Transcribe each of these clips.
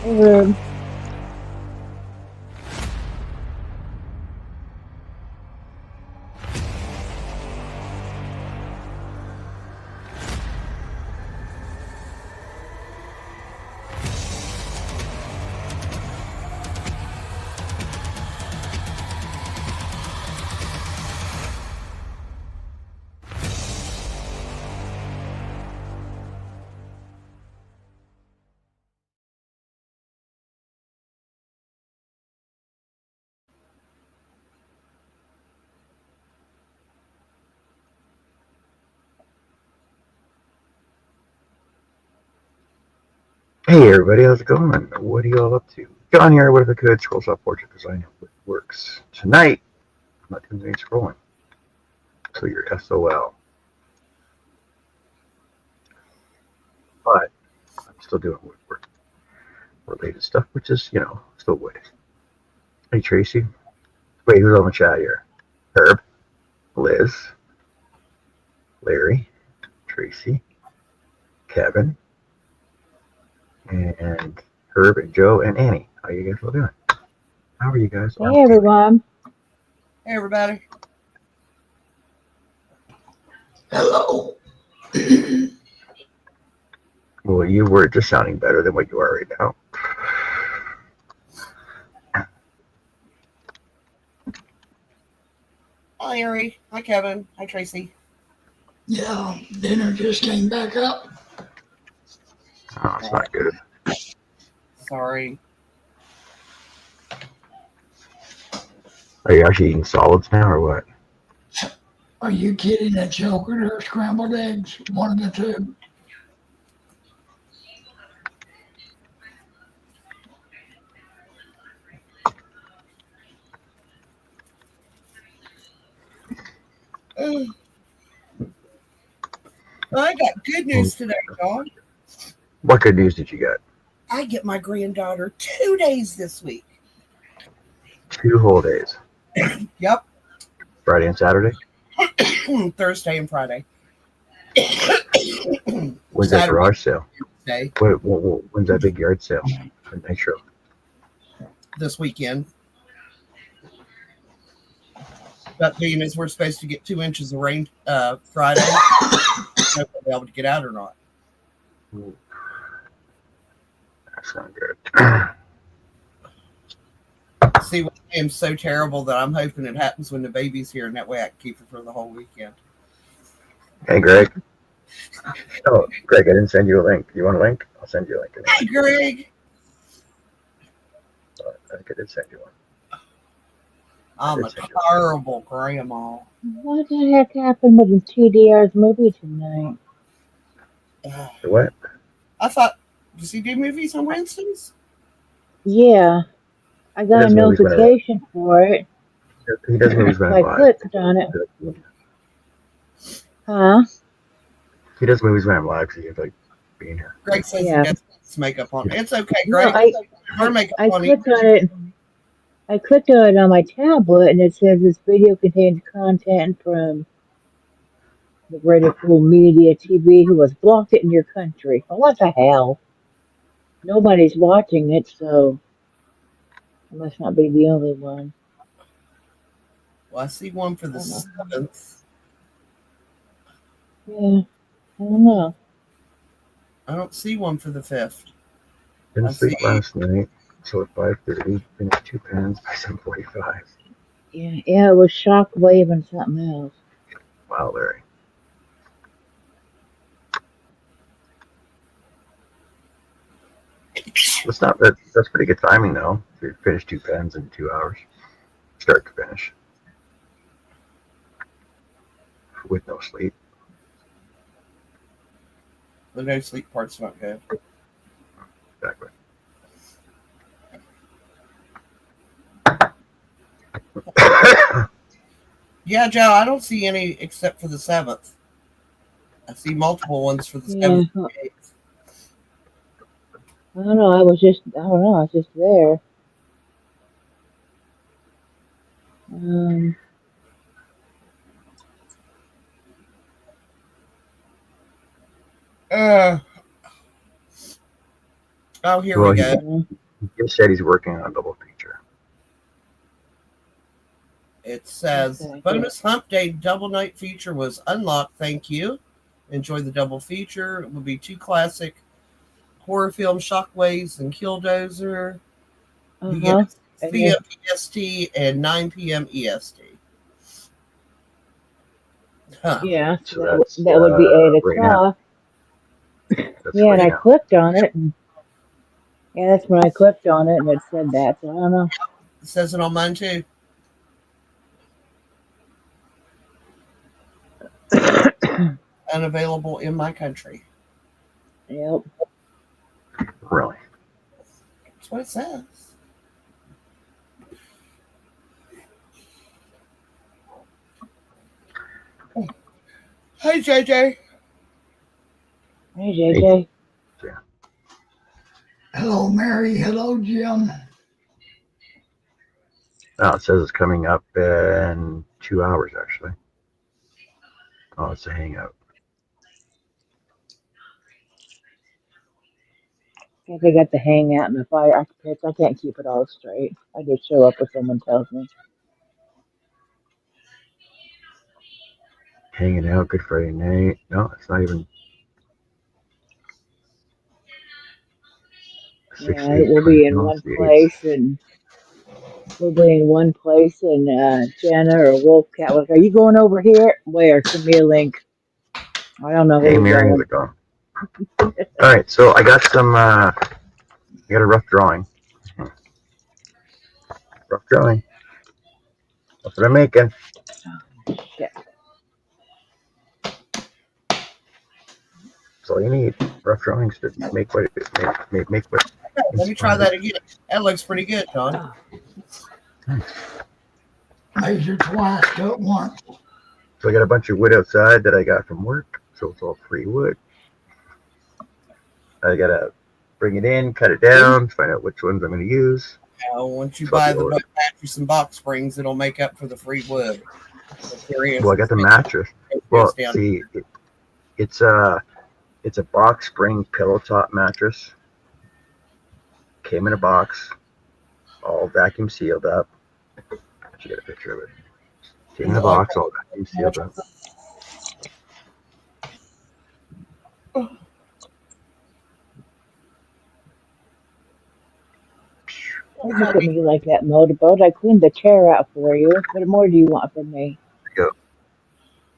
Or, Hey everybody, how's it going? What are you all up to? John here, what if I could scroll soft portrait design works. Tonight, I'm not doing any scrolling. So you're SOL. But I'm still doing woodwork related stuff, which is, still wood. Hey Tracy. Wait, who's on the chat here? Herb, Liz, Larry, Tracy, Kevin, and Herb and Joe and Annie. How you guys all doing? How are you guys all hey doing? everyone. Hey, everybody. Hello. Well, you were just sounding better than what you are right now. Hi, Ari. Hi, Kevin. Hi, Tracy. Yeah, dinner just came back up. Oh, it's not good. Sorry. Are you actually eating solids now or what? Are you kidding? That's yogurt or scrambled eggs? One of the two. Well, I got good news today, John. What good news did you get? I get my granddaughter 2 days this week. 2 whole days. Yep. Friday and Saturday? Thursday and Friday. When's that garage sale? Day. When's that big yard sale? For Nitro? This weekend. But being as we're supposed to get 2 inches of rain Friday, if we'll be able to get out or not. That's not good. See, I am so terrible that I'm hoping it happens when the baby's here, and that way I can keep her for the whole weekend. Hey, Greg. Oh, Greg, I didn't send you a link. You want a link? I'll send you a link. Hey, Greg. I think I did send you one. I'm a terrible grandma. What the heck happened with the TDR's movie tonight? The what? I thought, does he do movies on Wednesdays? Yeah, I got a notification for it. He does movies when I clicked on it. Huh? He does movies when I'm live because he's like being here. Greg says he does makeup on. It's okay, Greg. No, I clicked on it. I clicked on it on my tablet, and it says this video contains content from the Radical Media TV who has blocked it in your country. Well, what the hell? Nobody's watching it, so I must not be the only one. Well, I see one for the 7th. Yeah, I don't know. I don't see one for the 5th. Didn't sleep last night, so at 5:30, finished 2 pans by 7:45. Yeah, it was Shockwave and something else. Wow, Larry. That's pretty good timing though. If you finish 2 pens in 2 hours, start to finish, with no sleep. The no sleep part's not good. Exactly. Yeah, Joe, I don't see any except for the 7th. I see multiple ones for the 7th. And 8th. I don't know. I was just there. Oh, here Well, we he- go. Mhm. He said he's working on a double feature. It says Okay. bonus hump day double night feature was unlocked. Thank you. Enjoy the double feature. It will be 2 classic horror film, Shockwaves and Killdozer. Begin Uh-huh. at 6 And p.m. PST and 9 p.m. EST. Huh. yeah, so So that's that would be eight right now. o'clock. That's Yeah, and right I now. clicked on it, and yeah, that's when I clicked on it, and it said that. So I don't know. It says it on mine too. Unavailable in my country. Yep. Really. That's what it says. Hey, JJ. Hey, JJ. Yeah. Hello, Mary. Hello, Jim. Oh, it says it's coming up in 2 hours, actually. Oh, it's a hangout. I think I got the hangout and the fire architects. I can't keep it all straight. I just show up when someone tells me. Hanging out, Good Friday night. No, it's not even Yeah, 6-8. we'll be in No, one it's the 8th. place, and we'll be in one place, and Jenna or Wolfcat was, are you going over here? Where? Send me a link. I don't know where Hey, you're Mary, how's going. it going? All right, so I got some. I got a rough drawing. Rough drawing. That's what I'm making. Shit. That's all you need. Rough drawings to make what make what. Let me try that again. That looks pretty good, John. Oh, Measure twice, cut once. So I got a bunch of wood outside that I got from work. So it's all free wood. I gotta bring it in, cut it down, find out which ones I'm gonna use. Now, once you So I'll buy be the able to- mattress and box springs, it'll make up for the free wood. Well, I got the mattress. Well, Down. see, it's a box spring pillow top mattress. Came in a box, all vacuum sealed up. Actually, get a picture of it. Came in a box, all vacuum sealed up. don't look at me like that, motorboat. I cleaned the chair out for you. What more do you want from me? There you go.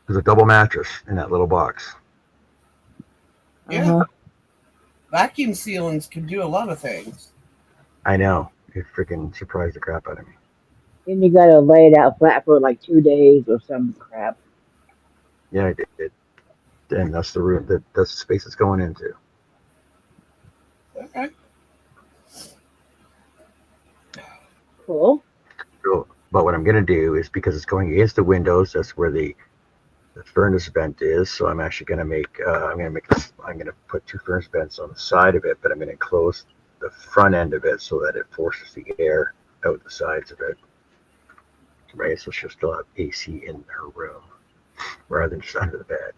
There's a double mattress in that little box. Yeah. Uh-huh. Vacuum sealants can do a lot of things. I know. It freaking surprised the crap out of me. Then you gotta lay it out flat for like 2 days or some crap. Yeah, I did. And that's the room. That's the space it's going into. Okay. Cool. So, but what I'm gonna do is because it's going against the windows, that's where the furnace vent is. So I'm actually gonna make. I'm gonna put 2 furnace vents on the side of it, but I'm gonna close the front end of it so that it forces the air out the sides of it. Right, so she'll still have AC in her room rather than just under the bed.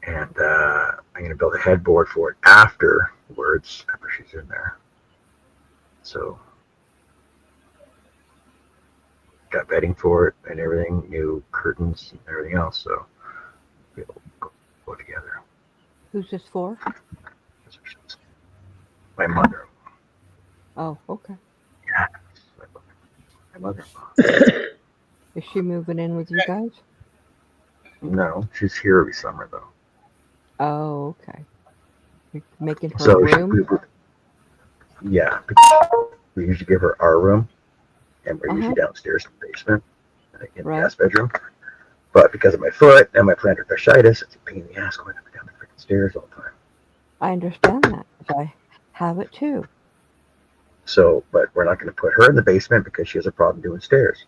And I'm going to build a headboard for it afterwards, after she's in there. So, got bedding for it and everything, new curtains and everything else. So, it'll go together. Who's this for? That's what she was saying. My mother. Oh, okay. Yeah, my mother-in-law. Is she moving in with you guys? No, she's here every summer though. Oh, okay. You're making her So, room? yeah, we usually give her our room, and we're usually downstairs in the basement, in the guest bedroom. But because of my foot and my plantar fasciitis, it's a pain in the ass going up and down the freaking stairs all the time. I understand that. I have it too. So, but we're not going to put her in the basement because she has a problem doing stairs,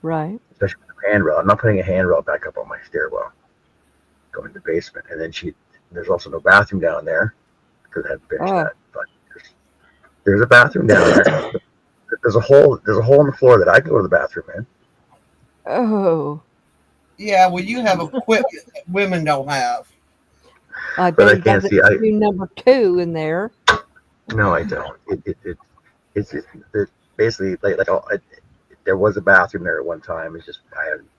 Right. especially with a handrail. I'm not putting a handrail back up on my stairwell going to the basement. And then there's also no bathroom down there because I had to finish that. But there's a bathroom down there. There's a hole in the floor that I can go to the bathroom in. Oh. Yeah, well, you have equipment that women don't have. I But I bet can't you see. do number 2 in there. No, I don't. It basically there was a bathroom there at one time. It's just I haven't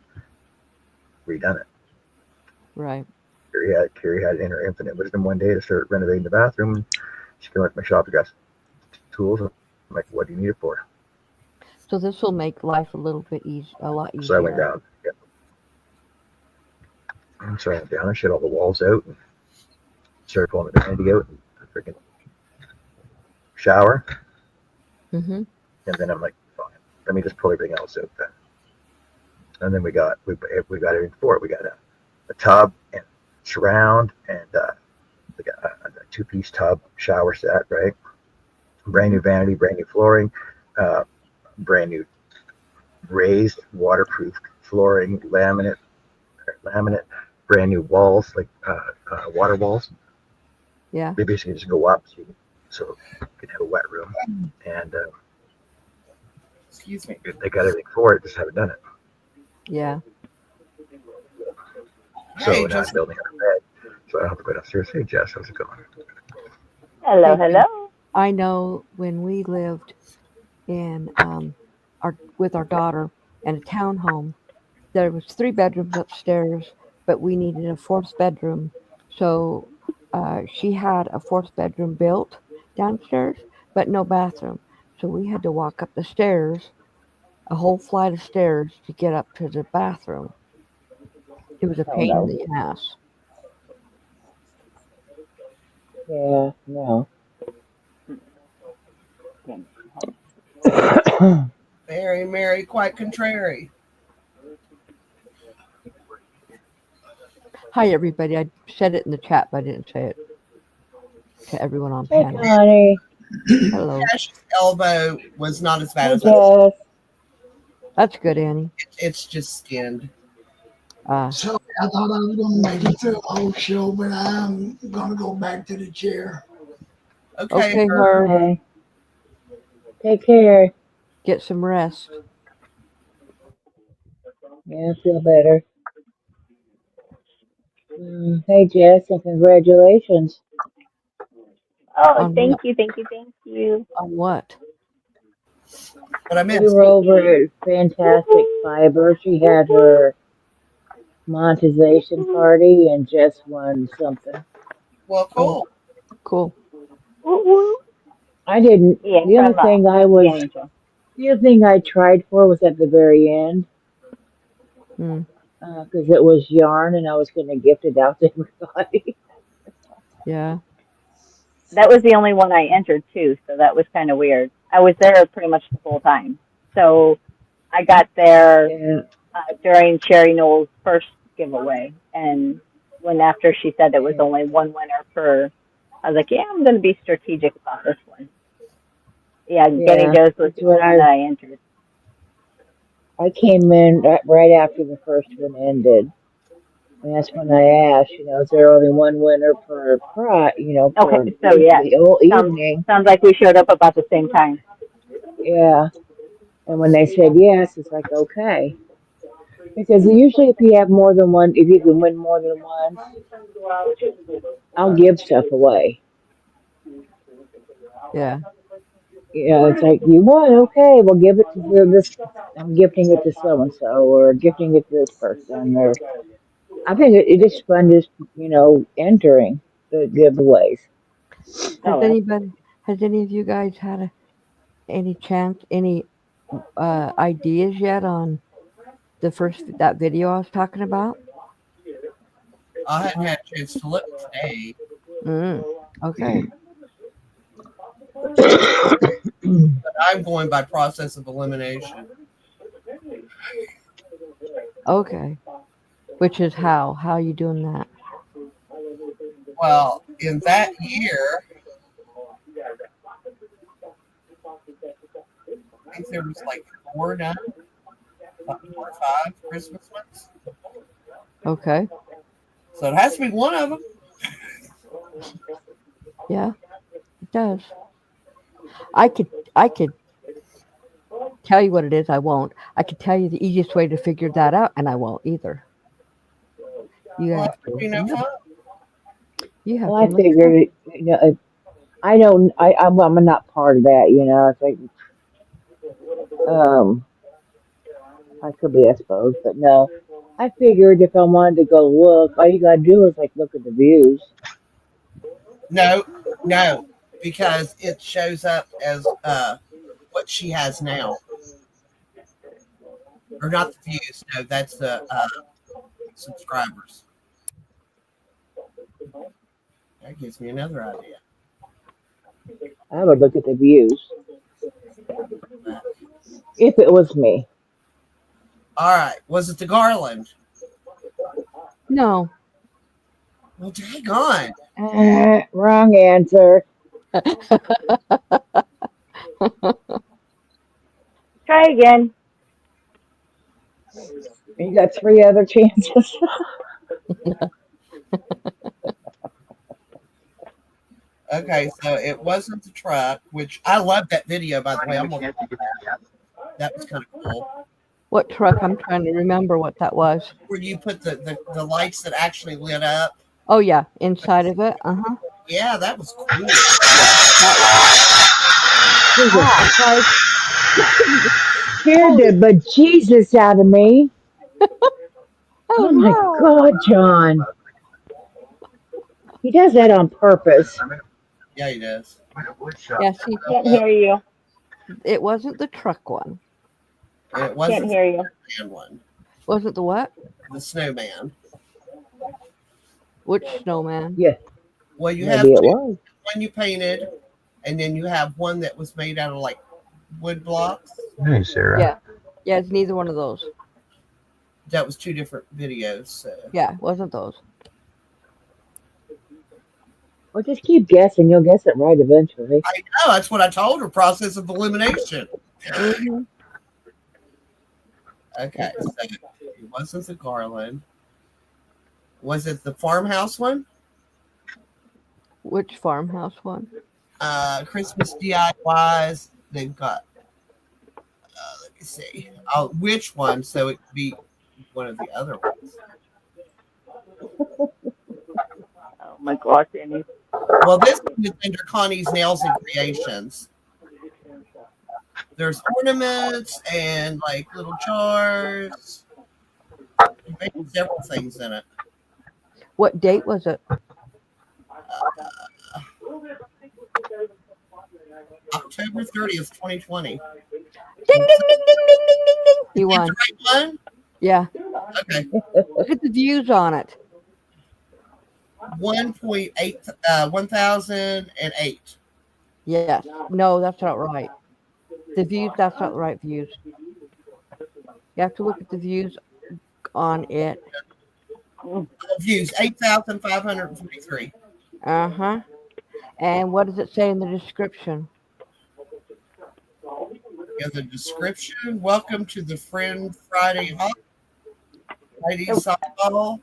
redone it. Right. Carrie had in her infinite wisdom one day to start renovating the bathroom. She came up to my shop and got tools. I'm like, what do you need it for? So this will make life a little bit a lot So I went easier. down. Yeah. And so I went down and shut all the walls out and started pulling the vanity out and freaking shower. Mm-hmm. And then I'm like, fine, let me just pull everything else out then. And then we got everything for it. We got a tub and surround and like a two-piece tub shower set, right? Brand new vanity, brand new flooring, brand new raised waterproof flooring, laminate, brand new walls, like water walls. Yeah. They basically just go up so you can have a wet room. And Excuse me. they got everything for it, just haven't done it. Yeah. So Hey, now just I'm building her a bed. So I have to go downstairs. Hey, Jess, how's it going? Hello, Hey, hello. I know when we lived in with our daughter in a townhome, there was 3 bedrooms upstairs, but we needed a 4th bedroom. So she had a 4th bedroom built downstairs, but no bathroom. So we had to walk up the stairs, a whole flight of stairs to get up to the bathroom. It was a Oh pain in no. the ass. Yeah, no. very merry, quite contrary. Hi, everybody. I said it in the chat, but I didn't say it to everyone on Hey, panel. Connie. Hello. Cash's elbow was not as bad Hey, as that. Jess. That's good, Annie. It's just skinned. So I thought I was going to make it through the whole show, but I'm going to go back to the chair. Okay, Okay, Herb. Okay. Take care. Get some rest. Yeah, I feel better. Hey, Jess, and congratulations. Oh, On thank what? you, thank you, thank you. On what? but I We missed. were over at Fantastic Fiber. She had her monetization party and Jess won something. Well, Oh, cool. cool. Woo woo. I didn't. Yeah, The other from thing Danny Joe. the other thing I tried for was at the very end Hmm. because it was yarn and I was going to gift it out to everybody. Yeah. That was the only one I entered too, so that was kind of weird. I was there pretty much the whole time. So I got there Yeah, during Cherry Knowles' first giveaway, and when after she said there was yeah, only one winner per, I was like, yeah, I'm going to be strategic about this one. Yeah, Danny yeah. Joe's was That's the what only one that I entered. I came in right after the first one ended. And that's when I asked, is there only one winner per Okay, per so yeah, the whole sounds evening? sounds like we showed up about the same time. Yeah. And when they said yes, it's like, okay. Because usually if you have more than one, if you can win more than once, I'll give stuff away. Yeah. It's like, you won, okay, well, give it to this, I'm gifting it to so and so, or gifting it to this person, or I think it is fun just, entering the giveaways. Has Oh, anybody? Has any of you guys had any ideas yet on that video I was talking about? I hadn't had a chance to look today. Mm. Okay. But I'm going by process of elimination. Okay. Which is how? How are you doing that? Well, in that year, I think there was like 4 done, like 4 or 5 Christmas ones. Okay. So it has to be one of them. Yeah, it does. I could tell you what it is. I won't. I could tell you the easiest way to figure that out, and I won't either. You Well, have that would to. be no fun. You have Well, to I listen. figured, I don't. I'm not part of that. You know. It's like I could be, I suppose, but no. I figured if I wanted to go look, all you gotta do is like look at the views. No, no, because it shows up as what she has now, or not the views. No, that's the subscribers. That gives me another idea. I would look at the views if it was me. All right, was it the Garland? No. Well, daggone. Wrong answer. Try again. You got three other chances. Okay, so it wasn't the truck, which I love that video, by the way. That was kind of cool. What truck? I'm trying to remember what that was. Where you put the lights that actually lit up. Oh, yeah. Inside of it. Uh-huh. Yeah, that was cool. Jesus Christ. Scared the bejesus out of me. Oh my no. God, John. He does that on purpose. Yeah, he does. Yeah, see, Can't hear you. it wasn't the truck one. And it Can't wasn't hear you. the snowman one. Was it the what? The snowman. Which snowman? Yeah, Well, you have maybe it two. was. One you painted, and then you have one that was made out of like wood blocks. Hey, Sarah. Yeah. Yeah, it's neither one of those. That was two different videos. So. Yeah, it wasn't those. Well, just keep guessing. You'll guess it right eventually. I know, that's what I told her. Process of elimination. Mm-hmm. Okay, so it wasn't the Garland. Was it the farmhouse one? Which farmhouse one? Christmas DIYs. They've got. Let me see. Which one? So it could be one of the other ones. Oh my gosh, Annie. Well, this one is under Connie's Nails and Creations. There's ornaments and like little jars. You made several things in it. What date was it? October 30th, 2020. Ding, ding, ding, ding, ding, ding, ding, ding. You won. The right one? Yeah. Okay. Look at the views on it. 1008. Yes. No, that's not right. The views, that's not the right views. You have to look at the views on it. Views 8,543. Uh-huh. And what does it say in the description? In the description, welcome to the Friend Friday Hop. Heidi Softball.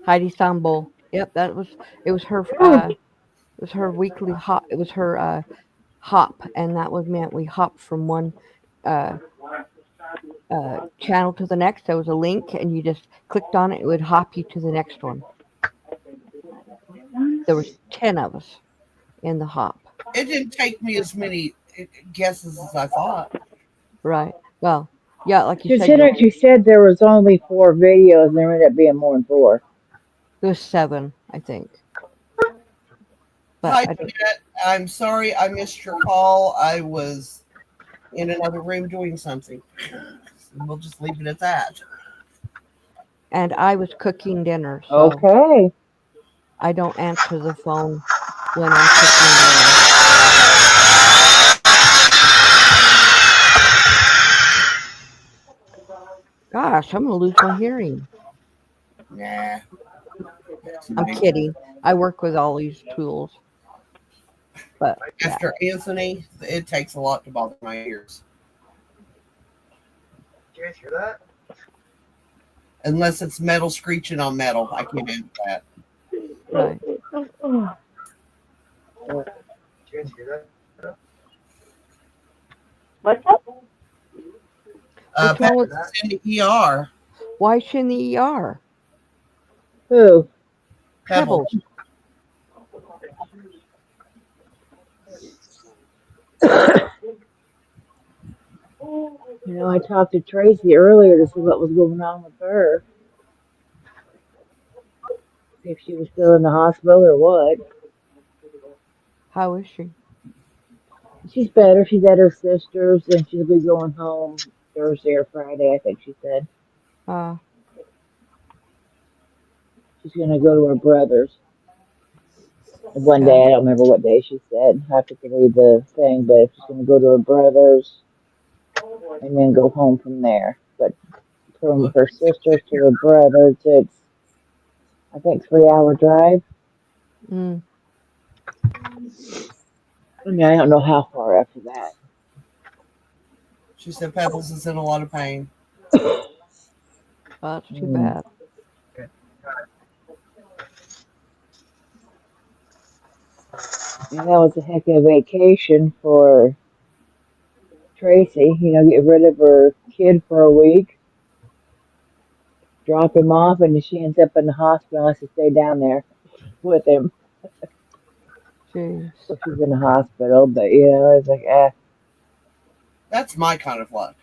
Heidi Sambo. Yep, it was her weekly hop. It was her hop, and that was meant we hopped from one channel to the next. There was a link, and you just clicked on it. It would hop you to the next one. There was 10 of us in the hop. It didn't take me as many guesses as I thought. Right. Well, yeah, like you said, Considering you said there was only 4 videos, and there ended up being more than 4. there was 7, I think. But Hi, I don't, Jeanette. I'm sorry I missed your call. I was in another room doing something. We'll just leave it at that. and I was cooking dinner, so Okay. I don't answer the phone when I'm cooking dinner. Gosh, I'm gonna lose my hearing. Nah. I'm kidding. I work with all these tools. But yeah. After Anthony, it takes a lot to bother my ears. Did you guys hear that? Unless it's metal screeching on metal. I can't do that. Right. Did you guys hear that? What's up? What's wrong with Pat's in the ER. why is she in the ER? Who? Pebbles. Pebbles. I talked to Tracy earlier to see what was going on with her, if she was still in the hospital or what. How is she? She's better. She's at her sister's, and she'll be going home Thursday or Friday, I think she said. Uh, She's going to go to her brother's. One okay. day, I don't remember what day she said. I have to read the thing, but she's going to go to her brother's and then go home from there. But from her sister's to her brother's, it's, I think, 3 hour drive. Mm, I mean, I don't know how far after that. She said Pebbles is in a lot of pain. well, that's too Mm. bad. And that was a heck of a vacation for Tracy. Get rid of her kid for a week, drop him off, and she ends up in the hospital. I have to stay down there with him. Jeez. So she's in the hospital, but it's like, That's my kind of luck.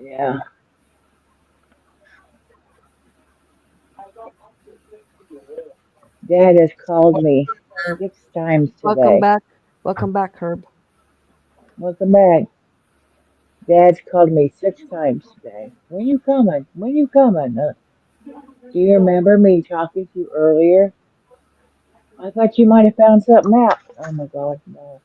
yeah. Dad has called me 6 times Welcome today. back. Welcome back, Herb. Welcome back. Dad's called me 6 times today. When you coming? When you coming? Do you remember me talking to you earlier? I thought you might have found something out. Oh my God, no.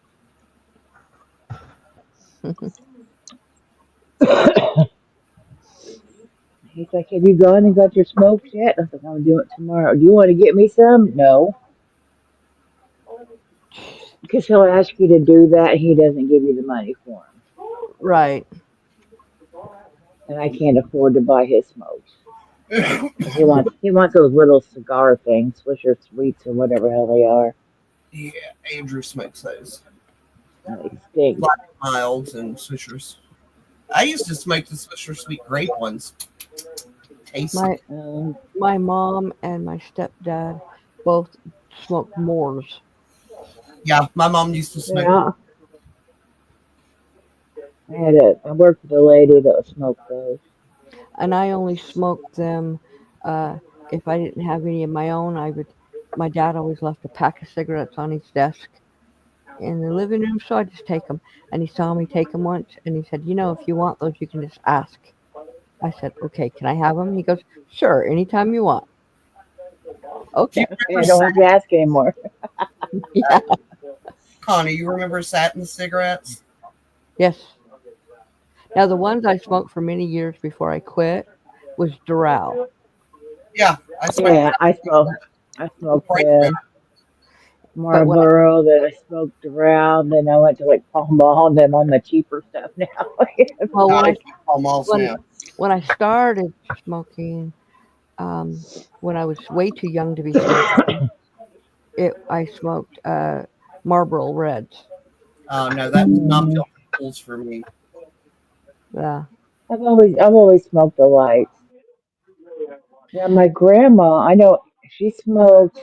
He's like, have you gone and got your smokes yet? I was like, I'm doing it tomorrow. Do you want to get me some? No. Because he'll ask you to do that and he doesn't give you the money for them. Right. And I can't afford to buy his smokes. He wants those little cigar things, Swisher Sweets or whatever hell they are. Yeah, Andrew smokes those. And they stink. Black Milds and Swishers. I used to smoke the Swisher Sweet grape ones. Tasty. My mom and my stepdad both smoked Moors. Yeah, my mom used to smoke. Yeah, I worked with a lady that would smoke those. And I only smoked them if I didn't have any of my own. My dad always left a pack of cigarettes on his desk in the living room, so I just take them. And he saw me take them once, and he said, if you want those, you can just ask. I said, okay, can I have them? He goes, sure, anytime you want. Do you Okay. I remember don't have to ask anymore. Yeah. Connie? You remember satin cigarettes? Yes. Now, the ones I smoked for many years before I quit was Doral. Yeah, I smoked Yeah, I smoked right them. But when Marlboro, then I smoked around, then I went to like Pall Mall, and then on the cheaper stuff now. well, I Pall Malls when now. when I started smoking, when I was way too young to be smoking, I smoked Marlboro Reds. Oh no, that was not Mm, filthy fools for me. Yeah, I've always smoked the lights. Now my grandma, I know she smoked.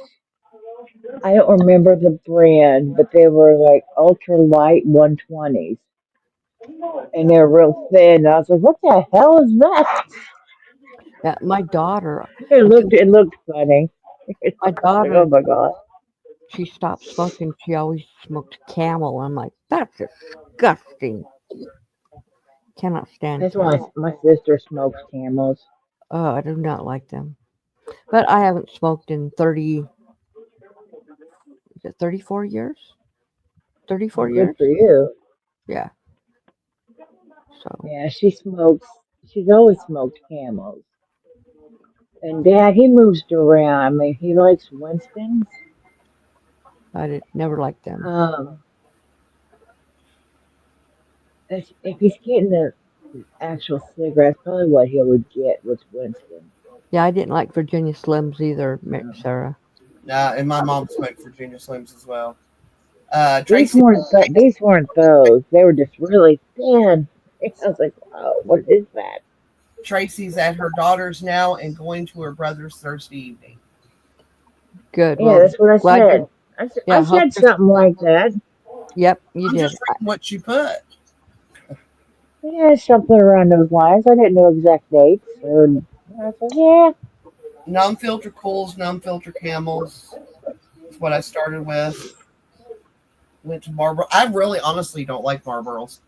I don't remember the brand, but they were like ultra light 120s, and they're real thin. I was like, what the hell is that? yeah. My daughter, It until looked it looked funny. my I was like, oh daughter, my God. she stopped smoking. She always smoked Camel. I'm like, that's disgusting. Cannot stand That's why Camel. my sister smokes Camels. Oh, I do not like them. But I haven't smoked in 30, is it 34 years? 34 Good years? for you. Yeah. So Yeah, she smokes. She's always smoked Camels. And Dad, he moves around. I mean, he likes Winston's. I did never liked them. Um, if he's getting the actual cigarettes, probably what he would get was Winston. Yeah, I didn't like Virginia Slims either, Sarah. And my mom smoked Virginia Slims as well. These Tracy, weren't these weren't those. They were just really thin. I was like, oh, what is that? Tracy's at her daughter's now and going to her brother's Thursday evening. Good. Yeah, Well, that's what I glad you're. said. I Yeah, hope. said something like that. Yep, you I'm did. just reading what you put. Yeah, something around those lines. I didn't know exact dates. So I said, yeah. Non-filter cools, non-filter camels. That's what I started with. Went to Marlboro. I really, honestly, don't like Marlboros.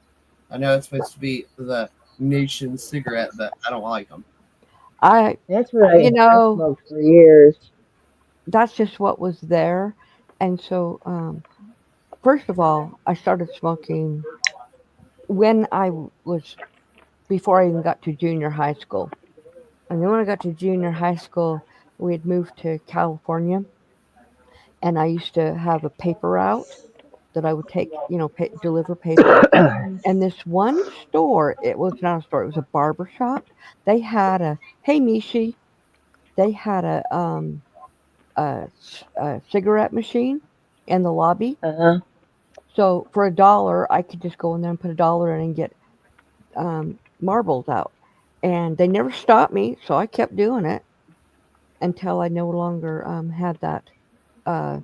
I know it's supposed to be the nation's cigarette, but I don't like them. I, That's what you I know, smoked for years. that's just what was there. And so, first of all, I started smoking when was, before I even got to junior high school. And then when I got to junior high school, we had moved to California, and I used to have a paper route that I would take, deliver paper. And this one store, it was not a store, it was a barber shop. They had hey Mishi, they had a cigarette machine in the lobby. Uh-huh. So for $1, I could just go in there and put $1 in and get marbles out. And they never stopped me, so I kept doing it until I no longer had that, uh,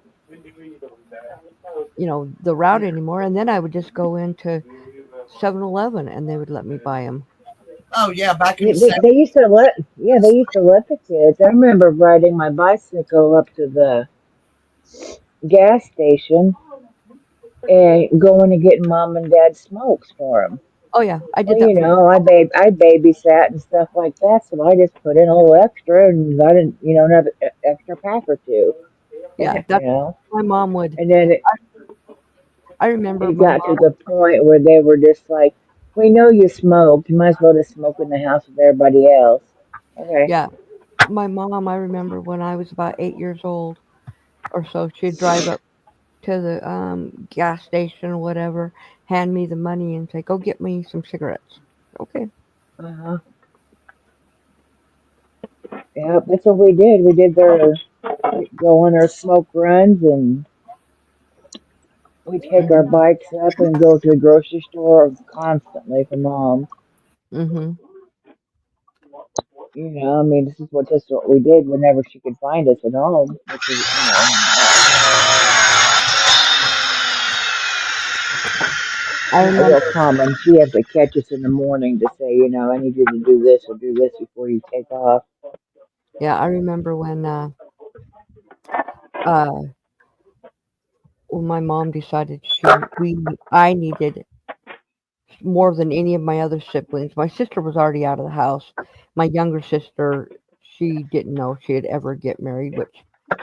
the route anymore. And then I would just go into 7-Eleven and they would let me buy them. Oh yeah, back in Yeah, the set. they used to they used to let the kids. I remember riding my bicycle up to the gas station and going and getting mom and dad smokes for them. Oh, yeah, I Well, did that for. I babysat and stuff like that, so I just put in a little extra and got an, another extra pack or two, Yeah, you that's know. my mom would. And then I remember it my got to mom. the point where they were just like, "We know you smoked. You might as well just smoke in the house with everybody else." Okay. Yeah, my mom. I remember when I was about 8 years old or so, she'd drive up to the gas station or whatever, hand me the money, and say, "Go get me some cigarettes." Okay. Uh-huh. Yeah, that's what we did. We did go on our smoke runs, and we take our Mhm. bikes up and go to the grocery store constantly for mom. Mhm. I mean, this is what we did whenever she could find us at home, which is, I not real remember. common. She has to catch us in the morning to say, I need you to do this or do this before you take off. Yeah, I remember uh when my mom decided I needed more than any of my other siblings. My sister was already out of the house. My younger sister, she didn't know she'd ever get married, which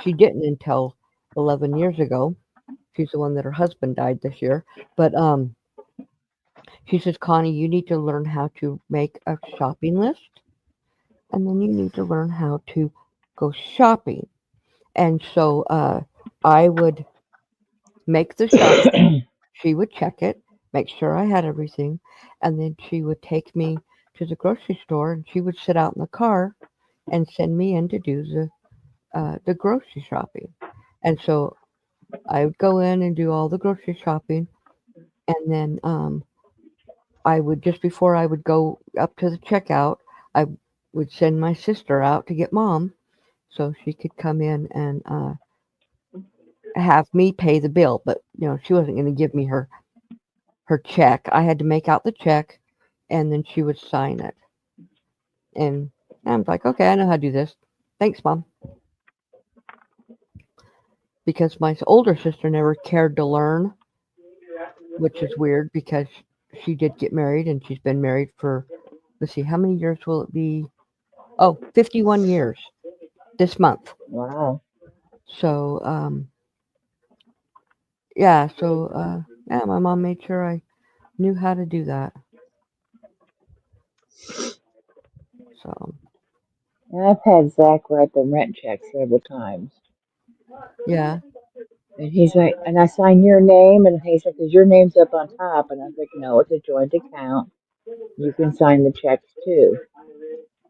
she didn't until 11 years ago. She's the one that her husband died this year. But she says, Connie, you need to learn how to make a shopping list, and then you need to learn how to go shopping. And so I would make the shopping. She would check it, make sure I had everything, and then she would take me to the grocery store, and she would sit out in the car and send me in to do the grocery shopping. And so I would go in and do all the grocery shopping, and then I would, just before I would go up to the checkout, I would send my sister out to get mom so she could come in and have me pay the bill. But she wasn't going to give me her check. I had to make out the check, and then she would sign it. And I'm like, okay, I know how to do this. Thanks, mom. Because my older sister never cared to learn, which is weird because she did get married and she's been married for, let's see, how many years will it be? Oh, 51 years this month. Wow. So, yeah, so, yeah, my mom made sure I knew how to do that. So, And I've had Zach write the rent check several times. yeah, And he's like, and I sign your name, and he's like, 'cause your name's up on top. And I was like, no, it's a joint account. You can sign the checks too.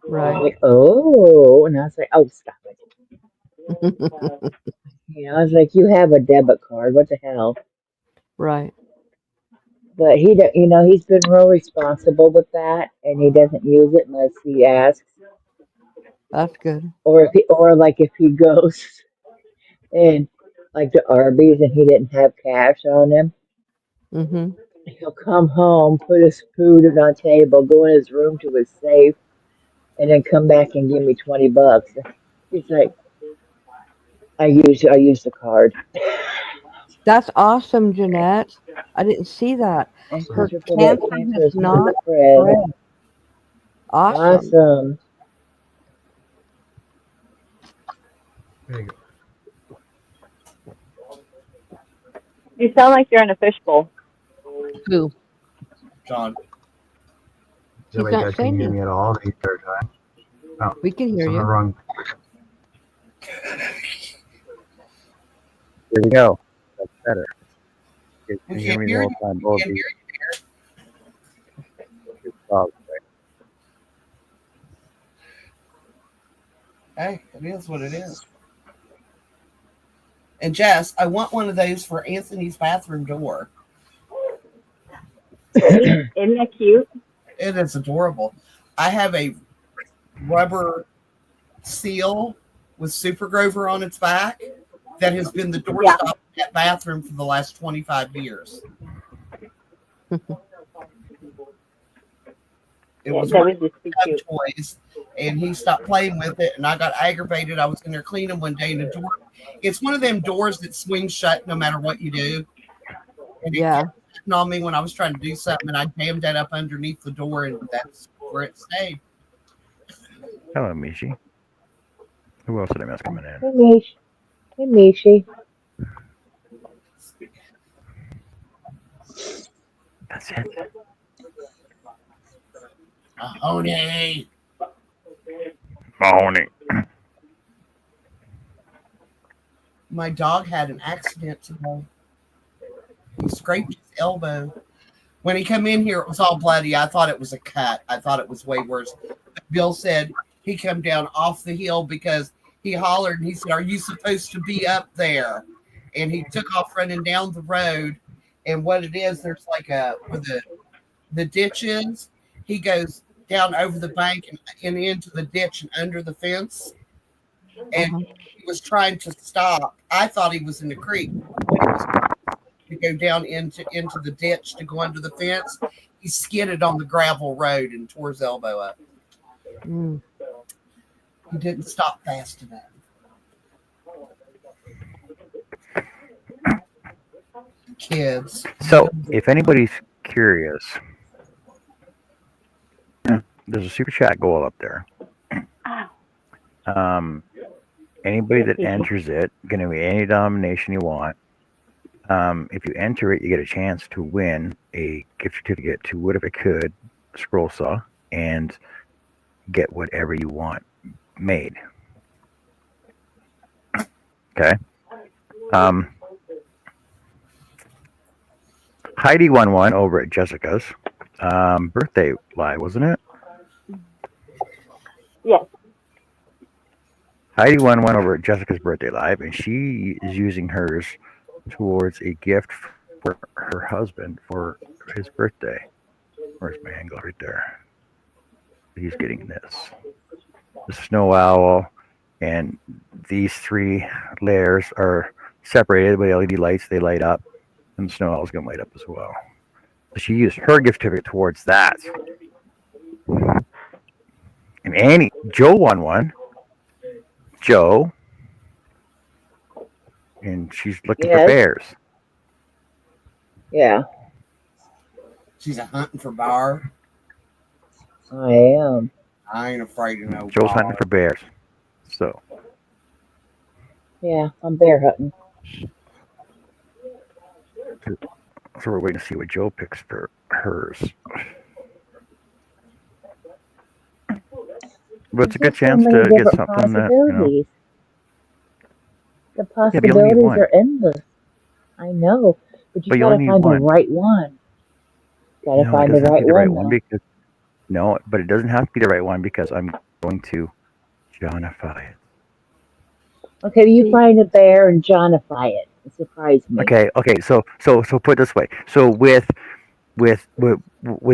He's right, like, oh. And I was like, oh, stop it. I was like, you have a debit card. What the hell? right. But he's been real responsible with that, and he doesn't use it unless he asks, That's good. or like if he goes and like to Arby's and he didn't have cash on him, Mm-hmm. He'll come home, put his food on the table, go in his room to his safe, and then come back and give me $20. He's like, I used the card. That's awesome, Jeanette. I didn't see that. And Her since for that cancer cancer has has not not spread. spread. Awesome. Awesome. There you go. You sound like you're in a fishbowl. Who? John. Is that way He's you not guys can saying hear it. me at all the entire time? Oh, We can hear it's on the you. wrong. There we go. That's better. You can We hear can't me the hear whole you. time. We Both can't of hear you. Oh, Hey, it is what it is. And Jess, I want one of those for Anthony's bathroom door. Isn't that cute? It is adorable. I have a rubber seal with Super Grover on its back that has been the doorstop of that bathroom for the last 25 years. It was that one was just too of cute. toys, and he stopped playing with it, and I got aggravated. I was in there cleaning one day, and the door, it's one of them doors that swings shut no matter what you do. And it Yeah. kept shutting on me when I was trying to do something, and I jammed that up underneath the door, and that's where it stayed. hello, Mishi. Who else did I miss coming in? Hey, Mish. Hey, Mishi. That's it. Mahoney. Mahoney. My dog had an accident today. He scraped his elbow. When he come in here, it was all bloody. I thought it was a cut. I thought it was way worse. But Bill said he come down off the hill because he hollered and he said, "Are you supposed to be up there?" And he took off running down the road. And what it is, there's like where the ditch is. He goes down over the bank and into the ditch and under the fence. And he was trying to stop. I thought he was in the creek. When he was to go down into the ditch to go under the fence, he skidded on the gravel road and tore his elbow up. Mm. He didn't stop fast enough. Kids. So, if anybody's curious, there's a super chat goal up there. Anybody that enters it, going to be any denomination you want. If you enter it, you get a chance to win a gift certificate to Wood If I Could scroll saw and get whatever you want made. Okay. Heidi11 over at Jessica's birthday live, wasn't it? Yes. Heidi11 over at Jessica's birthday live, and she is using hers towards a gift for her husband for his birthday. Where's my angle right there? He's getting this. The snow owl, and these three layers are separated by LED lights. They light up, and the snow owl is going to light up as well. So she used her gift certificate towards that. And Annie, Joe won one. Joe, and she's looking for Yes. bears. Yeah, She's a hunting for bar. I am. I ain't afraid of no Joe's bar. hunting for bears. So Yeah, I'm bear hunting. we're waiting to see what Joe picks for hers. But it's a good There's so chance many to get different something that, you know. possibilities. The Yeah, but you only need possibilities one. are endless. I know, but you But you gotta only need find the one. right one. Gotta No, it find the doesn't have to right be the right one, one though. because no, but it doesn't have to be the right one because I'm going to Johnify it. Okay, you find a bear and Johnify it. Surprise me. Okay. So put it this way. So with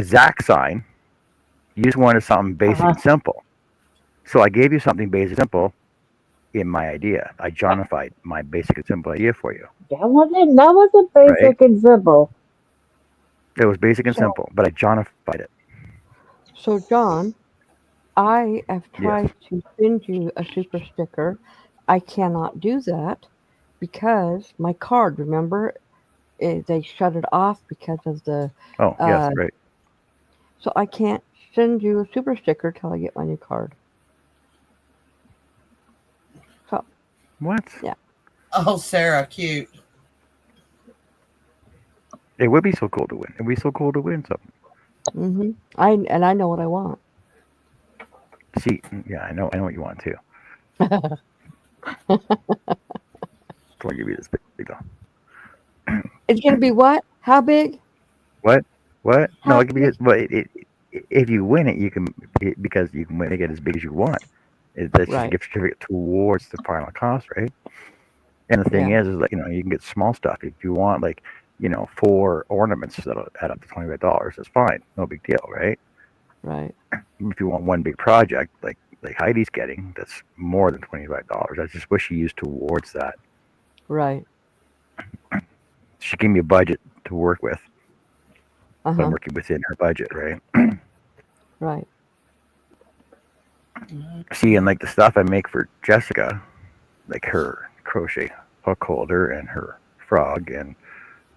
Zach's sign, you just wanted something basic and simple. So I gave you something basic and simple in my idea. I Johnified my basic and simple idea for you. That wasn't basic and simple. It was basic and So, simple, but I Johnified it. so John, I have Yes. tried to send you a super sticker. I cannot do that because my card, remember, they shut it off because of the. Oh, yes, Uh, right. so I can't send you a super sticker till I get my new card. So What? yeah, Oh, Sarah, cute. It would be so cool to win. It'd be so cool to win something. I know what I want. See, yeah, I know what you want too. So I'll give you this big though. It's gonna be what? How big? What? What? No, How I'll give you. big? But if you win it, you can because you can make it as big as you want. That's just a Right. gift certificate towards the final cost, right? And the thing Yeah. is like you can get small stuff if you want, like 4 ornaments that'll add up to $25. That's fine, no big deal, right? Right. If you want one big project like Heidi's getting, that's more than $25. I just wish she used towards that. Right. She gave me a budget to work with. Uh So I'm huh. working within her budget, right? Right. See, and like the stuff I make for Jessica, like her crochet hook holder and her frog and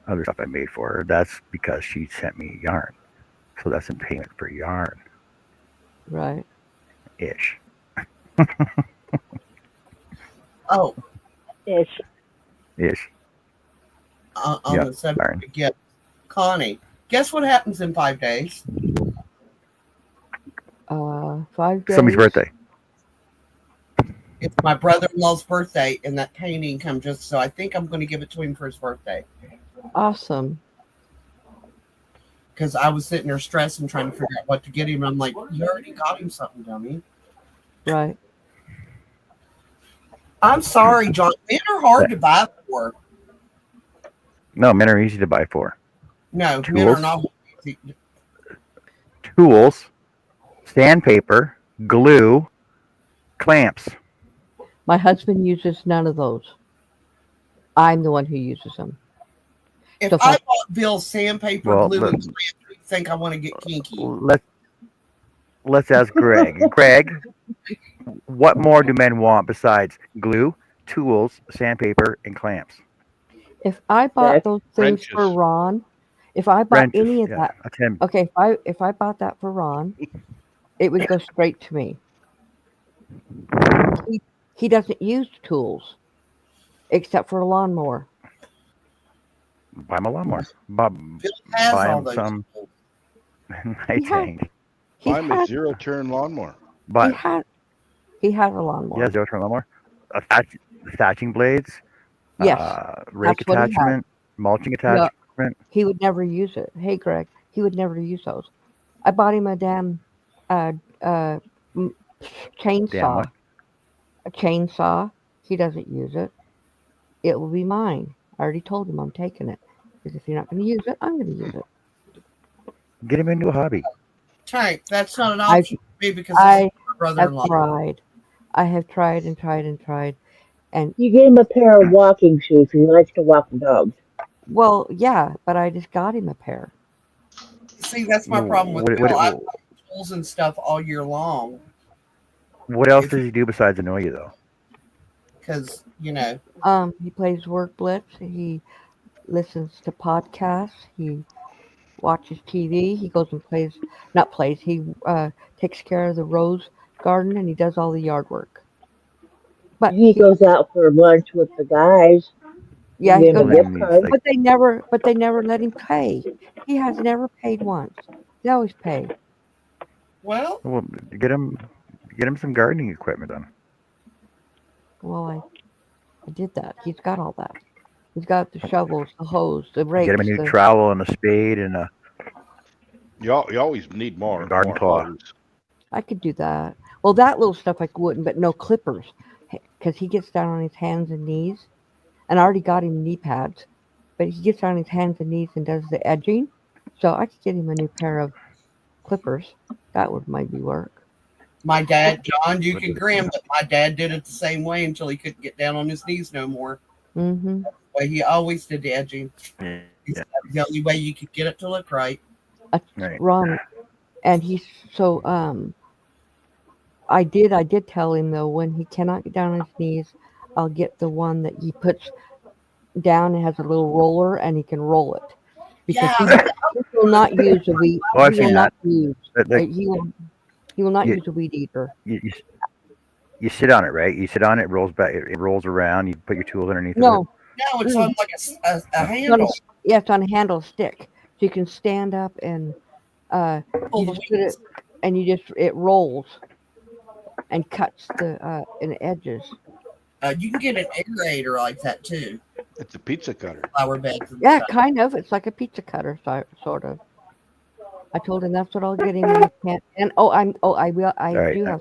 other stuff I made for her, that's because she sent me yarn. So that's in payment for yarn Right. ish. Oh, Ish. Ish. on Yeah, the subject yarn. of gifts. Connie, guess what happens in 5 days? 5 Somebody's days. birthday. It's my brother-in-law's birthday, and that painting comes just so I think I'm going to give it to him for his birthday. Awesome. Because I was sitting there stressing, trying to figure out what to get him. And I'm like, you already got him something, dummy. Right. I'm sorry, John. Men are hard to buy for. No, men are easy to buy for. No, men are Tools, not easy. tools, sandpaper, glue, clamps. My husband uses none of those. I'm the one who uses them. If So I bought Bill sandpaper, Well, glue, and clamps, you think I want to get kinky. let's ask Greg. Greg, what more do men want besides glue, tools, sandpaper, and clamps? If I bought That those things for Wrenches. Ron, if I bought Wrenches. any of Yeah, that, that's him. okay, if I bought that for Ron, it would go straight to me. He doesn't use tools except for a lawnmower. Buy him a lawnmower. Buy Bill has all him those. some. tools. I He had- think. He Buy him a had, zero-turn lawnmower. But he had a lawnmower. yeah, zero turn lawnmower. Thatching blades. Yes, Rake that's what he had. attachment. Mulching No, attachment. he would never use it. Hey, Greg, he would never use those. I bought him a damn uh, uh, m- Damn chainsaw. what? A chainsaw. He doesn't use it. It will be mine. I already told him I'm taking it. Because if you're not going to use it, I'm going to use it. Get him into a hobby. Tank, that's not an I- option for me because this is I my have brother-in-law. tried. I have tried and tried and tried. And, you get him a pair of walking shoes. He likes to walk the dogs. well, yeah, but I just got him a pair. See, that's my problem with Bill. I buy tools and stuff all year long What else does he do besides annoy you, though? because, He plays Work Blitz. He listens to podcasts. He watches TV. He goes and he takes care of the rose garden and he does all the yard work. But He goes out for lunch with the guys. yeah, Give he him a goes, gift card. but they never let him pay. He has never paid once. They always pay. well, Well, get him some gardening equipment then. Well, I did that. He's got all that. He's got the shovels, the hose, the rakes. Get him a new trowel and a spade and a You always need more. Garden more claw. hose. I could do that. Well, that little stuff I wouldn't, but no clippers, because he gets down on his hands and knees, and I already got him knee pads, but he gets on his hands and knees and does the edging, so I could get him a new pair of clippers. That would maybe work. my dad, John, you can grin, but my dad did it the same way until he couldn't get down on his knees no more. Mm-hmm. Well, he always did the edging. Yeah. The only way you could get it to look right. Right. Ron, and he's so I did tell him though when he cannot get down on his knees, I'll get the one that he puts down and has a little roller and he can roll it because Yeah, he will not use a weed. Well, I've He will seen not that. use. The, He will not you, use a weed eater. you sit on it, right? You sit on it, rolls back, it rolls around. You put your tools underneath of it. No, no, it's mm, on like a it's on a, handle. yeah, it's on a handle stick, so you can stand up and Pull you the just put it weeds. and it rolls and cuts the in edges. You can get an aerator like that too. It's a pizza cutter. Flower beds and Yeah, stuff. kind of. It's like a pizza cutter, sort of. I told him that's what I'll get him when he can't. And I will. I All right. do have.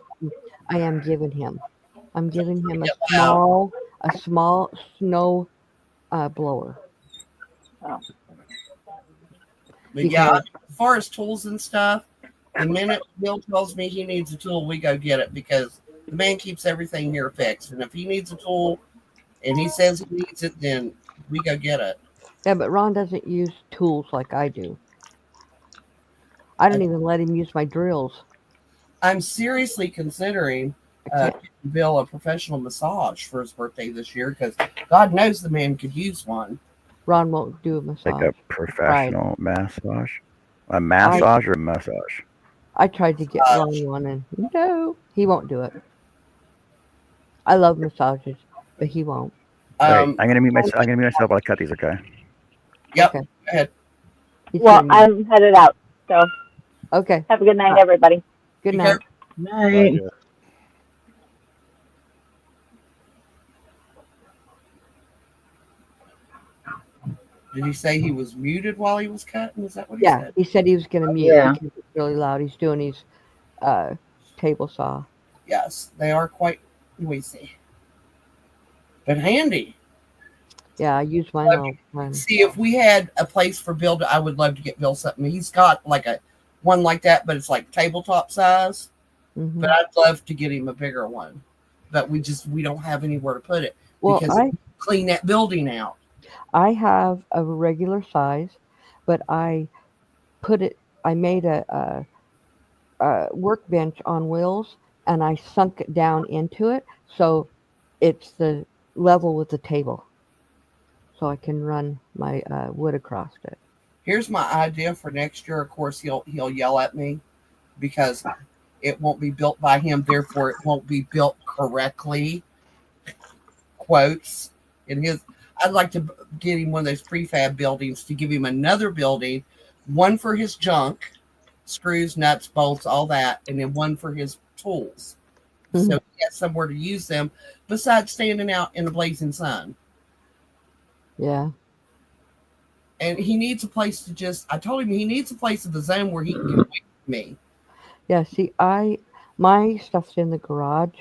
I am giving him. I'm giving him Get loud. a small snow blower. Oh. But yeah, Because as far as tools and stuff, the minute Bill tells me he needs a tool, we go get it because the man keeps everything here fixed. And if he needs a tool and he says he needs it, then we go get it. yeah, but Ron doesn't use tools like I do. I don't even let him use my drills. I'm seriously considering I can't. getting Bill a professional massage for his birthday this year because God knows the man could use one. Ron won't do a Like massage. a professional massage. A I massage or a massage? I tried to get Ron one, and no, he won't do it. I love massages, but he won't. All right. Um, I'm gonna mute myself while I cut these. Okay. yep. Okay. Go ahead. He's Well, gonna I'm headed out. So okay. have a good night, everybody. Good Be night. careful. Night. Did he say he was muted while he was cutting? Is that what he Yeah, said? he said he was gonna mute Yeah. because it's really loud. He's doing his table saw. Yes, they are quite noisy, but handy. Yeah, I use mine all the time. See, if we had a place for Bill, I would love to get Bill something. He's got like a one like that, but it's like tabletop size. Hmm. But I'd love to get him a bigger one. But we don't have anywhere to put it Well, because clean that building out. I have a regular size, but I made a workbench on wheels and I sunk it down into it so it's the level with the table, so I can run my wood across it. Here's my idea for next year. Of course, he'll yell at me because it won't be built by him. Therefore, it won't be built correctly. Quotes in his. I'd like to get him one of those prefab buildings to give him another building, one for his junk, screws, nuts, bolts, all that, and then one for his tools. Mhm. So he has somewhere to use them besides standing out in the blazing sun. Yeah. And he needs a place to I told him he needs a place in the zone where he can get away from me. Yeah, see, my stuff's in the garage,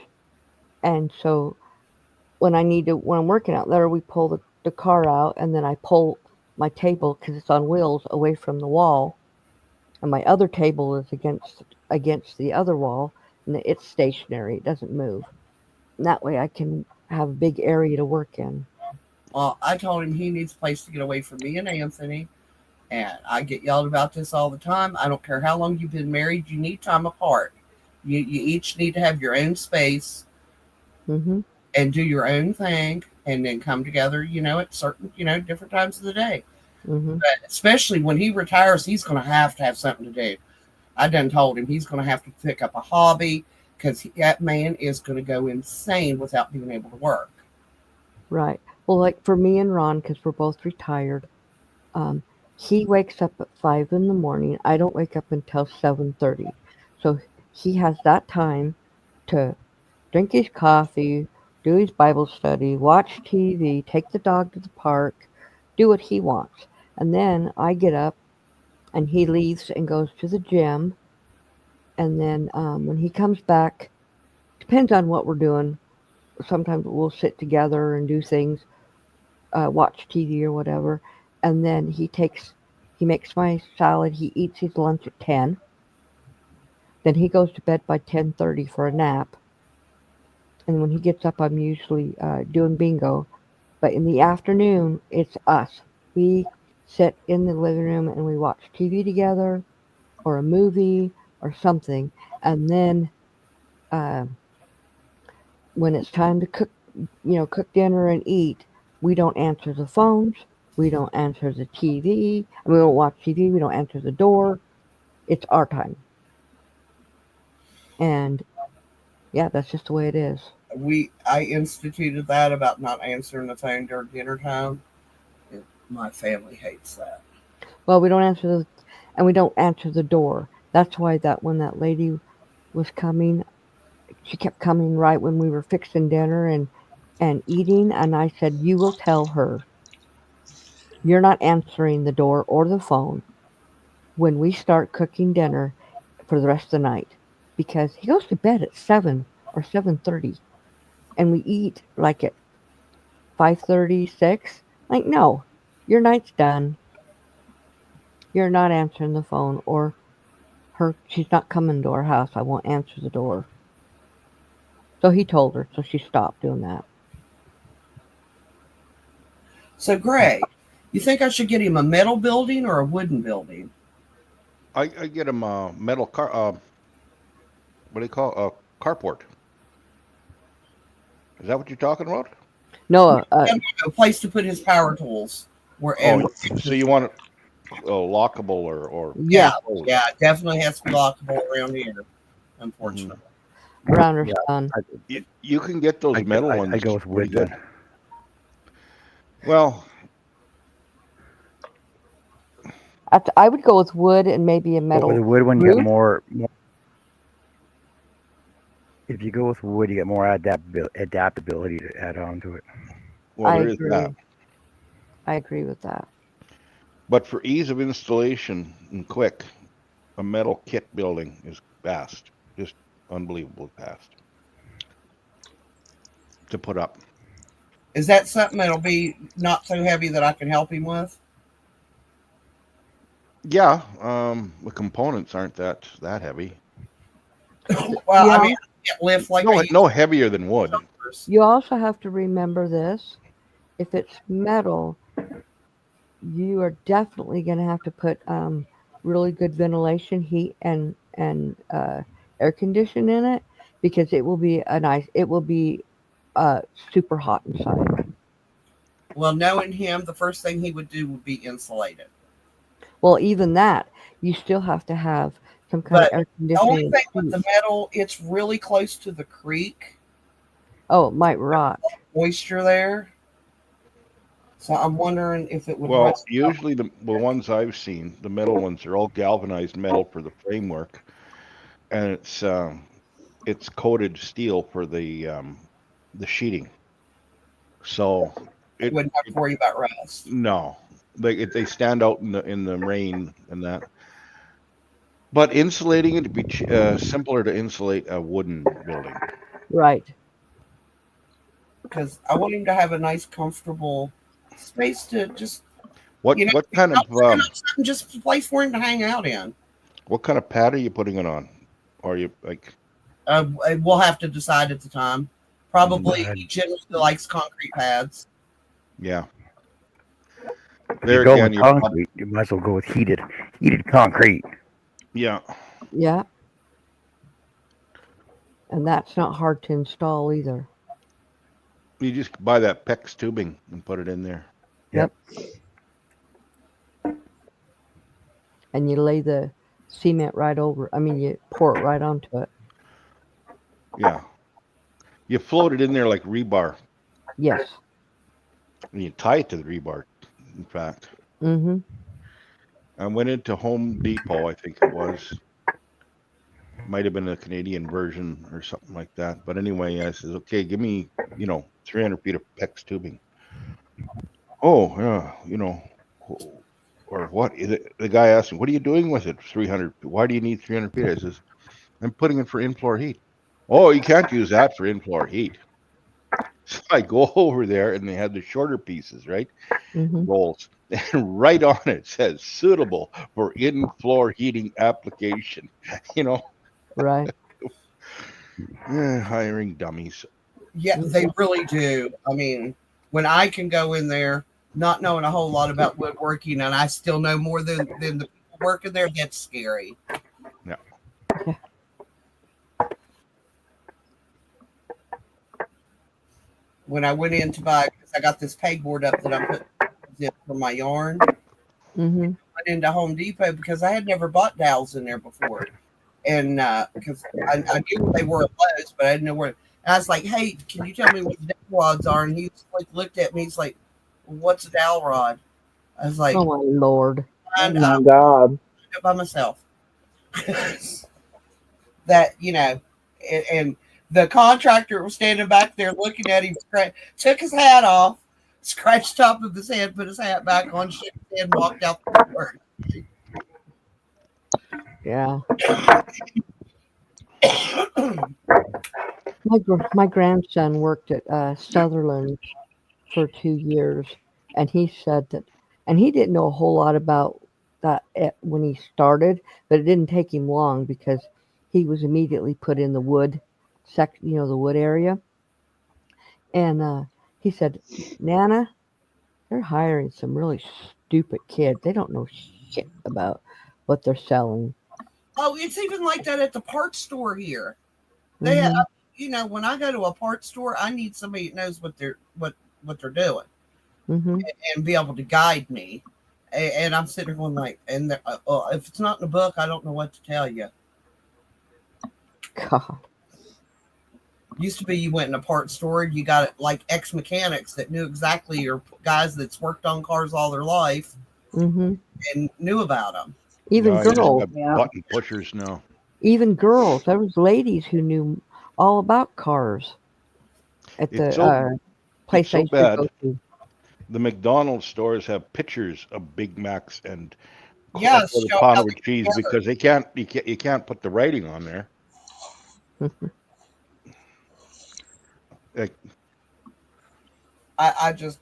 and so when I'm working out there, we pull the car out, and then I pull my table because it's on wheels away from the wall, and my other table is against the other wall, and it's stationary; it doesn't move. And that way, I can have a big area to work in. Well, I told him he needs a place to get away from me and Anthony. And I get yelled about this all the time. I don't care how long you've been married. You need time apart. You each need to have your own space Hmm. and do your own thing and then come together, at certain, different times of the day. Hmm. But especially when he retires, he's going to have something to do. I done told him he's going to have to pick up a hobby because that man is going to go insane without being able to work. Right. Well, like for me and Ron, because we're both retired, he wakes up at 5 in the morning. I don't wake up until 7:30, so he has that time to drink his coffee, do his Bible study, watch TV, take the dog to the park, do what he wants, and then I get up and he leaves and goes to the gym, and then when he comes back, depends on what we're doing. Sometimes we'll sit together and do things, watch TV or whatever, and then he makes my salad. He eats his lunch at 10. Then he goes to bed by 10:30 for a nap. And when he gets up, I'm usually doing bingo. But in the afternoon, it's us. sit in the living room and we watch TV together or a movie or something. And then when it's time to cook dinner and eat, we don't answer the phones. We don't answer the TV. We don't watch TV. We don't answer the door. It's our time. And yeah, that's just the way it is. I instituted that about not answering the phone during dinner time. My family hates that. Well, we don't answer and we don't answer the door. That's why that when that lady was coming, she kept coming right when we were fixing dinner and eating, and I said, "You will tell her you're not answering the door or the phone when we start cooking dinner for the rest of the night, because he goes to bed at 7 or 7:30, and we eat like at 5:36. Like, no, your night's done. You're not answering the phone, or she's not coming to our house. I won't answer the door." So he told her, so she stopped doing that. So, Gray, you think I should get him a metal building or a wooden building? I get him a metal car. What do you call carport? Is that what you're talking about? No, A place to put his power tools. So you want it lockable or yeah, yeah, it definitely has to be lockable around here. Unfortunately, around her son. You can get those metal ones. I go with wood pretty good. then. Well, I would go with wood and maybe a metal. With the wood one, you roof. get more. If you go with wood, you get more adaptability to add on to it. well, I there is agree. that. I agree with that. But for ease of installation and quick, a metal kit building is fast. Just unbelievably fast to put up. is that something that'll be not so heavy that I can help him with? Yeah, the components aren't that heavy. Well, Yeah. I mean, I can't lift like No heavier than wood. You also have to remember this. If it's metal, you are definitely going to have to put really good ventilation, heat, and air condition in it, because it will be super hot inside. Well, knowing him, the first thing he would do would be insulate it. Well, even that, you still have to have some kind of But air the only conditioning. thing with the metal, it's really close to the creek. Oh, it might rot. Moisture there. So I'm wondering if it would Well, rust out. usually the ones I've seen, the metal ones, are all galvanized metal for the framework, and it's coated steel for the sheeting. So You wouldn't have to worry about rust. no, they stand out in the rain and that. But insulating it would be simpler to insulate a wooden building. Right. Because I want him to have a nice, comfortable space to just, What kind of just a place for him to hang out in. what kind of pad are you putting it on? Or you like? We'll have to decide at the time. Probably Mhm. he generally likes concrete pads. Yeah. If There you go again, with concrete, you might as well go with heated concrete. yeah. Yeah. And that's not hard to install either. You just buy that PEX tubing and put it in there. Yep. And you lay the cement right over. I mean, you pour it right onto it. Yeah. You float it in there like rebar, Yes. and you tie it to the rebar. In fact, Mm-hmm. I went into Home Depot, I think it was. Might have been a Canadian version or something like that. But anyway, I says, okay, give me, 300 feet of PEX tubing. Oh, yeah, or what? The guy asked me, what are you doing with it? 300. Why do you need 300 feet? I says, I'm putting it for in-floor heat. Oh, you can't use that for in-floor heat. So I go over there, and they had the shorter pieces, right? Mm-hmm. Rolls. And right on it says suitable for in-floor heating application. Right. Hiring dummies. Yeah, they really do. I mean, when I can go in there not knowing a whole lot about woodworking, and I still know more than the people working there. That's scary. Yeah. When I went in to buy, because I got this pegboard up that I'm putting in for my yarn, Mm-hmm. went into Home Depot because I had never bought dowels in there before, and because I knew where they were at Lowe's, but I didn't know where. And I was like, "Hey, can you tell me what the dowel rods are?" And he was like, looked at me. He's like, "What's a dowel rod?" I was like, Oh my lord. Oh "I my God. did it by myself." That and the contractor was standing back there looking at him, took his hat off, scratched top of his head, put his hat back on, shook his head, and walked out the door. Yeah. My grandson worked at Sutherland for 2 years, and he said that, and he didn't know a whole lot about that when he started, but it didn't take him long because he was immediately put in the wood the wood area, and he said, "Nana, they're hiring some really stupid kids. They don't know shit about what they're selling." Oh, it's even like that at the parts store here. They have, Hmm. when I go to a parts store, I need somebody that knows what they're doing Hmm. and be able to guide me. And I'm sitting there going like, if it's not in the book, I don't know what to tell you. God. Used to be you went in a parts store, you got like ex mechanics that knew exactly, or guys that's worked on cars all their life Hmm. and knew about them. Even No, you just girls. got Yeah. button pushers now. Even girls. There was ladies who knew all about cars at It's the so it's place I so used to bad. go to. The McDonald's stores have pictures of Big Macs and a Yes, quarter show pounder how with they cheese together. because you can't put the writing on there. Like, I just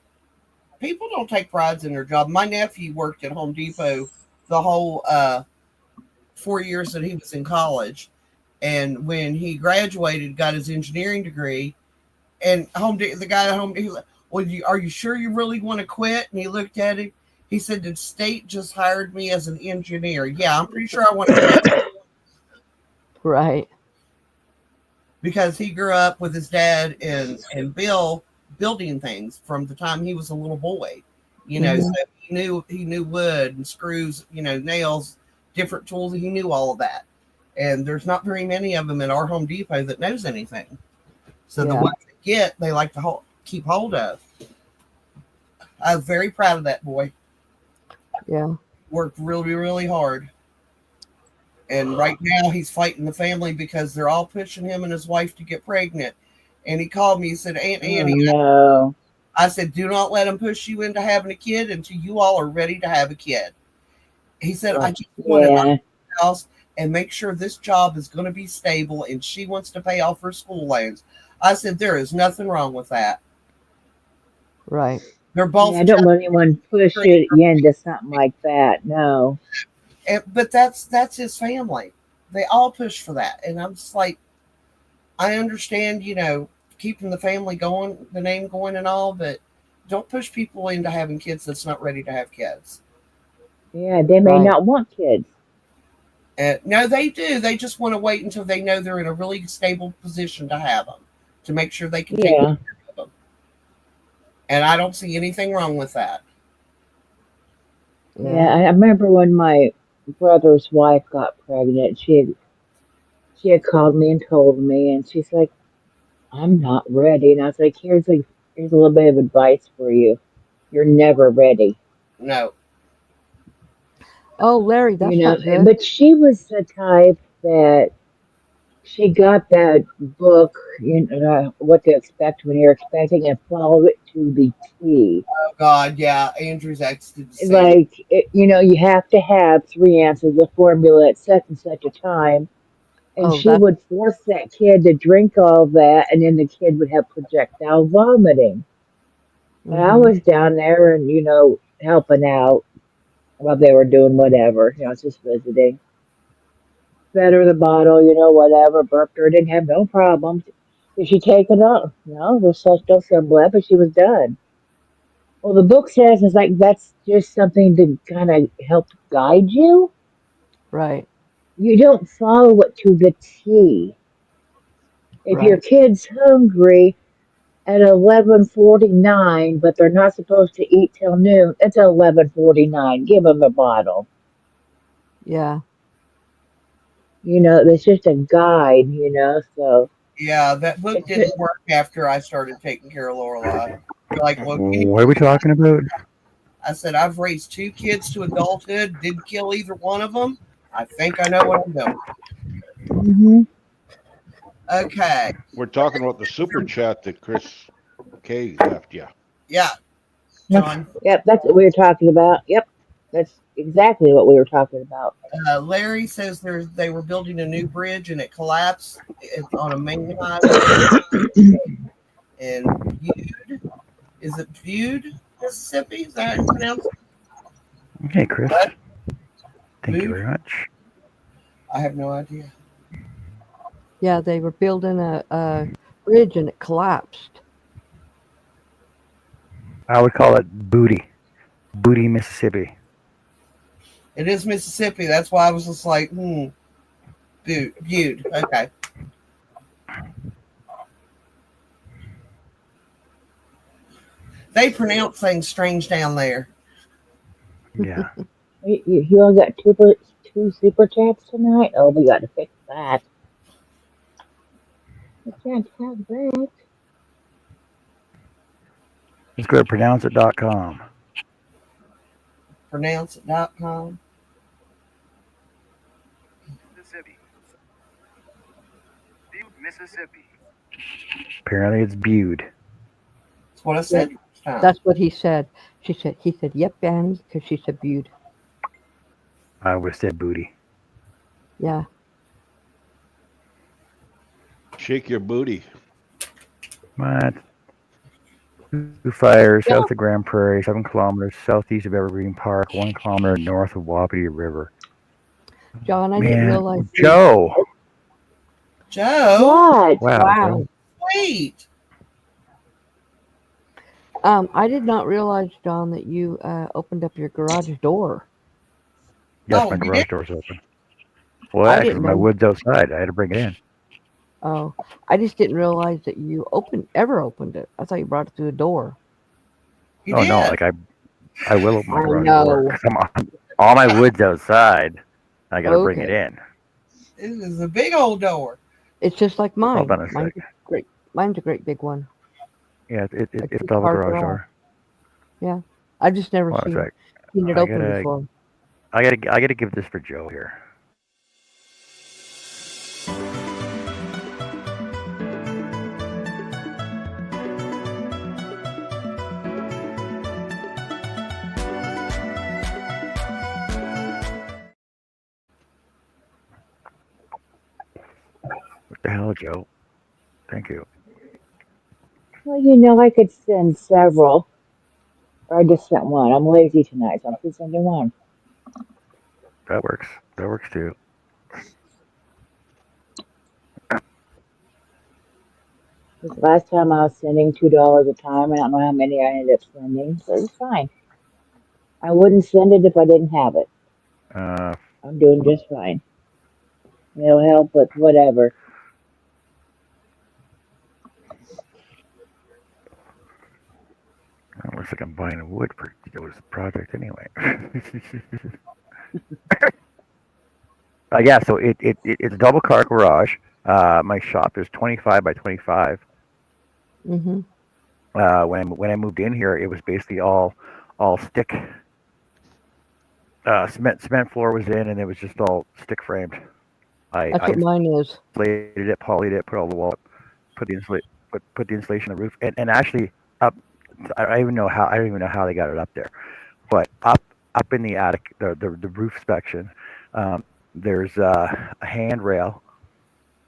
people don't take prides in their job. My nephew worked at Home Depot the whole 4 years that he was in college, and when he graduated, got his engineering degree, and the guy at Home Depot, he was like, "Well, are you sure you really want to quit?" And he looked at him. He said, "The state just hired me as an engineer. Yeah, I'm pretty sure I want to quit." Right. Because he grew up with his dad and Bill building things from the time he was a little boy. So Hmm. he knew wood and screws, nails, different tools. He knew all of that. And there's not very many of them at our Home Depot that knows anything. So the Yeah. ones they get, they like to keep hold of. I was very proud of that boy. Yeah. Worked really, really hard. And right now he's fighting the family because they're all pushing him and his wife to get pregnant. And he called me. He said, "Aunt Oh Annie," no. I said, "do not let him push you into having a kid until you all are ready to have a kid." He said, "I Right. just want to buy Yeah. a house and make sure this job is going to be stable, and she wants to pay off her school loans." I said, "There is nothing wrong with that." Right. They're Yeah, both I don't just let anyone push it into something like that. No. but that's his family. They all push for that. And I'm just like, I understand, keeping the family going, the name going and all, but don't push people into having kids that's not ready to have kids. Yeah, they may Right. not want kids. No, they do. They just want to wait until they know they're in a really stable position to have them, to make sure they can take Yeah. care of them. And I don't see anything wrong with that. Yeah. Yeah. I remember when my brother's wife got pregnant, she had called me and told me, and she's like, "I'm not ready." And I was like, here's a little bit of advice for you. You're never ready. No. Oh, Larry, that's not good. But she was the type that she got that book, what to expect when you're expecting, and followed it to the T. Oh, God, yeah. Andrew's ex did the same. Like, you have to have three answers, a formula at such and such a time. And Oh, she that's would force that kid to drink all that, and then the kid would have projectile vomiting. And I mm-hmm. was down there and, helping out while they were doing whatever, just visiting. Fed her the bottle, whatever, burped her, didn't have no problems. Did she take it up? No, there's such no some blood, but she was done. Well, the book says it's like that's just something to kind of help guide you. Right. You don't follow it to the T. If your Right. kid's hungry at 11:49, but they're not supposed to eat till noon, it's 11:49. Give them a bottle. Yeah. It's just a guide. So Yeah, that book it could, didn't work after I started taking care of Lorelai. You're like, well, can you? What are we talking about? I said, I've raised 2 kids to adulthood, didn't kill either one of them. I think I know what I'm doing. hmm Okay. We're talking about the super chat that Chris K left you. Yeah, John. Yep, that's what we were talking about. Yep, that's exactly what we were talking about. Larry says they were building a new bridge and it collapsed. It's on a main highway. And Bude, is it Bude, Mississippi? Is that how you pronounce it? Okay, Chris. What? Thank you Bude? very much. I have no idea. Yeah, they were building a bridge and it collapsed. I would call it Booty. Booty, Mississippi. It is Mississippi. That's why I was just like, Bude. Okay. They pronounce things strange down there. Yeah. You only got two super chats tonight? Oh, we got to fix that. We can't have that. Let's go to pronounceit.com. Pronounce.com. Mississippi. Butte, Mississippi. Apparently it's Bude. That's what I said. That's what he said. He said, yep, Annie, because she said Bude. I would have said Booty. Yeah. Shake your booty. What? Two fires south of Grand Prairie, 7 kilometers southeast of Evergreen Park, 1 kilometer north of Wapiti River. John, I didn't realize. Joe. Joe? What? Wow. Sweet. I did not realize, John, that you opened up your garage door. Yes, Oh, my you garage did? door's open. Well, I actually, didn't my know. wood's outside. I had to bring it in. Oh, I just didn't realize that you ever opened it. I thought you brought it through the door. You Oh did. no, like I will open my I garage know. door. 'Cause all my wood's outside. I got to bring it Okay. in. This is a big old door. It's just like mine. Hold on a sec. Mine's a great big one. Yeah, it's A a double two-car garage door. Yeah, I've just never Hold on a seen sec. it I open gotta- before. I gotta give this for Joe here. What the hell, Joe? Thank you. Well, I could send several. Or I just sent one. I'm lazy tonight, so I'm just sending one. That works. That works too. This last time I was sending $2 a time. I don't know how many I ended up sending, so it's fine. I wouldn't send it if I didn't have it. I'm doing just fine. It'll help with whatever. It looks like I'm buying a wood for Joe's project anyway. Yeah, so it's a double car garage. My shop is 25 by 25. Mm-hmm. When I moved in here, it was basically all stick. Cement floor was in, and it was just all stick framed. That's what mine is. Insulated it, polyed it, put all the wall, put the insulation on the roof, and actually up. I don't even know how they got it up there, but up in the attic, the roof section, there's a handrail,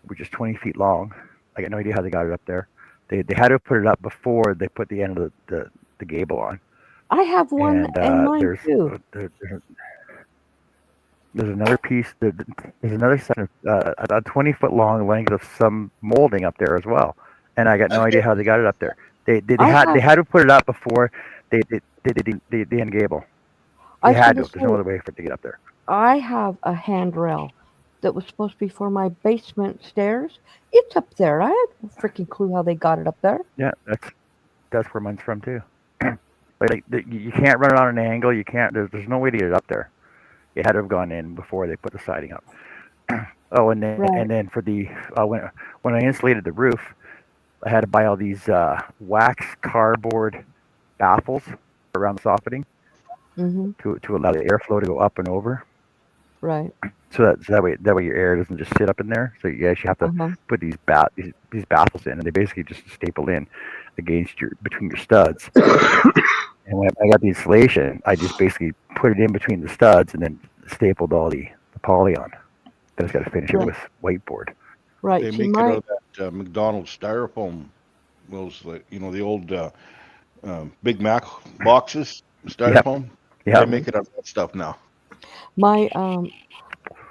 which is 20 feet long. I got no idea how they got it up there. They had to put it up before they put the end of the gable on. I have one in mine too. There's another piece. There's another set of a 20-foot long length of some molding up there as well. And I got no idea how they got it up there. They had to put it up before the end gable. I You was had going to. to There's no say, other way for it to get up there. I have a handrail that was supposed to be for my basement stairs. It's up there. I have no freaking clue how they got it up there. Yeah, that's where mine's from too. You can't run it on an angle. You can't. There's no way to get it up there. It had to have gone in before they put the siding up. Oh, and Right. then for the when I insulated the roof, I had to buy all these wax cardboard baffles around the soffitting Mm-hmm. to allow the airflow to go up and over. Right. So that way your air doesn't just sit up in there. So you actually have to Uh-huh. put these baffles in, and they basically just staple in against your between your studs. And when I got the insulation, I just basically put it in between the studs and then stapled all the poly on. Then I just got to finish it Right. with whiteboard. Right. They See, make it my out of that McDonald's styrofoam. Those, like, the old Big Mac boxes, Yep, styrofoam. They yep. make it out of that stuff now. my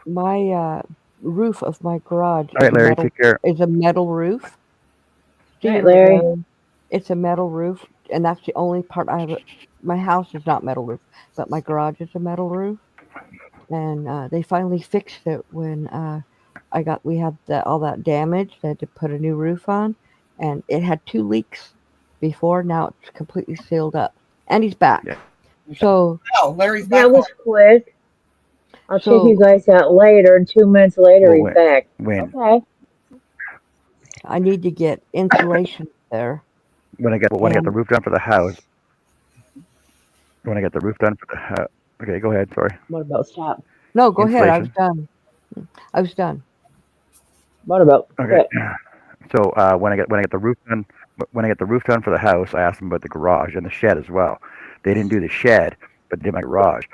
my roof of my garage All right, Larry, take care. is a metal roof. All right, Steven would Larry. know. It's a metal roof, and that's the only part I have. My house is not metal roof, but my garage is a metal roof. And they finally fixed it when we had all that damage. They had to put a new roof on, and it had 2 leaks before. Now it's completely sealed up, and he's back. Yeah. So Oh, Larry's back That on. was quick. I'll check you so guys out later, and 2 minutes later, Well, he's back. when Okay. I need to get insulation there, when I got the and roof done for the house, when I got the roof done for the house. Okay, go ahead. Sorry. What about stop? no, go ahead. I was Insulation. done. I was done. What about Okay. quit? So when I got the roof done for the house, I asked them about the garage and the shed as well. They didn't do the shed, but they did my garage.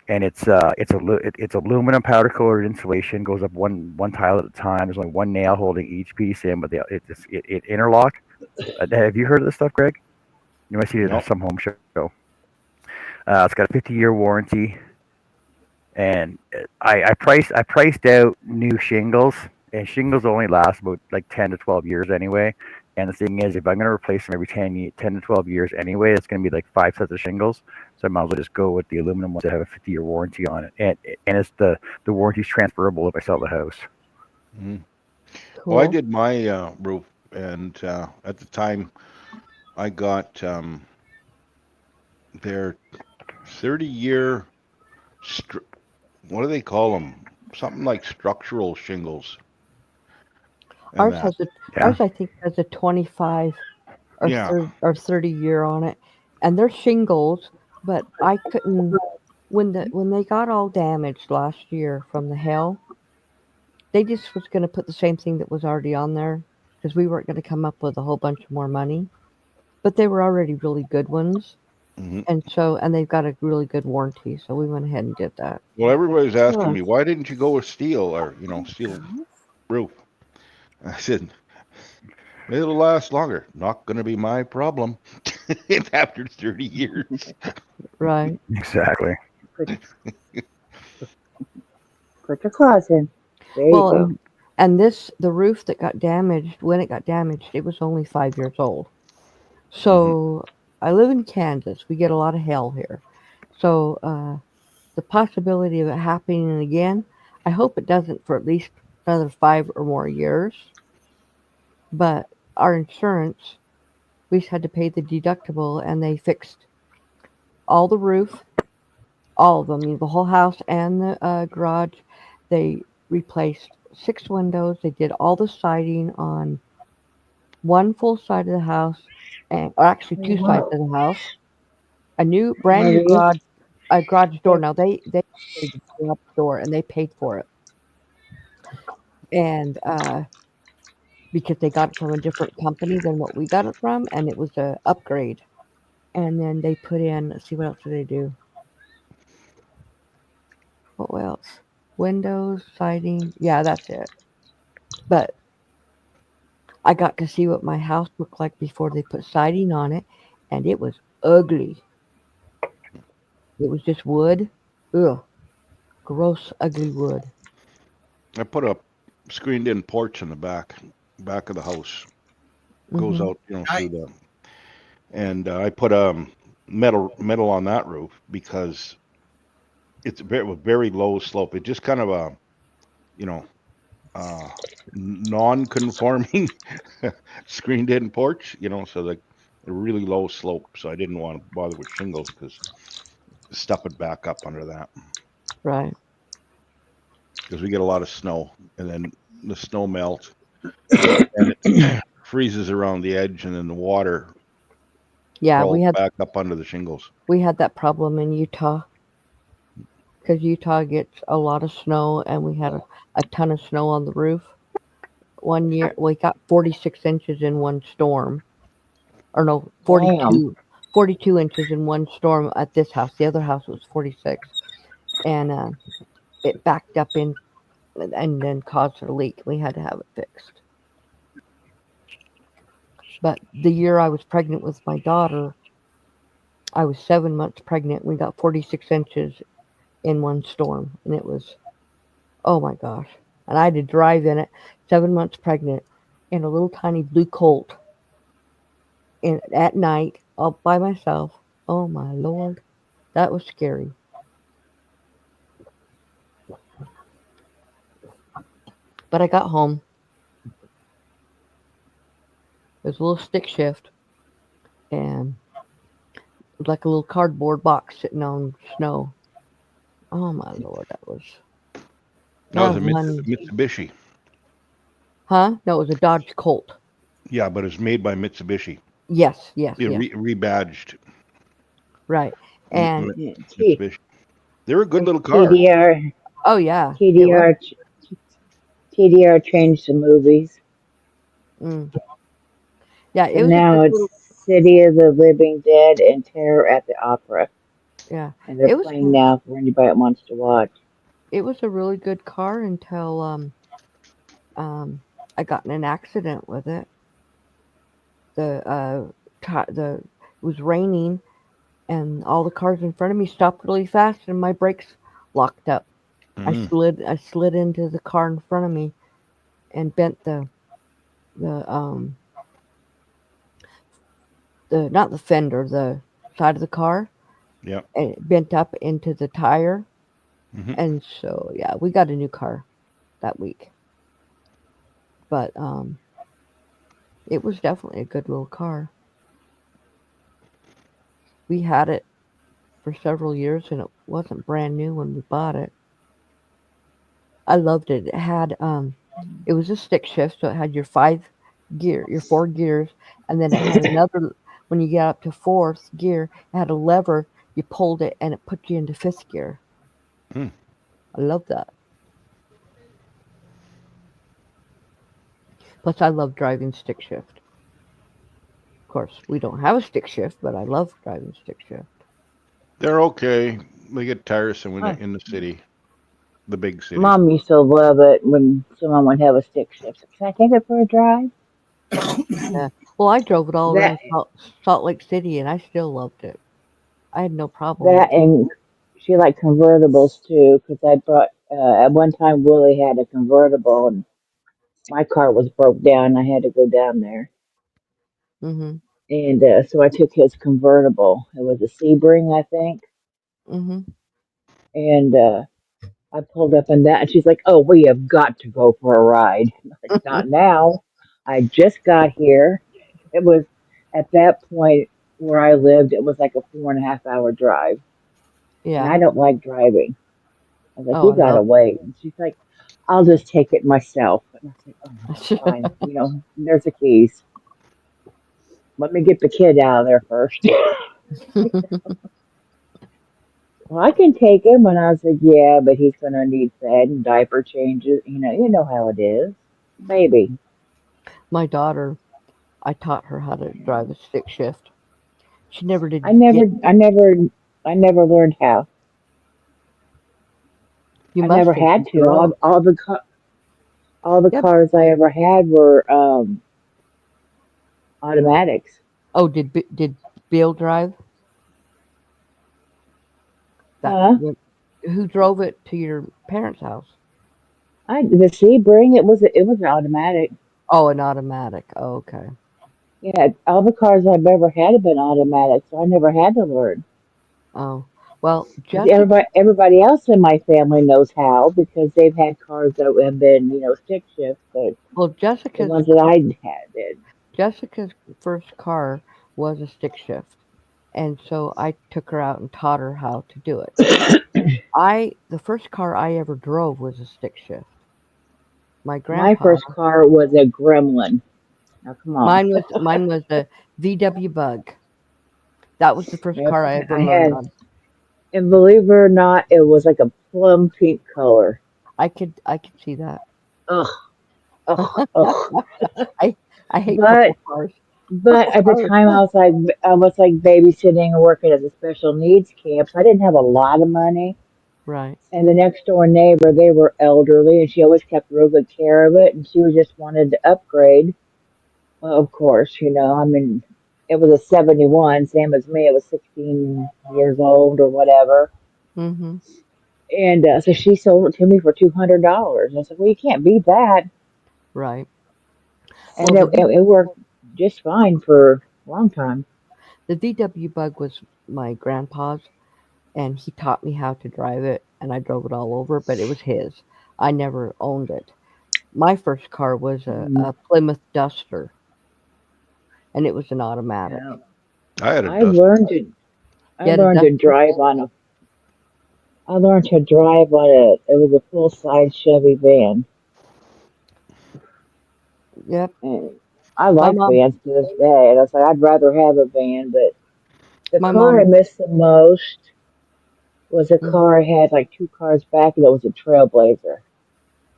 And it's aluminum powder coated insulation. Goes up one tile at a time. There's only one nail holding each piece in, but it interlocked. Have you heard of this stuff, Greg? You might see it at No. some home show. It's got a 50-year warranty, and I priced out new shingles, and shingles only last about like 10 to 12 years anyway. And the thing is, if I'm going to replace them every 10 to 12 years anyway, it's going to be like 5 sets of shingles. So I might as well just go with the aluminum ones that have a 50-year warranty on it, and it's the warranty's transferable if I sell the house. Mhm. Well, I Cool. did my roof, and at the time, I got their 30-year. What do they call them? Something like structural shingles. And Ours that. has a Yeah. ours I think has a 25 or Yeah. 30 year on it, and they're shingles. But I couldn't when they got all damaged last year from the hail. They just was going to put the same thing that was already on there because we weren't going to come up with a whole bunch more money. But they were already really good ones, hmm and they've got a really good warranty. So we went ahead and did that. Well, everybody's asking Huh. me, why didn't you go with steel or steel roof? I said, it'll last longer. Not going to be my problem after 30 years. Right. Exactly. Put your claws in. There you Well, go. and the roof that got damaged, when it got damaged, it was only 5 years old. So I live in Kansas. We get a lot of hail here. So the possibility of it happening again, I hope it doesn't for at least another 5 or more years. But our insurance, we just had to pay the deductible, and they fixed all the roof, all of them, the whole house and the garage. They replaced 6 windows. They did all the siding on one full side of the house, or actually 2 sides of the house. A brand new Marie. garage, a garage door. Yep. Now they upgraded the garage door, and they paid for it, and because they got it from a different company than what we got it from, and it was a upgrade. And then they put in. Let's see, what else did they do? What else? Windows, siding. Yeah, that's it. But I got to see what my house looked like before they put siding on it, and it was ugly. It was just wood. Ugh, gross, ugly wood. I put a screened-in porch in the back of the house. Goes Hmm. out, through the, and I put metal on that roof because it's with very low slope. It just kind of a, you know, non-conforming screened-in porch, so like a really low slope. So I didn't want to bother with shingles because stuff would back up under that. Right. Because we get a lot of snow, and then the snow melts and it freezes around the edge, and then the water Yeah, crawls back up under the shingles. we had that problem in Utah because Utah gets a lot of snow, and we had a ton of snow on the roof. One year we got 46 inches in one storm, or no, 42 inches in one storm at this house. The other house was 46, and it backed up in and then caused a leak. We had to have it fixed. But the year I was pregnant with my daughter, I was 7 months pregnant. We got 46 inches in one storm, and it was, oh my gosh. And I had to drive in it, 7 months pregnant, in a little tiny blue Colt at night, all by myself. Oh my Lord, that was scary. But I got home. It was a little stick shift, and it was like a little cardboard box sitting on snow. Oh my Lord, that was. That was a Mitsubishi. Huh? No, it was a Dodge Colt. Yeah, but it's made by Mitsubishi. Yes. Rebadged. Right. And Mitsubishi. They're a good little car. TDR. Oh yeah. TDR changed the movies. Mm. Yeah, it and was now it's City of the Living Dead and Terror at the Opera. Yeah. And they're playing now for anybody that wants to watch. It was a really good car until I got in an accident with it. It was raining, and all the cars in front of me stopped really fast, and my brakes locked up. I slid into the car in front of me, and bent the not the fender, the side of the car. Yeah. And it bent up into the tire. Mm-hmm. And so yeah, we got a new car that week. But it was definitely a good little car. We had it for several years, and it wasn't brand new when we bought it. I loved it. It had it was a stick shift, so it had your 4 gears, and then it had another. When you get up to 4th gear, it had a lever. You pulled it, and it put you into 5th gear. I love that. Plus, I love driving stick shift. Of course, we don't have a stick shift, but I love driving stick shift. They're okay. They get tiresome when in the city, the big city. Mom used to love it when someone would have a stick shift. Can I take it for a drive? Yeah. Well, I drove it all around Salt Lake City, and I still loved it. I had no problem. That and she liked convertibles too, because I brought at one time Willie had a convertible, and my car was broke down. I had to go down there, Mm-hmm. and so I took his convertible. It was a Sebring, I think, Mm-hmm. and I pulled up in that, and she's like, "Oh, we have got to go for a ride." I'm like, not now. I just got here. It was at that point where I lived. It was like a 4.5 hour drive, and Yeah. I don't like driving. I was like, Oh, "You gotta wait." And she's like, "I'll just take it myself." And I said, "Oh, fine. There's the keys. Let me get the kid out of there first." Well, I can take him, and I was like, "Yeah, but he's gonna need fed and diaper changes. You know how it is, baby." My daughter, I taught her how to drive a stick shift. She never did. I never learned how. You I must never have, had to. girl. All the Yep. cars I ever had were automatics. Oh, did Bill drive? Huh? Who drove it to your parents' house? The Sebring, it was an automatic. Oh, an automatic. Oh, okay. Yeah, all the cars I've ever had have been automatic, so I never had to learn. Oh, well, But Jessica. everybody else in my family knows how because they've had cars that have been, stick shift, but Well, the ones that I had did. Jessica's first car was a stick shift, and so I took her out and taught her how to do it. The first car I ever drove was a stick shift. My My grandpa, first car was a Gremlin. Now, come on. mine was a VW Bug. That was the first Yep, car I ever I learned had, on. and believe it or not, it was like a plum pink color. I could see that. Ugh, ugh, ugh. I I hate But purple cars. But Purple at the cars. time, I was like babysitting and working at the special needs camp, so I didn't have a lot of money. Right. And the next door neighbor, they were elderly, and she always kept real good care of it, and she was just wanted to upgrade. Well, of course, I mean, it was a 71, same as me. It was 16 years old or whatever. Mm-hmm. And so she sold it to me for $200. I said, well, you can't beat that. Right. And Well, it worked just fine for a long time. the VW Bug was my grandpa's, and he taught me how to drive it, and I drove it all over. But it was his. I never owned it. My first car was a Plymouth Duster, and it was an automatic. Yeah. I had a I dust. learned to I You had a learned to Duster? drive on a I learned to drive on it was a full size Chevy van. Yep. And I My like mom. vans to this day. And I was like, I'd rather have a van, but the My car I mom. missed the most was a Mhm. car I had like two cars back and it was a Trailblazer.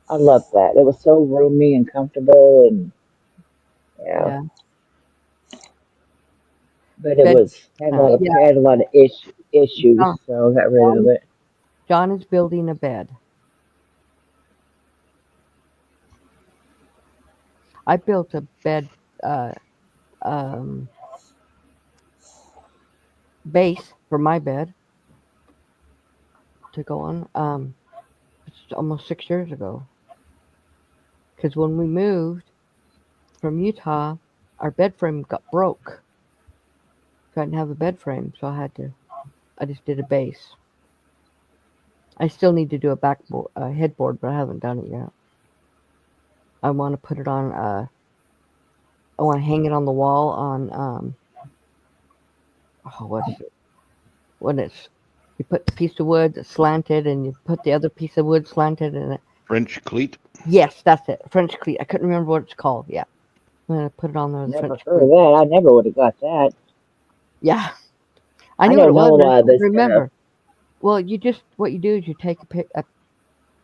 I loved that. It was so roomy and comfortable and yeah. Yeah. But it Bed. was Yeah. had a lot of issues, John, so I got rid of John. it. John is building a bed. I built a bed uh, um, base for my bed to go on. It's almost 6 years ago. Because when we moved from Utah, our bed frame got broke. So I didn't have a bed frame, so I just did a base. I still need to do a backboard, headboard, but I haven't done it yet. I want to put it on. I want to hang it on the wall on. What's it? When it's you put the piece of wood that's slanted, and you put the other piece of wood slanted, and it. French cleat. Yes, that's it. French cleat. I couldn't remember what it's called. Yeah, I'm gonna put it on there. The Never French heard of cleat. that. I never would have got that. Yeah, I I knew what don't it know was. a I just lot of couldn't this stuff. remember. Well, what you do is you take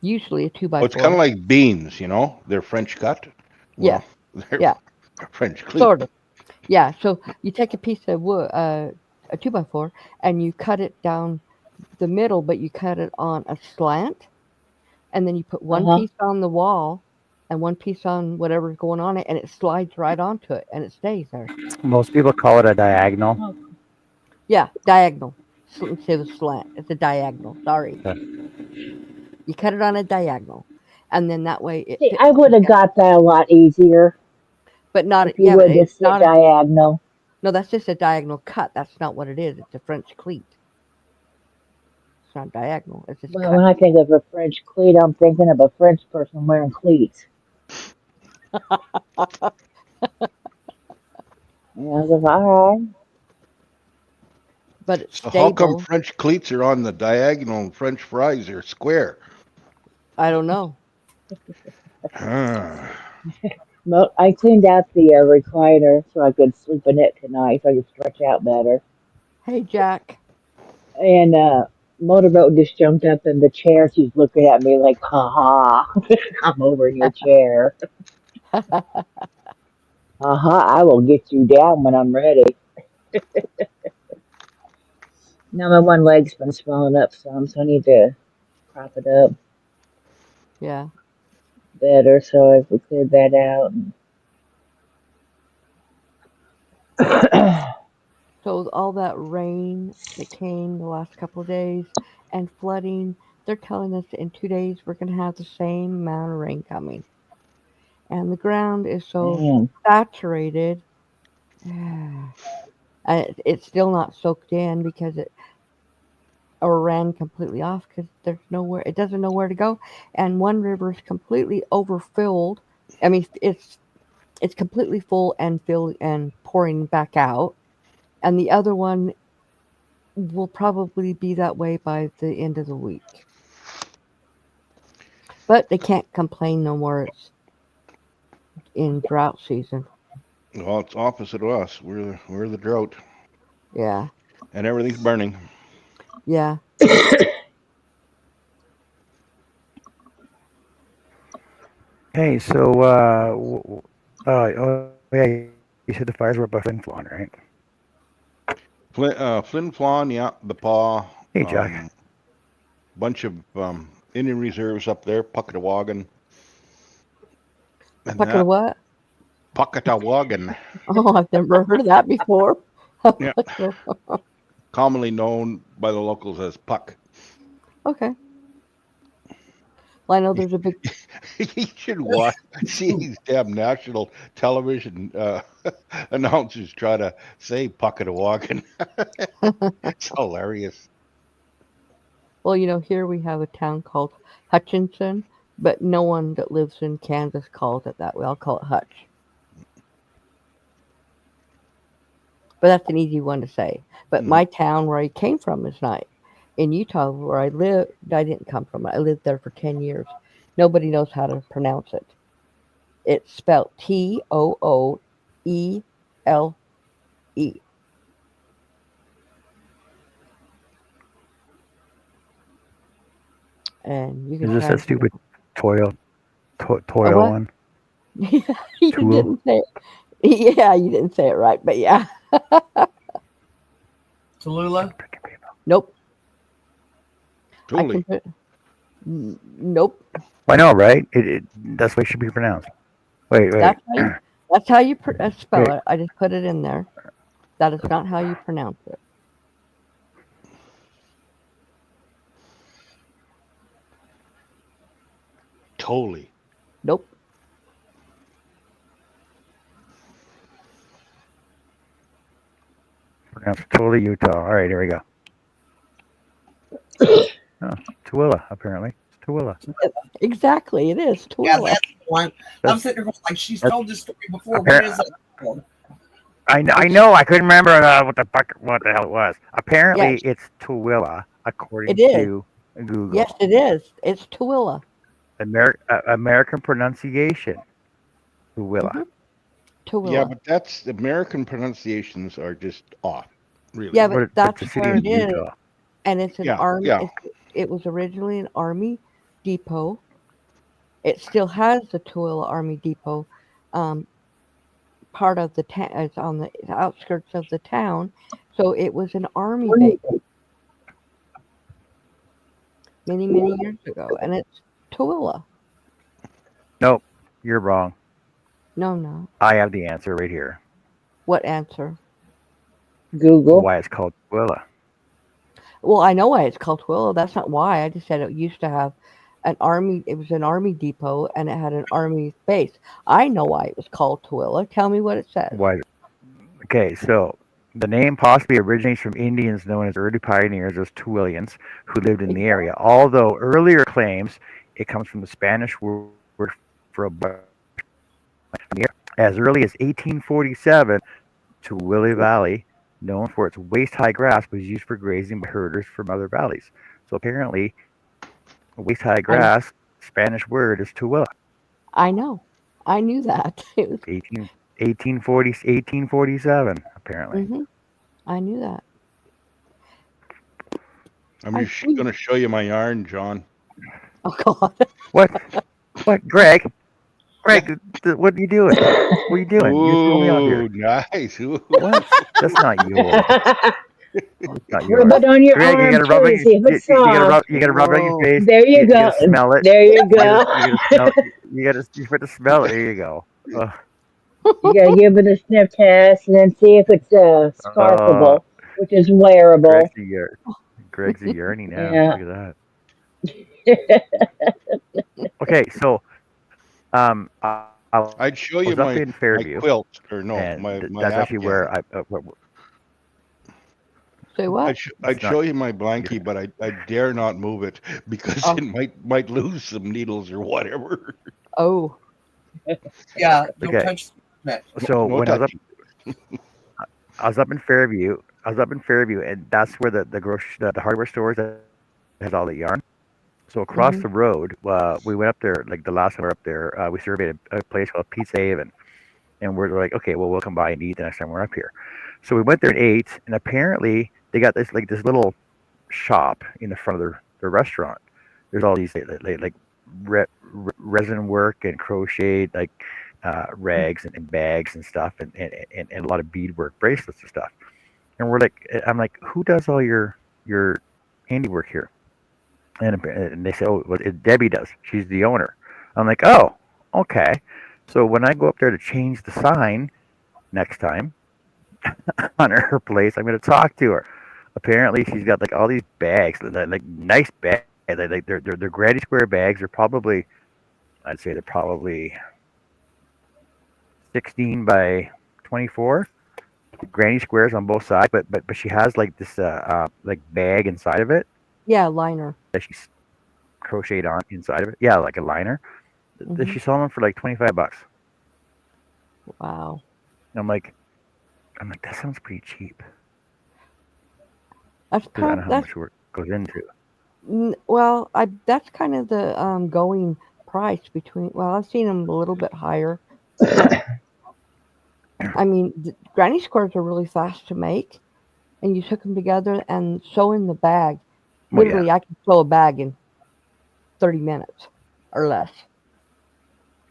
usually a two by Oh, it's kind of four. like beans, They're French cut. Yeah, Well, they're yeah, French cleat. sort of. Yeah, so you take a piece of wood, a two by four, and you cut it down the middle, but you cut it on a slant, and then you put Uh one huh. piece on the wall and one piece on whatever's going on it, and it slides right onto it, and it stays there. Most people call it a diagonal. Oh, Yeah, diagonal. Instead of slant, it's a diagonal. Sorry, Uh, you cut it on a diagonal, and then that way it see, fits I would have together. got that a lot easier But not if you yeah, but would have it's just said not a diagonal. no. That's just a diagonal cut. That's not what it is. It's a French cleat. It's not diagonal. It's just Well, cut. when I think of a French cleat, I'm thinking of a French person wearing cleats. And I was like, all right. But it's So how come stable. French cleats are on the diagonal and French fries are square? I don't know. Ah. Well, I cleaned out the recliner so I could sleep in it tonight, so I could stretch out better. Hey, Jack. And Motorboat just jumped up in the chair. She's looking at me like, ha ha, I'm over in your chair. Ha ha, I will get you down when I'm ready. Now my one leg's been swelling up some, so I need to prop it up Yeah. better so I can clear that out. So all that rain that came the last couple of days and flooding, they're telling us in 2 days we're going to have the same amount of rain coming. And the ground is so Man, saturated It's still not soaked in because it or ran completely off because there's nowhere. It doesn't know where to go, and one river is completely overfilled. I mean, it's completely full and filled and pouring back out, and the other one will probably be that way by the end of the week. But they can't complain no more. It's in drought season. Well, it's opposite of us. We're the drought, Yeah, and everything's burning. yeah. Hey, so oh yeah, you said the fires were up by Flin Flon, right? Flin Flon, yeah, the paw, Hey, Jack. bunch of Indian reserves up there, Puckatawagan, and Pucker that what? Puckatawagan, Oh, I've never heard of that before. yeah, Pucker. commonly known by the locals as Puck. Okay. Well, I know there's a big. You should watch see these damn national television announcers try to say Puckatawagan. It's hilarious. Well, here we have a town called Hutchinson, but no one that lives in Kansas calls it that. We all call it Hutch. But that's an easy one to say. But my town where I came from is not in Utah, where I live. I didn't come from it. I lived there for 10 years. Nobody knows how to pronounce it. It's spelled Tooele. And you can Is this that translate stupid toil what? one? You Tool? didn't say it. Yeah, you didn't say it right, but yeah. Tallulah? Nope. Totally. Nope. I know, right? That's the way it should be pronounced. Wait. That's how you spell Wait. it. I just put it in there. That is not how you pronounce it. Totally. Nope. Pronounced totally Utah. All right, here we go. Oh, Tooele, apparently. It's Tooele. Exactly, it is Yeah, Tooele. that's the one. I'm sitting there going, like, she's told this story before. What is it for? I know. I couldn't remember what the hell it was. Apparently, it's Tooele, according to Google. Yes, it is. It's Tooele. American pronunciation. Tooele. Mm-hmm. Tooele. Yeah, but that's American pronunciations are just off. Really. Yeah, but that's where it is. Utah. And it's an army. Yeah. It was originally an army depot. It still has the Tooele Army Depot. Part of the town. It's on the outskirts of the town. So it was an army base many years ago, and it's Tooele. Nope, you're wrong. No. I have the answer right here. What answer? Google. Why it's called Tooele. Well, I know why it's called Tooele. That's not why. I just said it used to have an army. It was an army depot, and it had an army base. I know why it was called Tooele. Tell me what it says. Why? Okay, so the name possibly originates from Indians known as early pioneers as Tooeleans who lived in the area. Although earlier claims it comes from the Spanish word for a bush. As early as 1847, Tooele Valley, known for its waist-high grass, was used for grazing by herders from other valleys. So apparently, waist-high grass, Spanish word is Tooele. I know. I knew that. It was 1847, apparently. Mm-hmm. I knew that. I'm just going to show you my yarn, John. Oh, God. What, Greg? Greg, what are you doing? What are you doing? Ooh, you threw me off here. Nice. Ooh. What? That's not yours. Rub it on your Greg, arm you gotta rub too, it. see if it's soft. You gotta rub it on your face. There you go. gotta smell it. There you go. You gotta smell it. There you go. You gotta give it a sniff test and then see if it's scarfable, which is wearable. Greg's a yearning now. Yeah. Look at that. Okay, so I I'd show I you was up my in Fairview, quilt, or no, and my that's actually afghan. where Say what? I'd it's not. show you my blankie, but I dare not move it because Oh, it might lose some needles or whatever. oh, Yeah, don't Okay, touch that. so No when touchy. I was up in Fairview, and that's where the hardware stores that has all the yarn. So across hmm the road, we went up there. Like the last time we were up there, we surveyed a place called Pizza Haven, and we're like, okay, well, we'll come by and eat the next time we're up here. So we went there and ate, and apparently they got this little shop in the front of their restaurant. There's all these like resin work and crochet like rags and bags and stuff, and a lot of beadwork bracelets and stuff. And I'm like, who does all your handiwork here? And they say, oh, well, Debbie does. She's the owner. I'm like, oh, okay. So when I go up there to change the sign next time on her place, I'm going to talk to her. Apparently, she's got like all these bags, like nice bags. Like they're granny square bags. I'd say they're probably 16 by 24 granny squares on both sides. But she has like this like bag inside of it yeah, liner. that she's crocheted on inside of it. Yeah, like a liner. hmm She's selling them for like $25. Wow, I'm like that sounds pretty cheap that's because I kind. know how That's much work goes into. well, I that's kind of the going price between. Well, I've seen them a little bit higher, but I mean, granny squares are really fast to make, and you took them together and sew in the bag. Well, yeah, Literally, I can sew a bag in 30 minutes or less.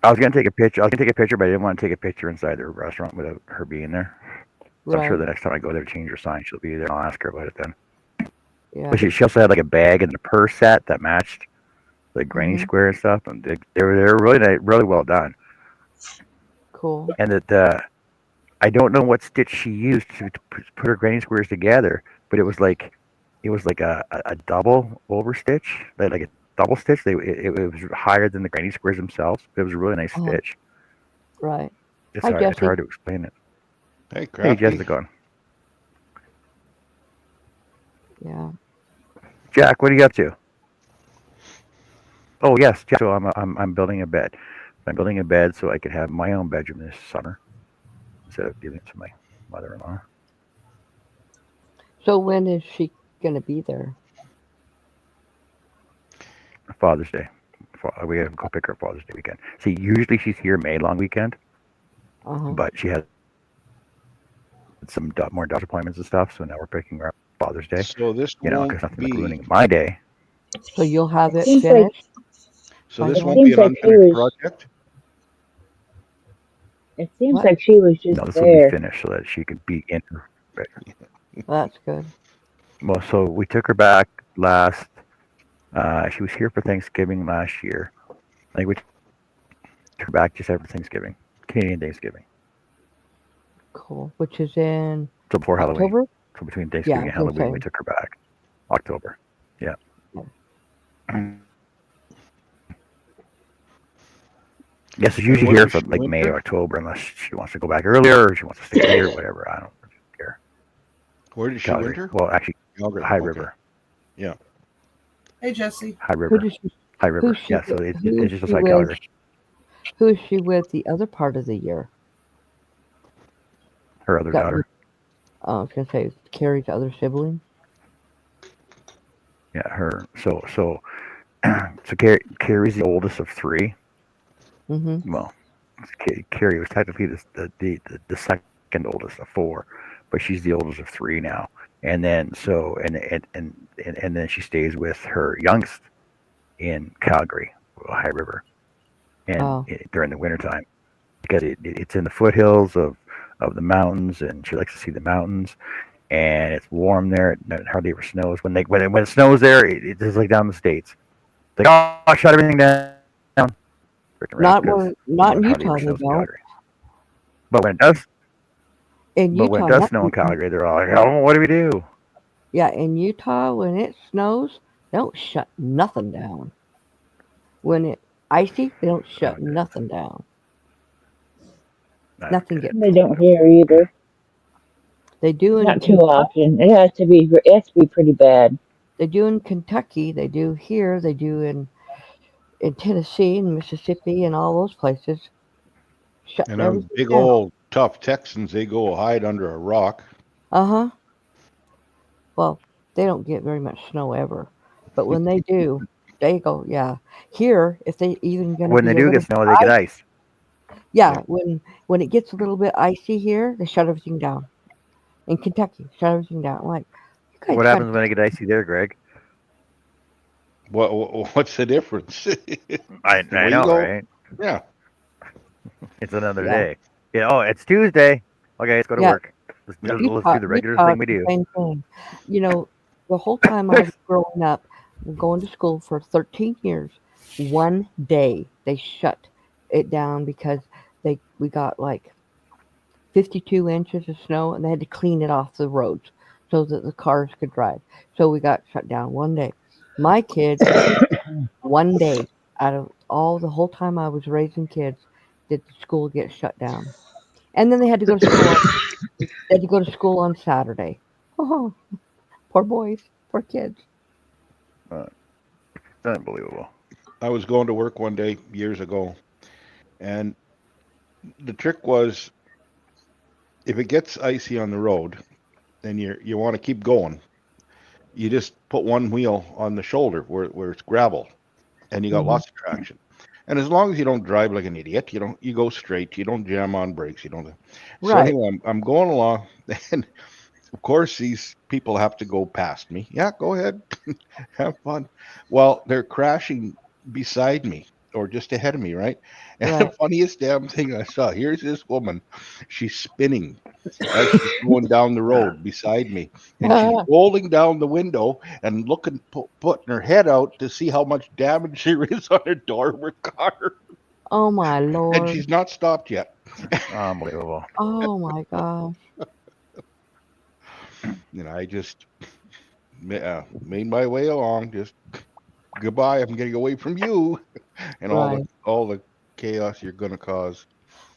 I was gonna take a picture. But I didn't want to take a picture inside the restaurant without her being there. So I'm sure Right. the next time I go there to change her sign, she'll be there. I'll ask her about it then. Yeah. But she also had like a bag and a purse set that matched the granny hmm square and stuff, and they were really really well done. Cool. And that I don't know what stitch she used to put her granny squares together, but it was like a double over stitch, like a double stitch. It was higher than the granny squares themselves. It was a really nice Uh-huh. stitch. Right. It's Hi, hard, it's Jesse. hard to explain it. Hey, Hey, crafty. Jessica. Yeah. Jack, what are you up to? Oh yes, Jack. So I'm building a bed. I'm building a bed so I could have my own bedroom this summer instead of giving it to my mother-in-law. So when is she gonna be there? Father's Day. We have to go pick her up Father's Day weekend. See, usually she's here May long weekend, Uh-huh. but she had some more doctor appointments and stuff. So now we're picking her up Father's Day. So this Because won't nothing like be. ruining my day. So you'll have It it seems like finished So by this it won't then? be seems an like she unfinished was project. it seems What? like she was just No, this will be there. finished so that she could be in her bed. That's good. Well, so we took her back last. She was here for Thanksgiving last year. I think we took her back just after Thanksgiving, Canadian Thanksgiving. Cool. Which is in So before Halloween. October? So between Yeah, I Thanksgiving was and gonna Halloween, we say. took her back. October. Yeah. Yeah. Yes, she's And usually where here does for she like May or winter? October, unless she wants to go back earlier or she wants to stay later, whatever. I don't care. Where does she Calgary. winter? Well, actually, Calgary. High Okay. River. Yeah. Hey, Jesse. High Who River. does she High River. who's she Yeah, so with who it's is just she outside with Calgary. who is she with the other part of the year? Her other Got daughter. I was gonna say Carrie's other sibling. Yeah, her. So Carrie's the oldest of three. Mm-hmm. Well, Carrie was technically the second oldest of four, but she's the oldest of three now. And then and then she stays with her youngest in Calgary, High River, and Oh. during the wintertime because it's in the foothills of the mountains, and she likes to see the mountains. And it's warm there. It hardly ever snows. When it snows there, it's just like down in the states. It's like, oh, shut everything down. Freaking rats Not because not in it hardly ever Utah they snows in don't. Calgary. But when it does, In but when it Utah, does snow in nothing. Calgary, they're all like, oh, what do we do? Yeah, in Utah when it snows, they don't shut nothing down. When it icy, they don't Oh, shut good. nothing down. Nothing gets. They don't hear either. They do in Not too often. It has to be pretty bad. they do in Kentucky. They do here. They do in Tennessee and Mississippi and all those places. Shutting And them everything big down. old tough Texans, they go hide under a rock. Uh-huh. Well, they don't get very much snow ever, but when they do, they go. Yeah. Here, if they even going to When they be a do little get snow, they get ice. yeah, Yeah. when it gets a little bit icy here, they shut everything down. In Kentucky, shut everything down. I'm like, you guys What got happens when they get icy there, Greg? What's the difference? I Well, you know, go, right? yeah. It's another yeah, day. Yeah. Oh, it's Tuesday. Okay, let's go to yeah. work. Let's do the regular Utah, thing it's we the do. same thing. You know, the whole time I was growing up, going to school for 13 years, one day they shut it down because we got like 52 inches of snow and they had to clean it off the roads so that the cars could drive. So we got shut down one day. My kids, one day out of all the whole time I was raising kids, did the school get shut down. And then they had to go to school. They had to go to school on Saturday. Oh, poor boys, poor kids. Uh, it's unbelievable. I was going to work one day years ago, and the trick was if it gets icy on the road and you want to keep going, you just put one wheel on the shoulder where it's gravel, and you got Hmm. lots of traction. And as long as you don't drive like an idiot, you go straight, you don't jam on brakes, you don't. So Right, anyway, I'm going along, and of course these people have to go past me. Yeah, go ahead, have fun. Well, they're crashing beside me or just ahead of me, right? And the right. funniest damn thing I saw, here's this woman, she's spinning as she's going down the road beside me, and she's rolling down the window and looking, putting her head out to see how much damage there is on her door of her car, Oh my and Lord. she's not stopped yet. Unbelievable. Oh my gosh. I just made my way along. Just goodbye. I'm getting away from you, and Right. all the chaos you're gonna cause.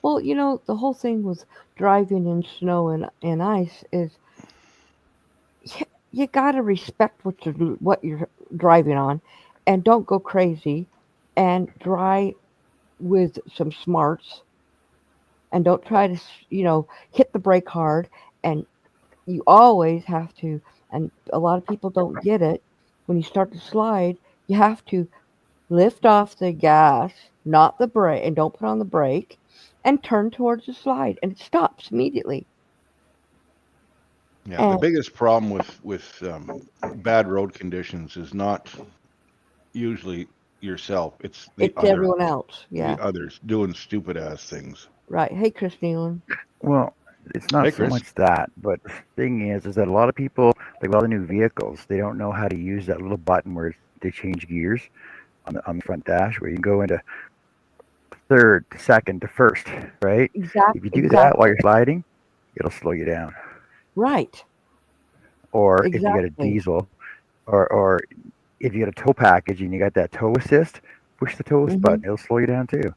Well, the whole thing with driving in snow and ice is you got to respect what you're driving on and don't go crazy and drive with some smarts and don't try to hit the brake hard and you always have to, and a lot of people don't get it, when you start to slide you have to lift off the gas, not the brake, and don't put on the brake and turn towards the slide and it stops immediately. Yeah, the And biggest problem with bad road conditions is not usually yourself. It's it's everyone else. the Yeah. others doing stupid ass things. Right. Hey, Chris Nealon. Well, it's not Hey, so Chris. much that, but the thing is that a lot of people, like all the new vehicles, they don't know how to use that little button where they change gears on the front dash, where you can go into third to second to first, right? If you do that while Exactly. you're sliding, it'll slow you down. Right. Or if you got a Exactly. diesel, or if you got a tow package and you got that tow assist, push the tow Hmm. button. It'll slow you down too,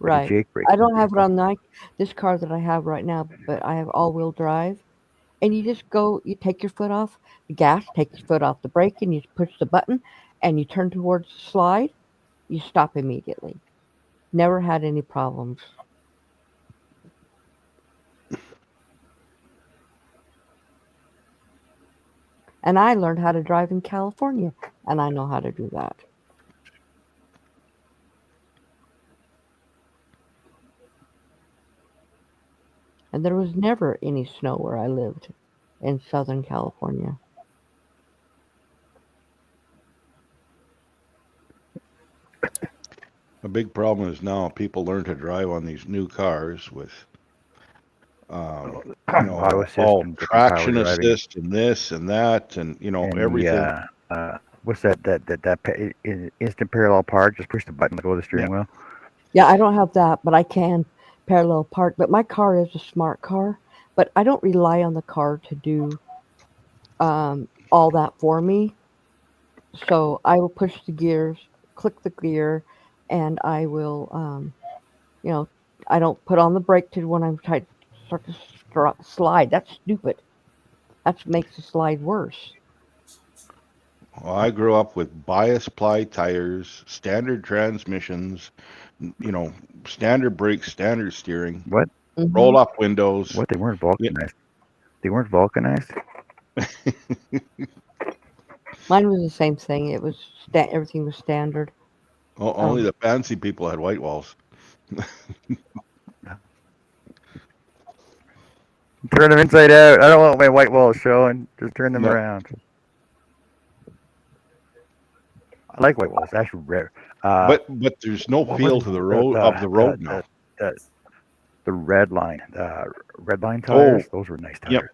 like a Right. Jake brake I don't have it vehicle. on this car that I have right now, but I have all-wheel drive. And you take your foot off the gas, take your foot off the brake, and you push the button, and you turn towards the slide. You stop immediately. Never had any problems. And I learned how to drive in California, and I know how to do that. And there was never any snow where I lived in Southern California. A big problem is now people learn to drive on these new cars with Auto assist all and different power traction driving, assist and this and that and and everything. what's instant parallel park? Just push the button to go to the Yeah. steering wheel. Yeah, I don't have that, but I can parallel park. But my car is a smart car, but I don't rely on the car to do all that for me. So I will push the gears, click the gear, and I will, you know, I don't put on the brake to when I'm trying to start to slide. That's stupid. That makes the slide worse. Well, I grew up with bias ply tires, standard transmissions, standard brakes, standard steering, What? roll Hmm. up windows. What? They weren't Yeah. vulcanized. They weren't vulcanized. Mine was the same thing. It was everything was standard. Only the fancy people had white walls. Turn them inside out. I don't want my white walls showing. Just turn them No, around. I like white walls. Actually, rare. but there's no What was feel it? to the road now. The red line. Red line Oh, tires. Those were nice yep. tires.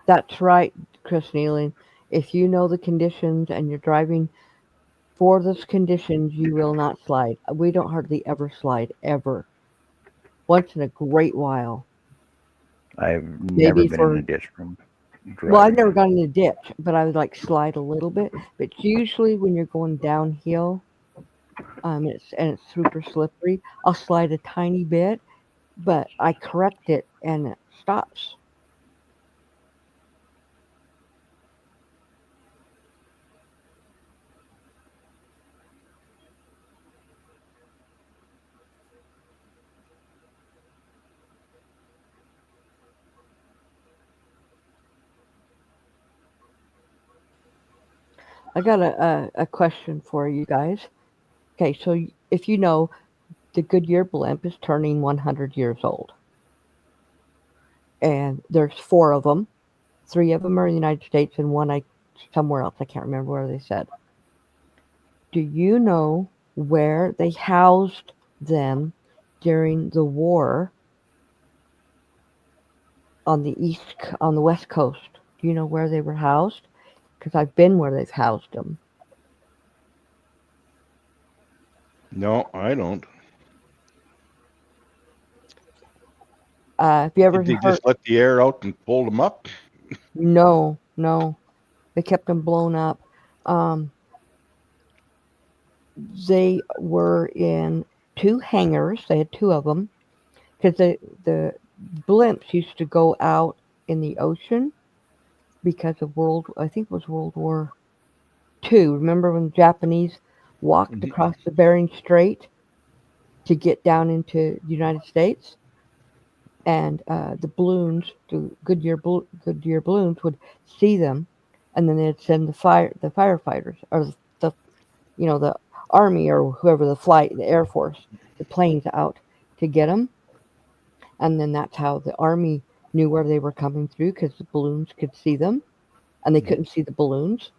That's right, Chris Nealing. If you know the conditions and you're driving for those conditions, you will not slide. We don't hardly ever slide, ever. Once in a great while. I've never Maybe been in for, a ditch from well, I've driving. never gone in a ditch, but I would like slide a little bit. But usually when you're going downhill, it's super slippery, I'll slide a tiny bit, but I correct it and it stops. I got a question for you guys. Okay, so if you know, the Goodyear blimp is turning 100 years old, and there's four of them. Three of them are in the United States, and one somewhere else. I can't remember where they said. Do you know where they housed them during the war on the West Coast? Do you know where they were housed? Because I've been where they've housed them. No, I don't. Have you ever Did they heard? just let the air out and pull them up? No, no. They kept them blown up. Um, they were in two hangars. They had two of them because the blimps used to go out in the ocean because of I think it was World War II. Remember when the Japanese walked across the Bering Strait to get down into the United States? And the balloons, the Goodyear balloons, would see them, and then they'd send the firefighters, or the army, or whoever, the Air Force, the planes out to get them, and then that's how the army knew where they were coming through because the balloons could see them, and they couldn't see the balloons.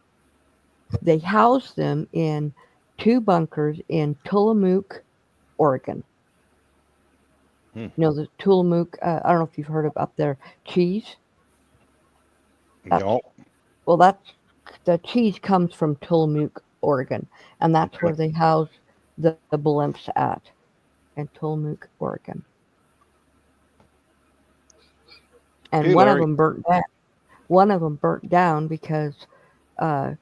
They housed them in two bunkers in Tillamook, Oregon. Hmm. You know the Tillamook. I don't know if you've heard of up there cheese. No. Well, the cheese comes from Tillamook, Oregon, and that's Okay. where they house the blimps at, in Tillamook, Oregon. And Hey, one of Larry. them burnt down. One of them burnt down because uh,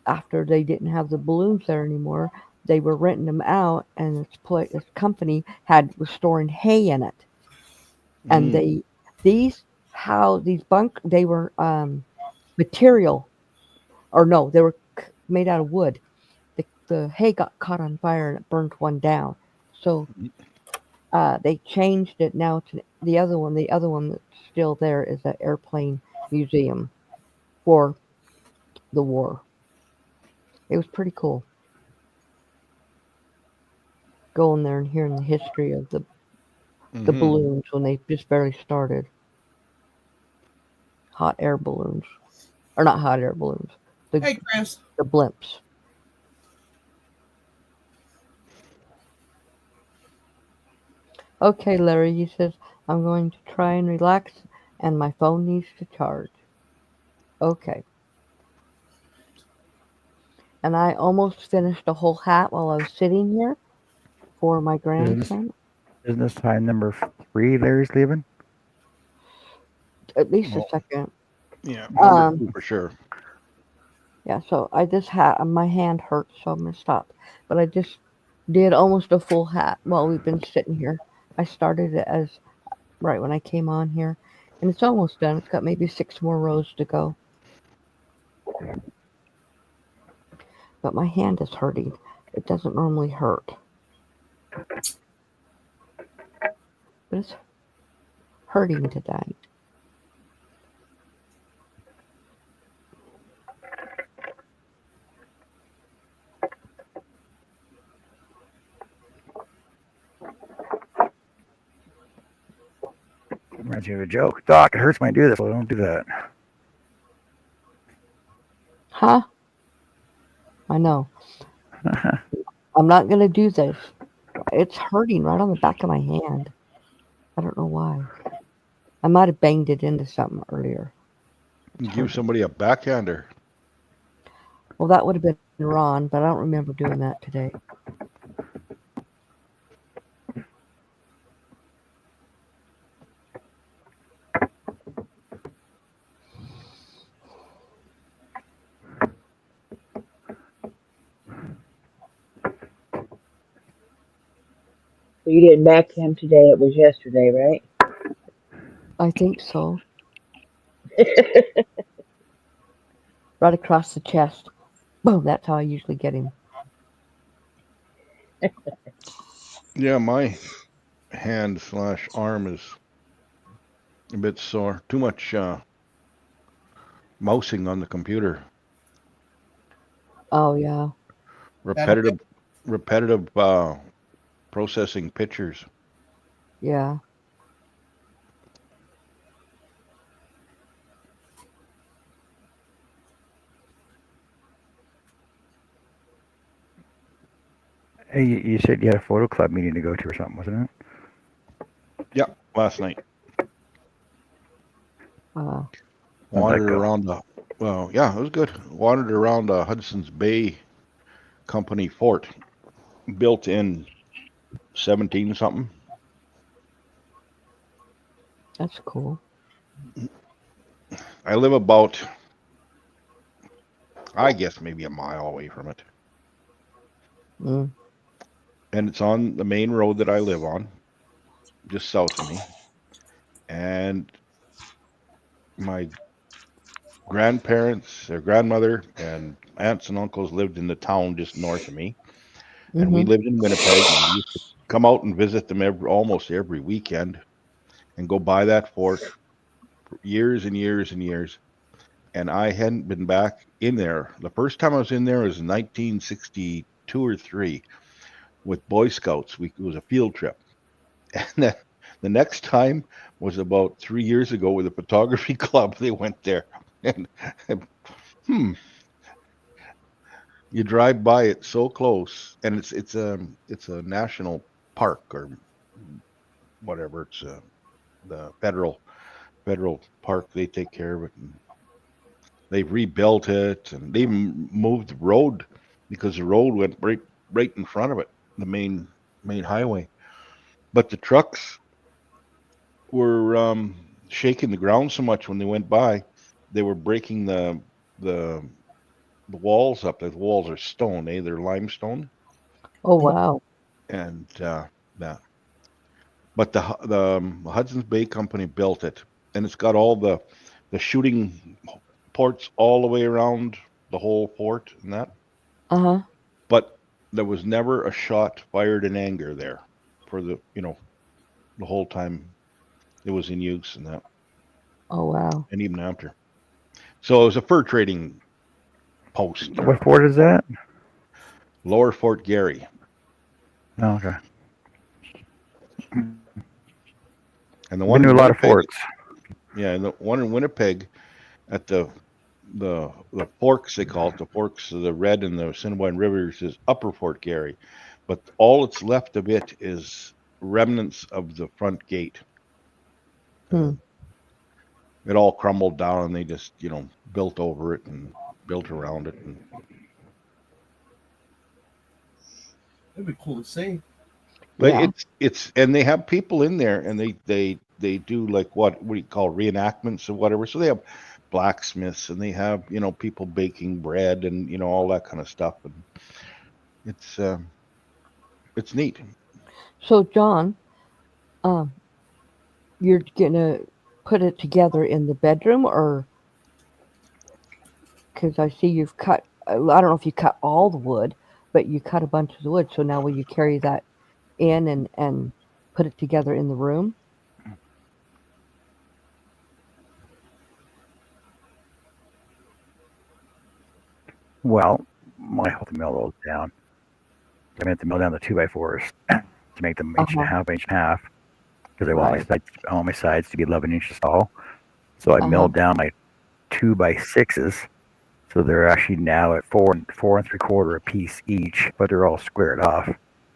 after they didn't have the balloons there anymore, they were renting them out, and this company was storing hay in it, and they were material, or no, they were made out of wood. The hay got caught on fire and it burned one down. So they changed it now to the other one. The other one that's still there is an airplane museum for the war. It was pretty cool going there and hearing the history of the balloons when they just barely started. Hot air balloons, or not hot air balloons. Hey, Chris. The blimps. Okay, Larry, he says, I'm going to try and relax, and my phone needs to charge. Okay. And I almost finished a whole hat while I was sitting here for my grandson. Isn't this time number 3 Larry's leaving? At least a second. Yeah, number Um, 2 for sure. yeah, so I just had my hand hurts, so I'm gonna stop. But I just did almost a full hat while we've been sitting here. I started it as right when I came on here, and it's almost done. It's got maybe 6 more rows to go. But my hand is hurting. It doesn't normally hurt, but it's hurting today. Reminds me of a joke. Doc, it hurts when I do this. Well, don't do that. Huh? I know. I'm not gonna do this. It's hurting right on the back of my hand. I don't know why. I might have banged it into something earlier. It's Give hurting. somebody a backhander. Well, that would have been Ron, but I don't remember doing that today. So you didn't back him today, it was yesterday, right? I think so. Right across the chest. Boom, that's how I usually get him. Yeah, my hand/arm is a bit sore. Too much mousing on the computer. Oh, yeah. That'll get Repetitive processing pictures. Yeah. Hey, you said you had a photo club meeting to go to or something, wasn't it? Yeah, last night. Uh, How'd that Wandered go? around well, yeah, it was good. Wandered around Hudson's Bay Company fort, built in 17 something. that's cool. I live about, I guess, maybe a mile away from it. Mm. And it's on the main road that I live on, just south of me. And my grandparents, their grandmother, and aunts and uncles lived in the town just north of me. And we Mm-hmm. lived in Winnipeg, and we used to come out and visit them almost every weekend and go by that fort for years and years and years. And I hadn't been back in there. The first time I was in there was in 1962 or three with Boy Scouts. It was a field trip. And then the next time was about 3 years ago with a photography club. They went there. And hmm, you drive by it so close, and it's a national park or whatever. It's the federal park. They take care of it, and they've rebuilt it, and they moved the road because the road went right in front of it, the main highway. But the trucks were shaking the ground so much when they went by, they were breaking the the walls up. The walls are stone, they're limestone, Oh, wow. and that. But the Hudson's Bay Company built it, and it's got all the shooting ports all the way around the whole fort and that. Uh-huh. But there was never a shot fired in anger there for the whole time it was in use and that, Oh, wow. and even after. So it was a fur trading post, What fort is that? Lower Fort Garry, Oh, okay. and the Been one to a in lot of Winnipeg. forts. Yeah, and the one in Winnipeg at the forks, they call it, the forks of the Red and the Assiniboine Rivers, is Upper Fort Garry, but all that's left of it is remnants of the front gate. Hmm. It all crumbled down, and they just built over it and built around it, and It'd be cool to see. but Yeah. it's and they have people in there, and they they do like what do you call reenactments or whatever. So they have blacksmiths and they have people baking bread and all that kind of stuff, and it's neat. So, John, um, you're gonna put it together in the bedroom, or because I see you've cut. I don't know if you cut all the wood, but you cut a bunch of the wood. So now will you carry that in and put it together in the room? Well, I have to mill those down. I have to mill down the 2x4s to make them inch and a half by inch and a half because Right. I want my sides to be 11 inches tall. So I milled down my 2x6s. So they're actually now at four and 3/4 a piece each, but they're all squared off.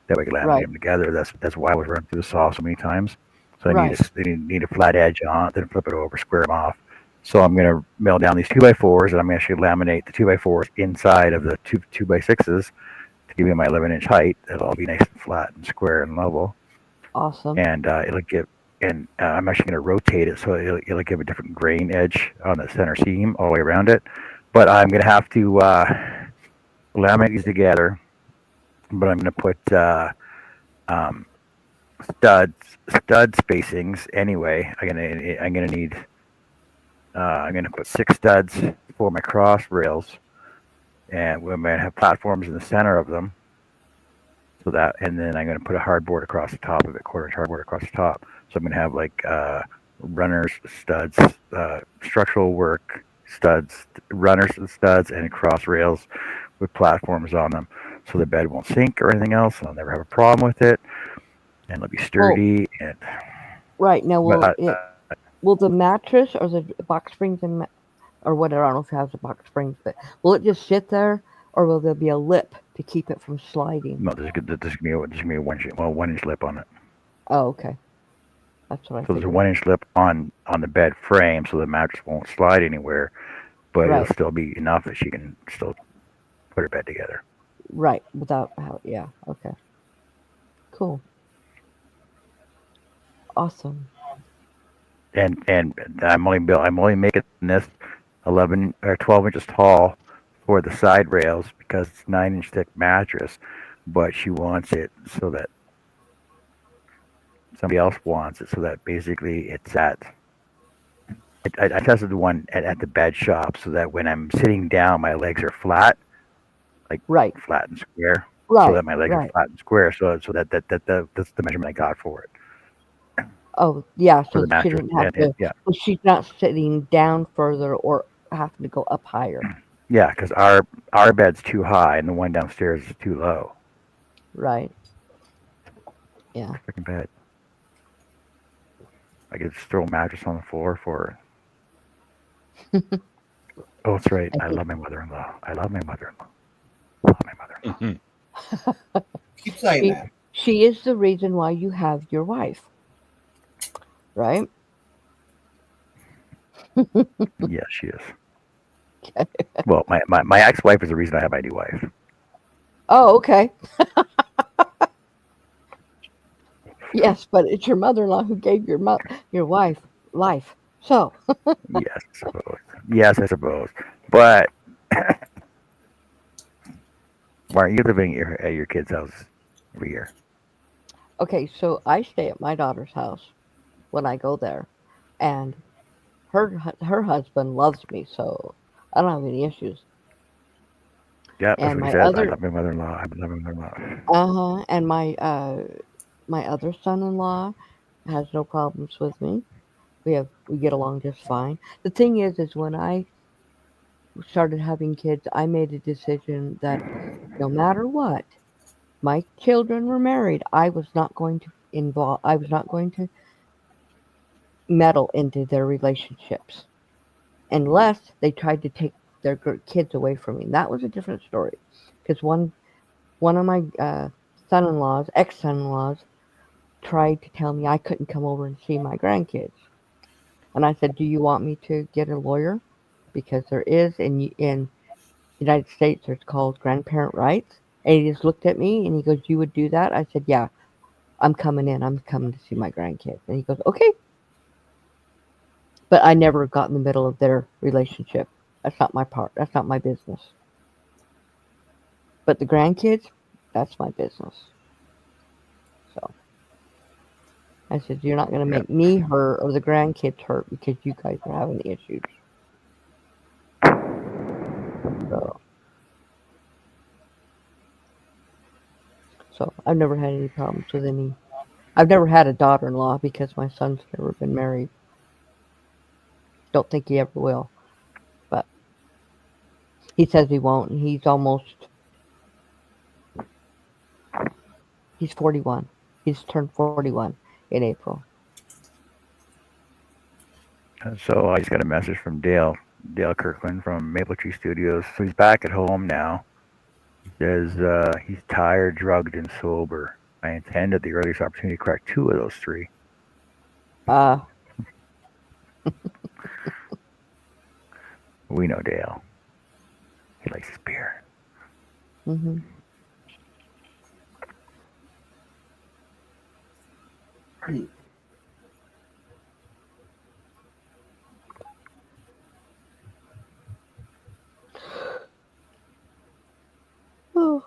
That way I can laminate Right. them together. That's why I was running through the saw so many times. So I Right. need a flat edge on it, then flip it over, square them off. So I'm going to mill down these 2x4s, and I'm going to actually laminate the 2x4s inside of the 2x6s to give me my 11-inch height. It'll all be nice and flat and square and level. Awesome. And it'll give. And I'm actually going to rotate it so it'll give a different grain edge on the center seam all the way around it. But I'm going to have to laminate these together. But I'm going to put stud spacings anyway. I'm going to put 6 studs for my cross rails, and we're going to have platforms in the center of them. So that, and then I'm going to put a hardboard across the top of it, quarter-inch hardboard across the top. So I'm going to have like runners, studs, structural work, studs, runners and studs, and cross rails with platforms on them, so the bed won't sink or anything else, and I'll never have a problem with it, and it'll be sturdy. And right now, will the mattress or the box springs or whatever? I don't know if it has the box springs, but will it just sit there, or will there be a lip to keep it from sliding? No, there's gonna be a 1-inch lip on it. Oh, okay. That's what I. So there's a 1-inch lip on the bed frame, so the mattress won't slide anywhere, but it'll still be enough that she can still put her bed together. Right, without how? Yeah. Okay. Cool. Awesome. And I'm only making this 11 or 12 inches tall for the side rails because it's 9-inch thick mattress, but she wants it so that somebody else wants it so that basically it's at. I tested the one at the bed shop so that when I'm sitting down, my legs are flat, like flat and square. Right. So that my legs are flat and square. So that's the measurement I got for it. Oh yeah, For so the she mattress. didn't have to. Yeah. So she's not sitting down further or having to go up higher. Yeah, because our bed's too high and the one downstairs is too low. Right. Yeah. Freaking bed. I could just throw a mattress on the floor for her. Oh, that's right. I love my mother-in-law. Keep saying that. She is the reason why you have your wife. Right? Yes, she is. Well, my ex-wife is the reason I have my new wife. Oh, okay. Yes, but it's your mother-in-law who gave your wife life. So. Yes, I suppose. But why aren't you living at your kid's house every year? Okay, so I stay at my daughter's house when I go there, and her husband loves me, so I don't have any issues. Yeah, that's and what he says. I love my mother-in-law. And my other son-in-law has no problems with me. We get along just fine. The thing is when I started having kids, I made a decision that no matter what, my children were married. I was not going to meddle into their relationships unless they tried to take their kids away from me. And that was a different story, because one of my ex-son-in-laws, tried to tell me I couldn't come over and see my grandkids. And I said, do you want me to get a lawyer? Because there is in the United States, it's called grandparent rights. And he just looked at me and he goes, you would do that? I said, yeah, I'm coming in. I'm coming to see my grandkids. And he goes, okay. But I never got in the middle of their relationship. That's not my part. That's not my business. But the grandkids, that's my business. So I said, you're not going to Yeah. make me hurt or the grandkids hurt because you guys are having issues. So, so I've never had any problems with any. I've never had a daughter-in-law because my son's never been married. Don't think he ever will. But he says he won't, and he's 41. He's turned 41 in April. So I just got a message from Dale Kirkland from Maple Tree Studios. So he's back at home now. He says he's tired, drugged, and sober. I intend at the earliest opportunity to correct 2 of those 3. We know Dale. He likes his beer. Mm-hmm. Oh.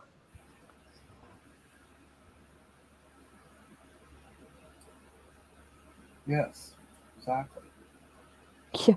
Yes, exactly. Yeah.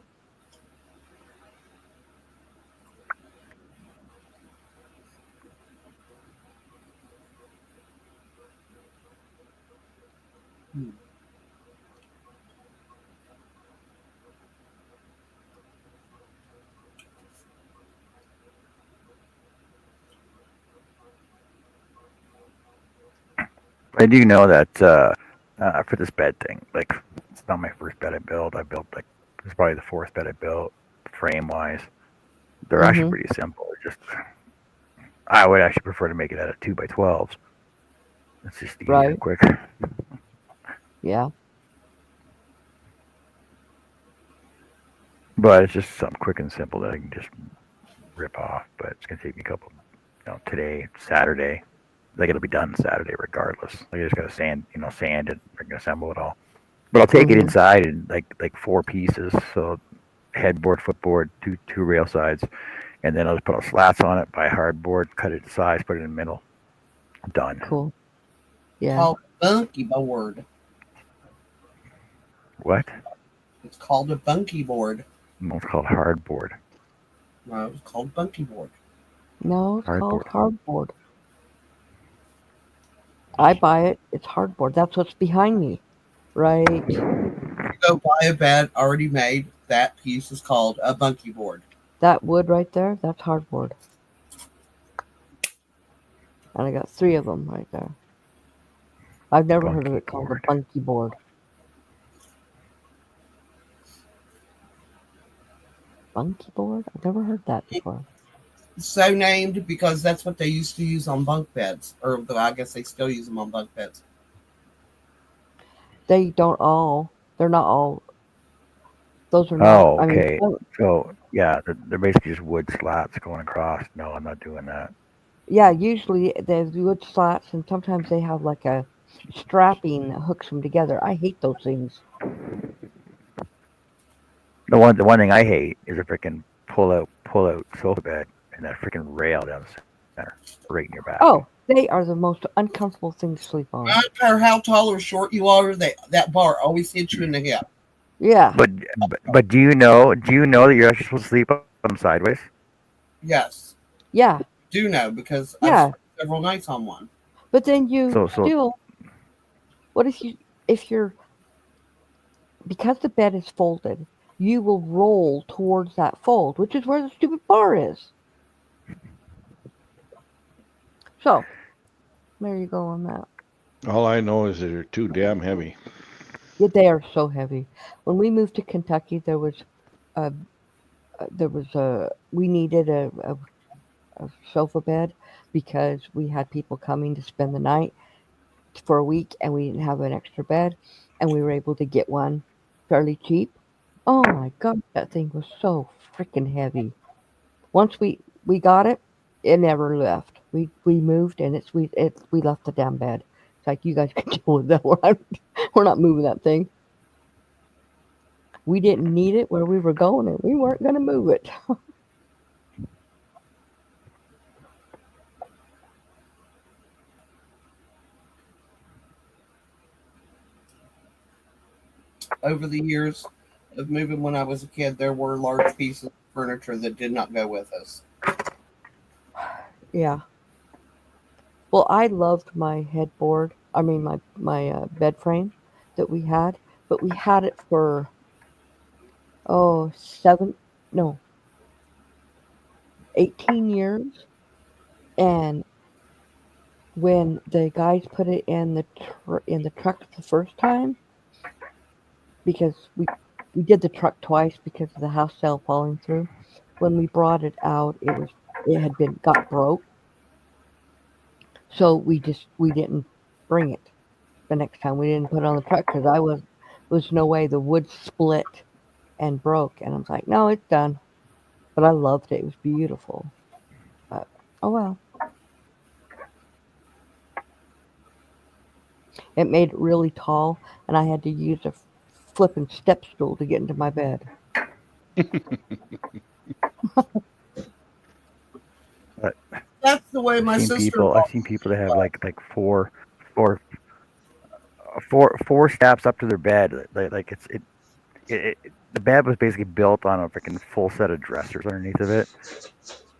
I do know that for this bed thing, like it's not my first bed I built. I built like it's probably the 4th bed I built, frame wise. They're actually pretty simple. Just I would actually prefer to make it out of 2x12s. It's just easier and quicker. Yeah. But it's just something quick and simple that I can just rip off. But it's gonna take me a couple. Today, Saturday. Like it'll be done Saturday regardless. Like I just gotta sand and freaking assemble it all. But I'll take it inside in like 4 pieces. So headboard, footboard, two rail sides, and then I'll just put slats on it, buy hardboard, cut it to size, put it in the middle. Done. Cool. Yeah. Called bunky board. What? It's called a bunky board. No, it's called hardboard. No, it's called bunky board. No, it's called hardboard. I buy it. It's hardboard. That's what's behind me. Right. You go buy a bed already made. That piece is called a bunky board. That wood right there, that's hardboard. And I got 3 of them right there. I've never heard of it called a bunky board. Bunky board? I've never heard that before. It's so named because that's what they used to use on bunk beds. Or I guess they still use them on bunk beds. They don't all. They're not all. Those are not. Oh, okay. I mean, so, yeah, they're basically just wood slats going across. No, I'm not doing that. Yeah, usually there's wood slats, and sometimes they have like a strapping that hooks them together. I hate those things. The one thing I hate is a freaking pull out sofa bed and that freaking rail down the center, right in your back. Oh, they are the most uncomfortable thing to sleep on. I don't care how tall or short you are, that bar always hits you in the hip. Yeah. But do you know that you're actually supposed to sleep on sideways? Yes. Yeah. Do know because Yeah. I've spent several nights on one. But then you So- still. What if you're because the bed is folded, you will roll towards that fold, which is where the stupid bar is. So, there you go on that. All I know is that they're too damn heavy. Yeah, they are so heavy. When we moved to Kentucky, we needed a sofa bed because we had people coming to spend the night for a week, and we didn't have an extra bed, and we were able to get one fairly cheap. Oh my God, that thing was so freaking heavy. Once we got it, it never left. We moved, and we left the damn bed. It's like, you guys can deal with that. We're not moving that thing. We didn't need it where we were going, and we weren't going to move it. Over the years of moving when I was a kid, there were large pieces of furniture that did not go with us. Yeah. Well, I loved my headboard. I mean, my bed frame that we had, but we had it for seven, no, 18 years. And when the guys put it in the truck the first time, because we did the truck twice because of the house sale falling through. When we brought it out, it had been got broke, so we didn't bring it the next time. We didn't put it on the truck because I was no way the wood split and broke, and I was like, no, it's done. But I loved it; it was beautiful. But oh well, it made it really tall, and I had to use a flipping step stool to get into my bed. But That's the way my sister. I've seen people that have like four, four steps up to their bed. Like the bed was basically built on a freaking full set of dressers underneath of it.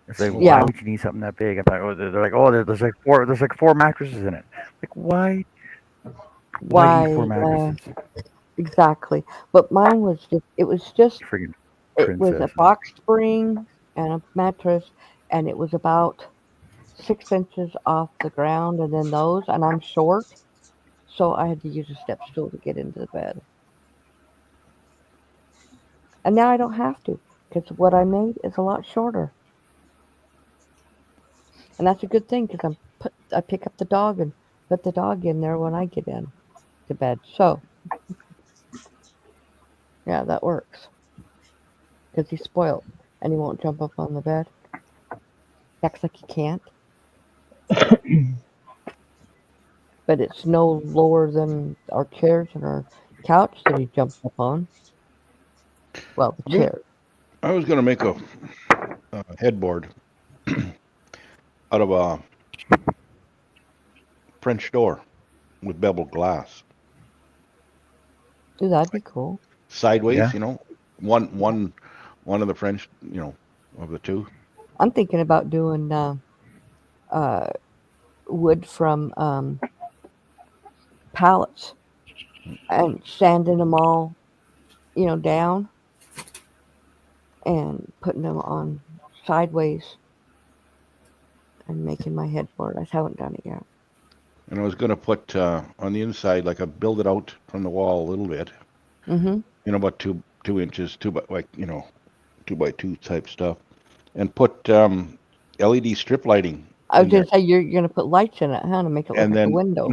It's like, why Yeah, would you need something that big? I'm like, oh, they're like, oh, there's like four mattresses in it. Like, why do you need four why? mattresses? Exactly. But mine was just Freaking it was a princess. box spring and a mattress, and it was about 6 inches off the ground, and then those, and I'm short, so I had to use a step stool to get into the bed. And now I don't have to because what I made is a lot shorter, and that's a good thing because I pick up the dog and put the dog in there when I get in to bed. So yeah, that works because he's spoiled and he won't jump up on the bed. He acts like he can't, but it's no lower than our chairs and our couch that he jumps up on. Well, the chair. I was gonna make a headboard out of a French door with beveled glass, Ooh, that'd be cool. sideways. Yeah. One of the French, of the two. I'm thinking about doing uh, wood from pallets and sanding them all, down and putting them on sideways and making my headboard. I haven't done it yet. And I was gonna put on the inside like I build it out from the wall a little bit, Mm-hmm. about 2 inches, 2 by 2 type stuff, and put LED strip lighting I was in there, gonna say you're gonna put lights in it, huh, to make it look and like a then window.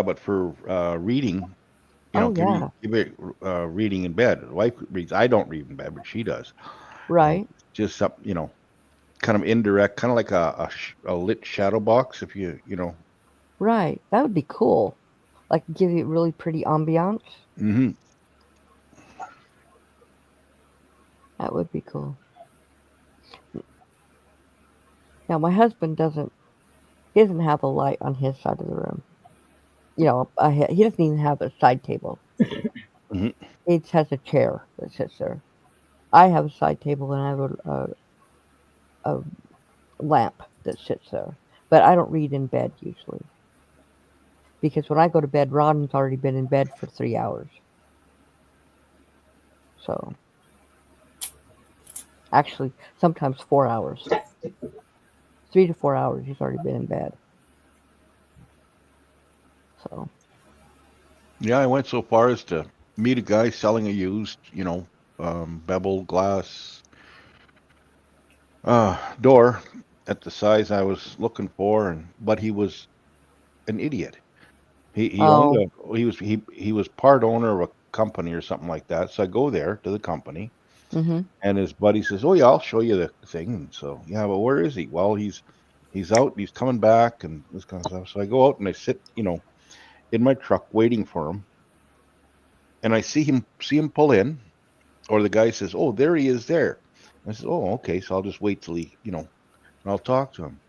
but for reading, Oh yeah, give it reading in bed. The wife reads. I don't read in bed, but she does. right, Just some, kind of indirect, kind of like a lit shadow box. If right. That would be cool. Like give you really pretty ambiance. hmm That would be cool. Now my husband doesn't. He doesn't have a light on his side of the room. He doesn't even have a side table. hmm He just has a chair that sits there. I have a side table and I have a lamp that sits there. But I don't read in bed usually because when I go to bed, Rodden's already been in bed for 3 hours. So actually, sometimes 4 hours, 3 to 4 hours. He's already been in bed. So Yeah, I went so far as to meet a guy selling a used, bevel glass door at the size I was looking for, but he was an idiot. He owned oh, he was part owner of a company or something like that. So I go there to the company, mm-hmm. and his buddy says, "Oh yeah, I'll show you the thing." And so yeah, but where is he? Well, he's out. He's coming back, and this kind of stuff. So I go out and I sit, in my truck waiting for him. and I see him pull in, or the guy says, "Oh, there he is there." I said, "Oh, okay." So I'll just wait till he, and I'll talk to him.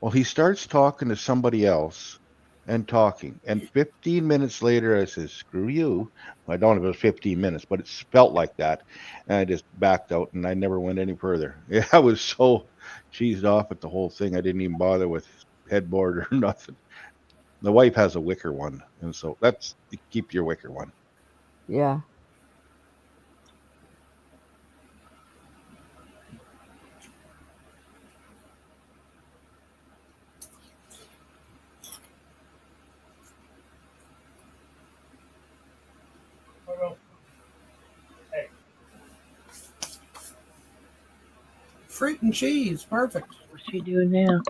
Well, he starts talking to somebody else and talking. And 15 minutes later, I says, "Screw you." I don't know if it was 15 minutes, but it felt like that. And I just backed out and I never went any further. Yeah, I was so cheesed off at the whole thing. I didn't even bother with headboard or nothing. The wife has a wicker one. And so that's keep your wicker one. Yeah. Fruit and cheese, perfect. What's she doing now?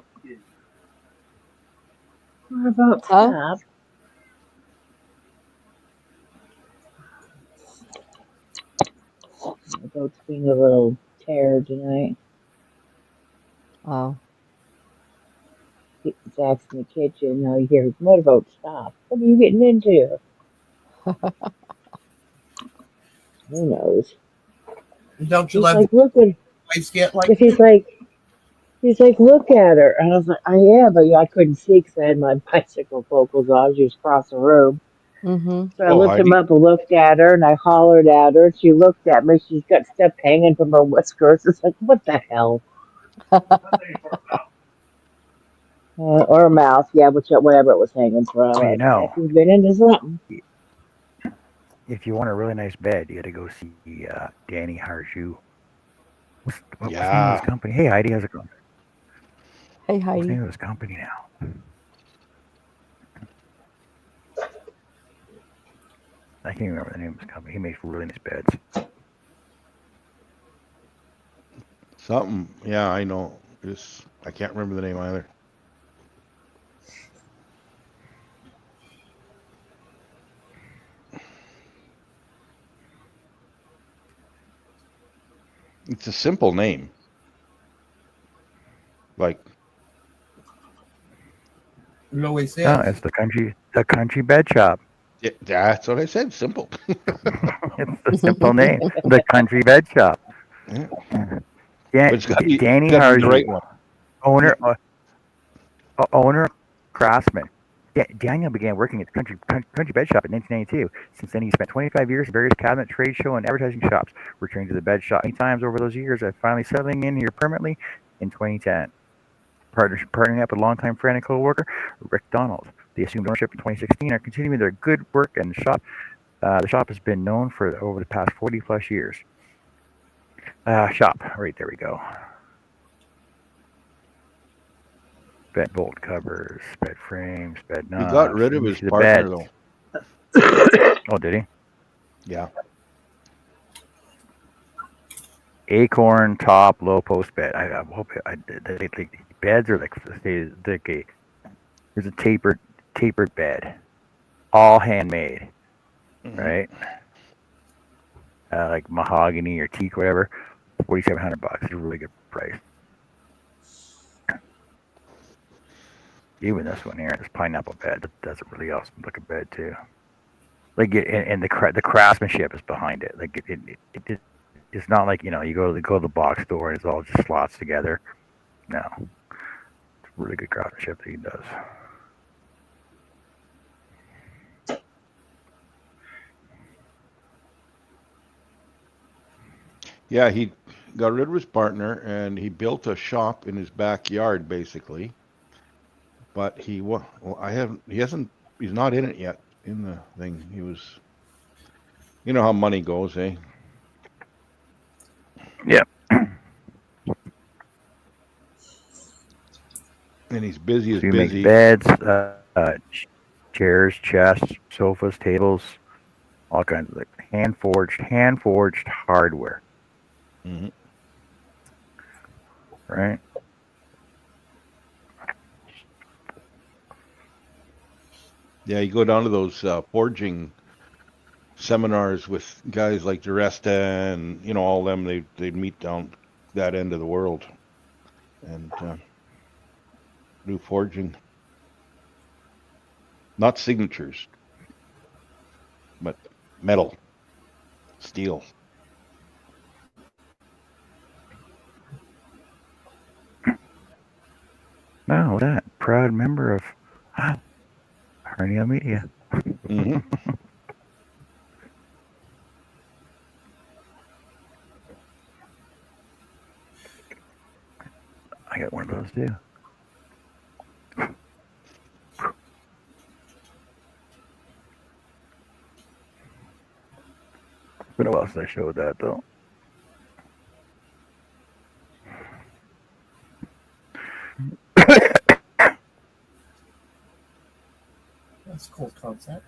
What about Huh? Tab? My boat's being a little terror tonight. Oh. Jack's in the kitchen. Now you hear his motorboat stop. What are you getting into? Who knows? Don't you He's love the like, look at. wives get like Because he's like, look at her. And I was like, I am, but I couldn't see because I had my bicycle focals on. She was across the room. Mm-hmm. So I Oh, looked him Heidi. up and looked at her, and I hollered at her. She looked at me. She's got stuff hanging from her whiskers. It's like, what the hell? Or her mouth, yeah, whatever it was hanging from. So you know, Jackie's been into something. if you want a really nice bed, you got to go see Danny Harshu. What's the name of his Yeah. company? Hey Heidi, how's it going? Hey, What's the Heidi. name of his company now? I can't remember the name of his company. He makes really nice beds. Something. Yeah, I know. I can't remember the name either. It's a simple name. Like, it always No, is. it's the country bed shop. yeah, that's what I said. Simple. It's the simple name, the country bed shop. Yeah. Dan, But Danny got to be the Harshu, right one. owner owner craftsman. Daniel began working at the country bed shop in 1992. Since then, he spent 25 years at various cabinet, trade show, and advertising shops. Returning to the bed shop many times over those years, finally settling in here permanently in 2010. Partnering up with longtime friend and co-worker Rick Donald. They assumed ownership in 2016 and are continuing their good work, and the shop has been known for over the past 40 plus years. Shop, right there we go. Bed bolt covers, bed frames, bed He got knobs. rid Let of me his see the partner, beds. though. Oh, did he? Yeah. Acorn top low post bed. I hope the beds are like there's a tapered bed, all handmade, Mhm. right? Like mahogany or teak, whatever. $4,700. It's a really good price. Even this one here, this pineapple bed, that's a really awesome looking bed too. Like and the craftsmanship is behind it. Like it's not like you go to the box store and it's all just slots together. No, it's really good craftsmanship that he does. Yeah, he got rid of his partner and he built a shop in his backyard, basically. But he's not in it yet. In the thing, he was. You know how money goes, eh? Yeah. And he's busy as So he makes busy. beds, chairs, chests, sofas, tables, all kinds of like hand forged hardware. Mhm. Right. Yeah, you go down to those forging seminars with guys like DeResta and all them. They'd meet down that end of the world and do forging, not signatures, but metal, steel. Oh, that proud member of Hernia Media. Hmm. I got one of those too. What else did I show that though? That's a cool concept.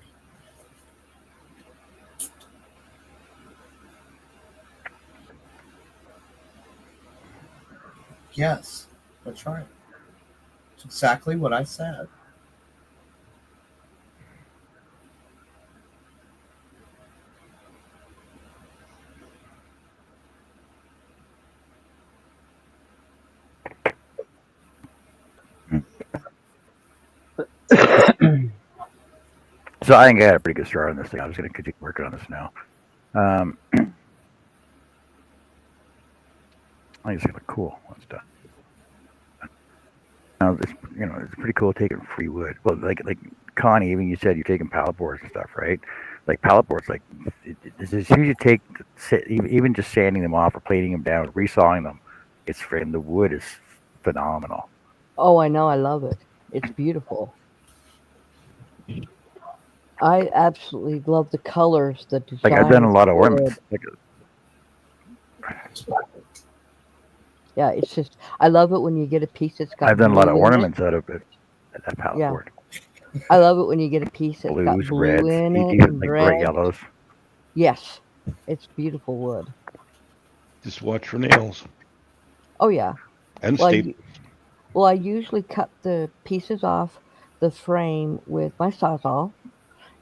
Yes, that's right. It's exactly what I said. So I think I got a pretty good start on this thing. I was going to continue working on this now. I think it's going to look cool once done. Now, it's pretty cool taking free wood. Well, like Connie, even you said you're taking pallet boards and stuff, right? Like pallet boards, like as soon as you take, even just sanding them off or plating them down, resawing them, it's frame. The wood is phenomenal. Oh, I know. I love it. It's beautiful. I absolutely love the colors, the design. Like I've done a lot of wood. ornaments. Yeah, it's just I love it when you get a piece that's got. I've done a lot of blue in ornaments it. out of it. That pallet Yeah. board. I love it when you get a piece that's got Blues, blue reds, in it even and like red. bright yellows. Yes, it's beautiful wood. Just watch for nails Oh yeah. and Well, staple. I usually cut the pieces off the frame with my sawzall,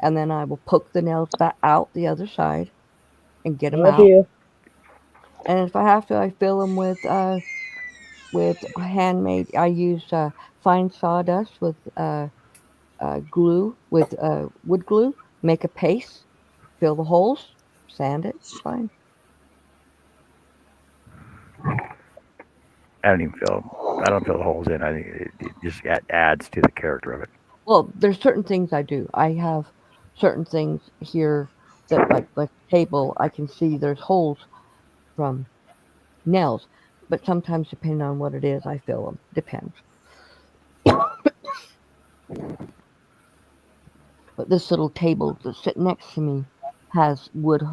and then I will poke the nails back out the other side and get them Love out. you. And if I have to, I fill them with handmade. I use fine sawdust with glue with wood glue. Make a paste, fill the holes, sand it. Fine. I don't fill the holes in. I think it just adds to the character of it. Well, there's certain things I do. I have certain things here that like table. I can see there's holes from nails, but sometimes depending on what it is, I fill them. Depends. But this little table that's sitting next to me has nail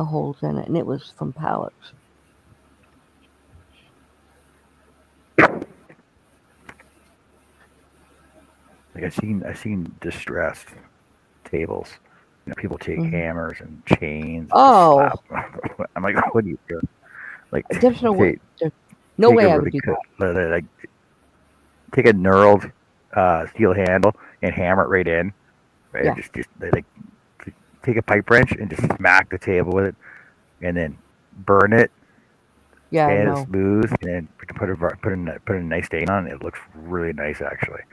holes in it, and it was from pallets. Like I've seen distressed tables. People take Mhm. hammers and chains. And Oh. just slap. I'm like, what are you doing? Like, There's no way. There's no take way a I really would do good, that. like take a knurled steel handle and hammer it right in. Right? Yeah. Just like take a pipe wrench and just smack the table with it, and then burn it. Yeah, I Sand know. it smooth, and then put a nice stain on it. It looks really nice actually.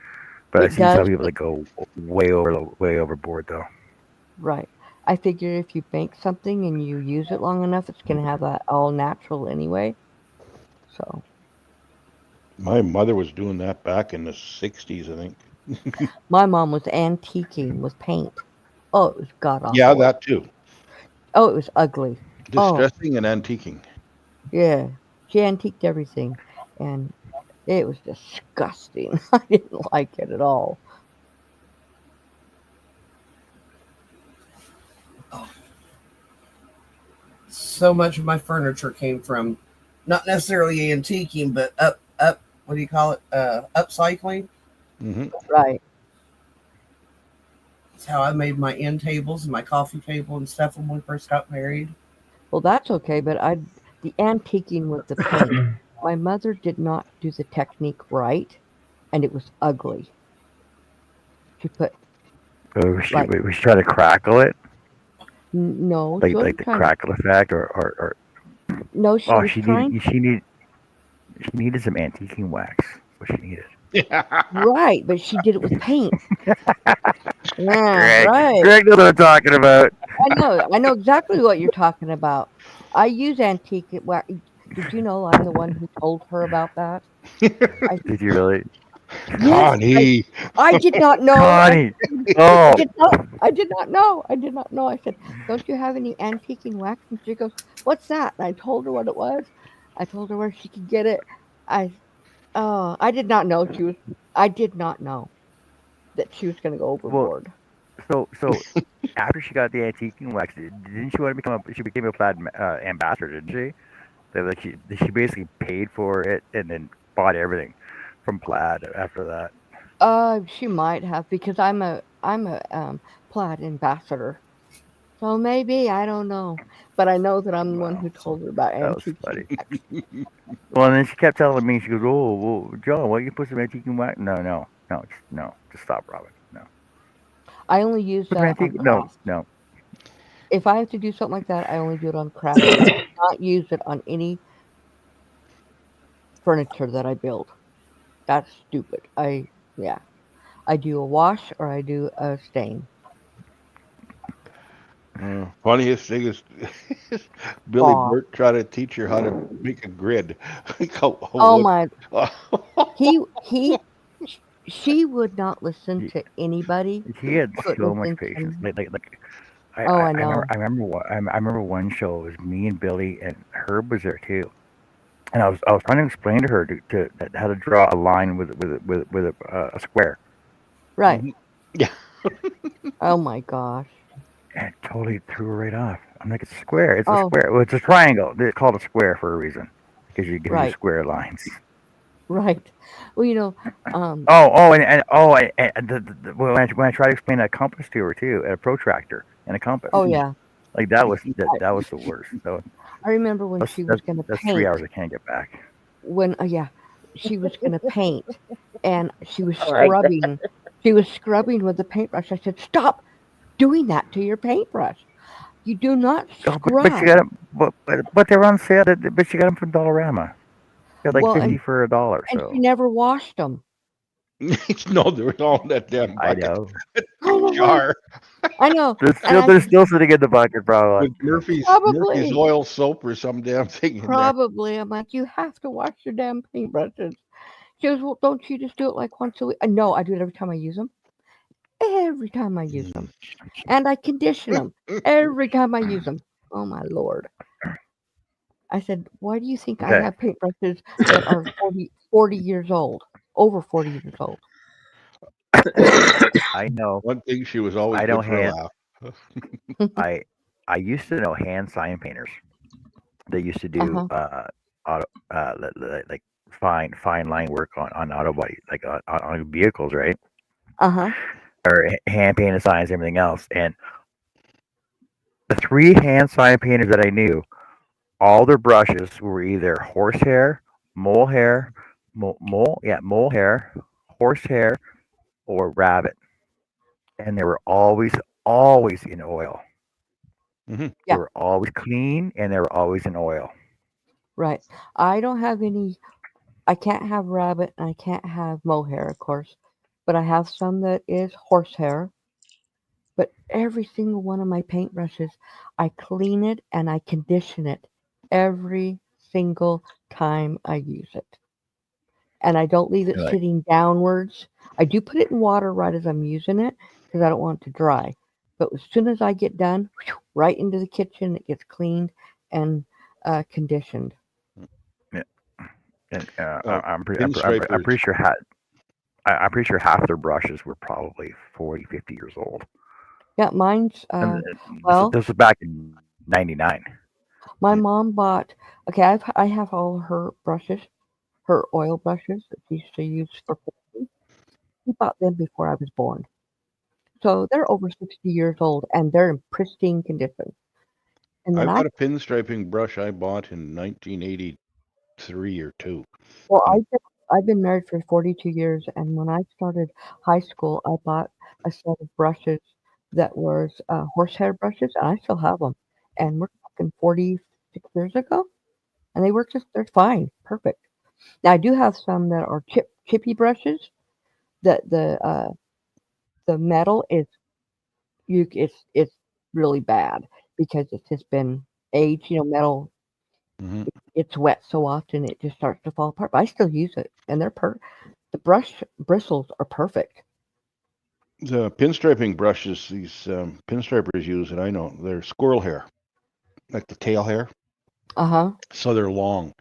But I It see some does, people but that go way overboard though. right. I figure if you bake something and you use it long enough, it's gonna have that all natural anyway. So My mother was doing that back in the 60s, I think. my mom was antiquing with paint. Oh, it was god Yeah, awful. that too. Oh, it was ugly. Oh, Distressing and antiquing. yeah. She antiqued everything, and it was disgusting. I didn't like it at all. So much of my furniture came from not necessarily antiquing, but up. What do you call it? Upcycling. Hmm. Right. That's how I made my end tables and my coffee table and stuff when we first got married. Well, that's okay, but the antiquing with the paint. My mother did not do the technique right, and it was ugly. She put We like should try to crackle it, no, she like wasn't the trying to. crackle effect, or No, she oh, was trying. she needed some antiquing wax. That's what she needed. Right, but she did it with paint. Yeah, right. Greg knows what I'm talking about. I know exactly what you're talking about. I use antique wax. Did you know I'm the one who told her about that? I, Did you really? yes, Connie. I did not know. Connie. I Oh, did not. I did not know. I did not know. I said, "Don't you have any antiquing wax?" And she goes, "What's that?" And I told her what it was. I told her where she could get it. I I did not know she was. I did not know that she was going to go well, overboard. so after she got the antiquing wax, didn't she want to become a? She became a plaid ambassador, didn't she? That like she basically paid for it and then bought everything from plaid after that. She might have because I'm a plaid ambassador. So maybe I don't know, but I know that I'm the one Wow, who told her about that was antiquing funny. wax. Well, and then she kept telling me, she goes, "Oh, well, John, why you put some antique wax?" No, just stop, Robin. No, I only use put some that antique. on No, craft. no. If I have to do something like that, I only do it on craft. I do not use it on any furniture that I build. That's stupid. Yeah, I do a wash or I do a stain. Funniest thing is Billy Aw. Burt tried to teach her how to make a grid. Oh Wood. my, he she would not listen He, to anybody. he had so Couldn't much listen patience. to. Like Oh, I know. I remember one show. It was me and Billy and Herb was there too. And I was trying to explain to her to how to draw a line with a square, Right. Mhm. Yeah. Oh my gosh. and it totally threw her right off. I'm like, it's a square. It's a Oh, square. Well, it's a triangle. They call it a square for a reason because you give you right, square lines. right. Well, um, When I try to explain a compass to her too, a protractor and a compass, oh yeah. like that was the worst. I remember when she was That's gonna that's three paint. hours I can't get back. When yeah, she was gonna paint, and she was Right. scrubbing. She was scrubbing with the paintbrush. I said, "Stop doing that to your paintbrush. You do not Oh, but you scrub." got them, but they're on sale. But you got them from Dollarama. They're like Well, 50 for a dollar. and she So never washed them. No, they were all in that damn I bucket know. I know. jar I know. And I They're said, still sitting in the bucket, probably. with Murphy's probably, oil soap or some damn thing in there. probably. I'm like, you have to wash your damn paintbrushes. She goes, well, don't you just do it like once a week? No, I do it every time I use them. Every time I use them. And I condition them every time I use them. Oh my lord. I said, why do you think I Okay. have paintbrushes that are 40 years old? Over 40 years old. I know. One thing, she was always I know good for a hand. laugh. I I used to know hand sign painters. They used to do Uh-huh. auto like fine line work on auto body like on vehicles, right? Uh-huh. Or hand painted signs, everything else. And the three hand sign painters that I knew, all their brushes were either horsehair, mole hair, mole hair, horsehair, or rabbit, and they were always in oil. Hmm. They Yeah, were always clean, and they were always in oil. right. I don't have any I can't have rabbit and I can't have mohair, of course. But I have some that is horsehair. But every single one of my paintbrushes, I clean it and I condition it every single time I use it. And I don't leave it Like, sitting downwards. I do put it in water right as I'm using it because I don't want it to dry. But as soon as I get done, right into the kitchen, it gets cleaned and conditioned. yeah, and Uh, I'm pinstripers. pretty sure I'm pretty sure half their brushes were probably 40, 50 years old. Yeah, mine's And well, this was back in '99. my mom bought. Okay, I have all her brushes, her oil brushes that she used to use for painting. She bought them before I was born, so they're over 60 years old and they're in pristine condition. And then I've I, got a pinstriping brush I bought in 1983 or two. well, And I've been married for 42 years, and when I started high school, I bought a set of brushes that was horsehair brushes, and I still have them. And we're talking 46 years ago, and they work they're fine, perfect. Now I do have some that are chippy brushes. That the metal is it's really bad because it's just been aged. Metal, Hmm. it's wet so often it just starts to fall apart. But I still use it, and the brush bristles are perfect. The pinstriping brushes these pinstripers use, and I know they're squirrel hair, like the tail hair. Uh huh. So they're long.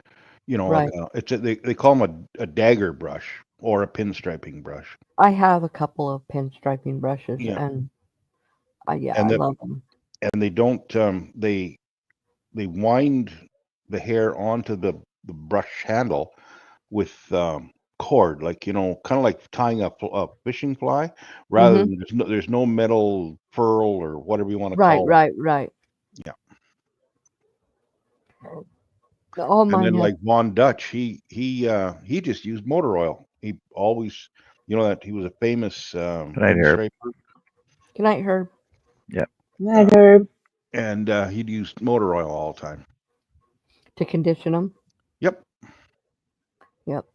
Like Right. they call them a dagger brush or a pinstriping brush. I have a couple of pinstriping brushes, Yeah, and yeah, and I that love them. and they don't they wind the hair onto the brush handle with cord, like kind of like tying a fishing fly, rather Mm-hmm. than there's no metal furl or whatever you want to Right, call it. right, right. Yeah, All and mine then have. like Von Dutch, he just used motor oil. He always, that he was a famous Good night, Herb. pinstriper, Good night, Herb. Yeah. Night, uh, Herb. and he'd used motor oil all the time. To condition them. Yep. Yep.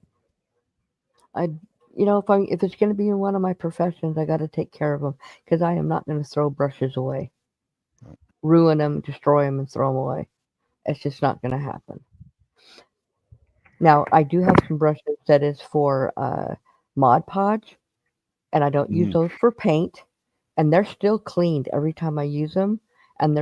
I, if it's going to be in one of my professions, I got to take care of them because I am not going to throw brushes away, ruin them, destroy them, and throw them away. It's just not going to happen. Now, I do have some brushes that is for Mod Podge, and I don't use Mhm. those for paint, and they're still cleaned every time I use them, and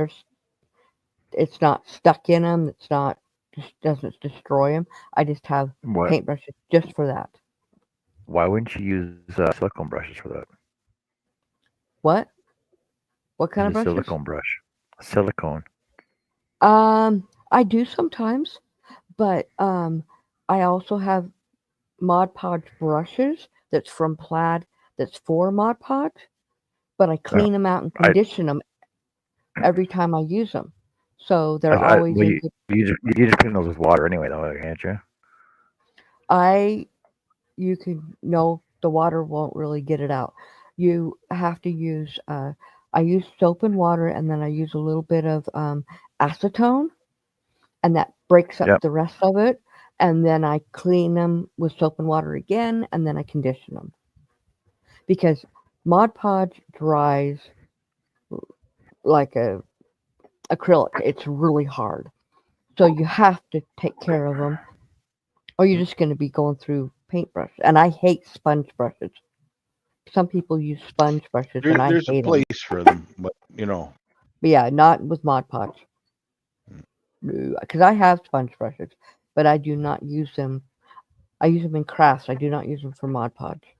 it's not stuck in them. It's not just doesn't destroy them. I just have What? paintbrushes just for that. Why wouldn't you use silicone brushes for that? What? What kind Use of a brushes? silicone brush. Silicone. I do sometimes, but I also have Mod Podge brushes that's from Plaid that's for Mod Podge, but I Uh, clean them out and I, condition them every time I use them. So they're always well, in good. you just clean those with water anyway, though, can't you? I you can no, the water won't really get it out. You have to use I use soap and water, and then I use a little bit of acetone, and that breaks up Yep. the rest of it. And then I clean them with soap and water again, and then I condition them because Mod Podge dries like a acrylic. It's really hard, so you have to take care of them, or you're just going to be going through paintbrush. And I hate sponge brushes. Some people use sponge brushes, and I There's a hate them. place for them, but But yeah, not with Mod Podge. Because I have sponge brushes, but I do not use them. I use them in crafts. I do not use them for Mod Podge.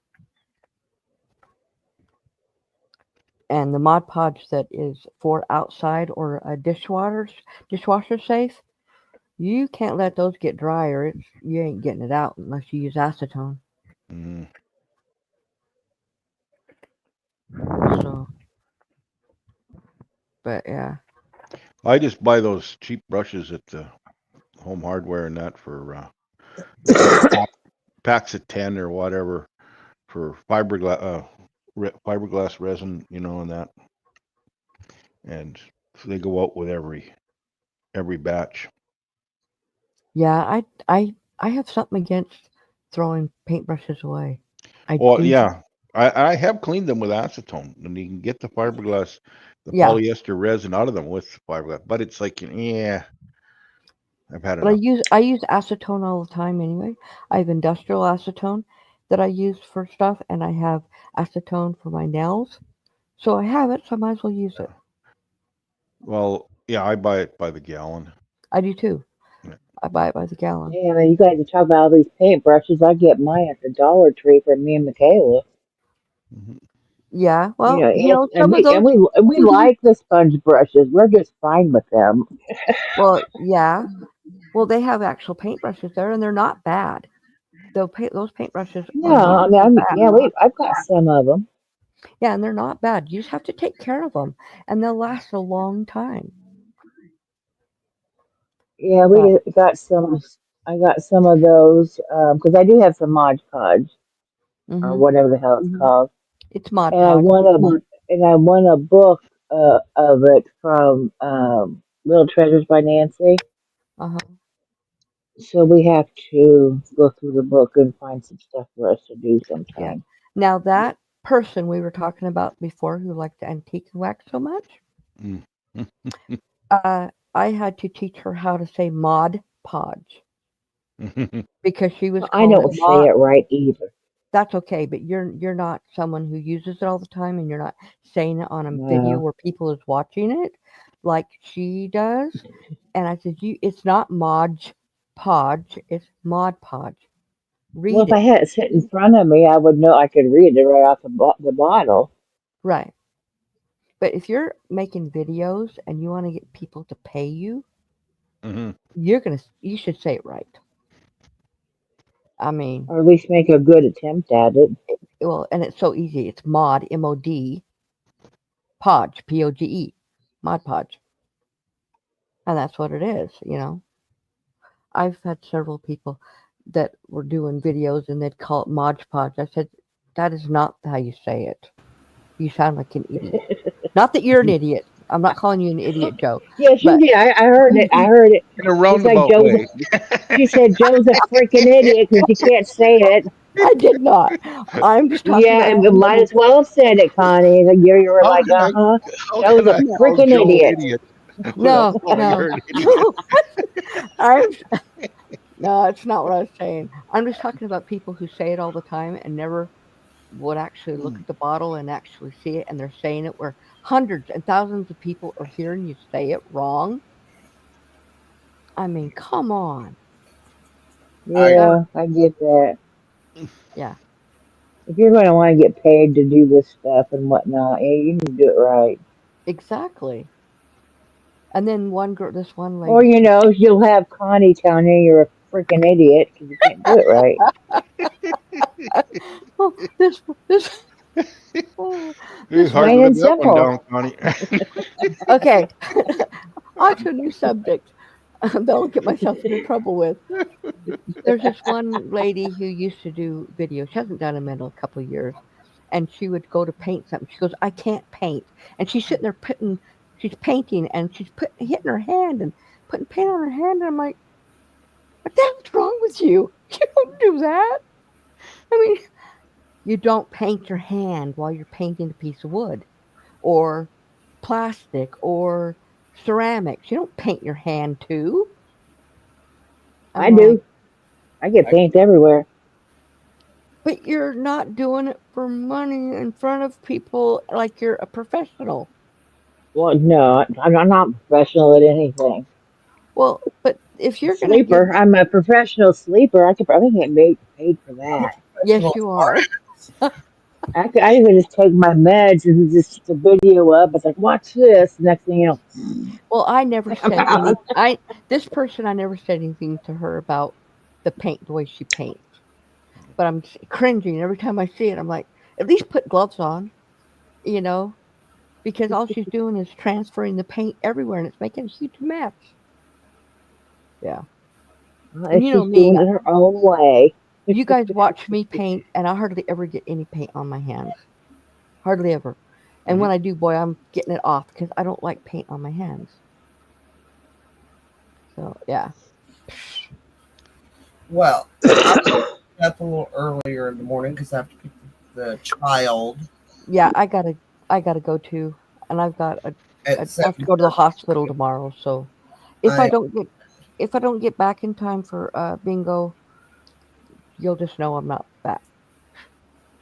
And the Mod Podge that is for outside or a dishwasher safe, you can't let those get dry, or you ain't getting it out unless you use acetone. mm, So, but yeah, I just buy those cheap brushes at the Home Hardware and that for packs of 10 or whatever for fiberglass resin, and that, and so they go out with every batch. yeah, I have something against throwing paintbrushes away. I Well, do. yeah, I have cleaned them with acetone, and you can get the Yeah, polyester resin out of them with fiberglass, but it's like, yeah, I've had but I enough. use I use acetone all the time anyway. I have industrial acetone that I use for stuff, and I have acetone for my nails. So I have it, so I might as well use it. Well, yeah, I buy it by the gallon. I do too. Yeah. I buy it by the gallon. Damn, and you guys are talking about all these paintbrushes. I get mine at the Dollar Tree from me and Michaela. Mhm. Yeah, You well, know, and some of we those. like the sponge brushes. We're just fine with them. Well, yeah. Well, they have actual paintbrushes there, and they're not bad. Those paintbrushes No, are I not mean, bad. I've got some of them. Yeah, and they're not bad. You just have to take care of them, and they'll last a long time. Yeah, But got some. I got some of those because I do have some Mod Podge or hmm whatever the hell it's called, it's Mod and I Podge. won a book of it from Little Treasures by Nancy. Uh huh. So we have to go through the book and find some stuff for us to do Yeah. sometime. Now that person we were talking about before who liked to antique wax so much, Mm. I had to teach her how to say Mod Podge because she was I calling it don't say Mod. it right either. That's okay, but you're not someone who uses it all the time, and you're not saying it on a video No. where people is watching it like she does. And I said, it's not Mod Podge, it's Mod Podge. Well, Read if I it. had it sit in front of me, I would know I could read it right off the bottle. Right. But if you're making videos and you want to get people to pay you, Mhm. you should say it right. I mean, Or at least make a good attempt at it. well, and it's so easy. It's Mod MOD Podge POGE Mod Podge, and that's what it is. I've had several people that were doing videos and they'd call it Mod Podge. I said, that is not how you say it. You sound like an idiot. Not that you're an idiot. I'm not calling you an idiot, Joe. Yes, you But did. I heard it. I heard it. In a She's like roundabout Joe's. way. She said Joe's a freaking idiot because he can't say it. I did not. I'm just talking Yeah, about and might people. as well have said it, Connie. Like you were How like, can I? How Joe's can a I No, call freaking Joe idiot. idiot without no, calling no, her an idiot? I'm no. It's not what I was saying. I'm just talking about people who say it all the time and never would actually look Mm. at the bottle and actually see it, and they're saying it where hundreds and thousands of people are hearing you say it wrong. I mean, come on. I That Yeah, I get that. yeah, If you're going to want to get paid to do this stuff and whatnot, yeah, you need to do it right. exactly. And then this one Or, lady, you'll have Connie telling you you're a freaking idiot because you can't do it right. oh, this, oh, It's this, hard to Plain live and that one simple. down, Connie. okay, on to a new subject that I'll get myself into trouble with. There's this one lady who used to do videos. She hasn't done them in a couple of years. And she would go to paint something. She goes, I can't paint. And she's sitting there she's painting and she's hitting her hand and putting paint on her hand. And I'm like, what the hell's wrong with you? You don't do that. I mean, you don't paint your hand while you're painting a piece of wood or plastic or ceramics. You don't paint your hand too. I'm I like, do. I get I, paint everywhere. but you're not doing it for money in front of people like you're a professional. Well, no, I'm not professional at anything. Well, but if you're going to give, Sleeper. I'm a professional sleeper. I could probably get paid for I'm a that. yes, professional you are. artist. I could just take my meds and just a video up. It's like, watch this. Next thing you know, Well, I never I'm said any. out. This person, I never said anything to her about the way she paints. But I'm cringing every time I see it. I'm like, at least put gloves on, you know, because all she's doing is transferring the paint everywhere, and it's making a huge mess. Yeah, Well, and if you know she's me, doing it her own way. you guys watch me paint, and I hardly ever get any paint on my hands. Hardly ever. And Mhm. when I do, boy, I'm getting it off because I don't like paint on my hands. So yeah, Well, I got up a little earlier in the morning because I have to pick the child yeah, I gotta go too, and at I have to go to 7:30. the hospital tomorrow. So if I I don't get if I don't get back in time for bingo, you'll just know I'm not back.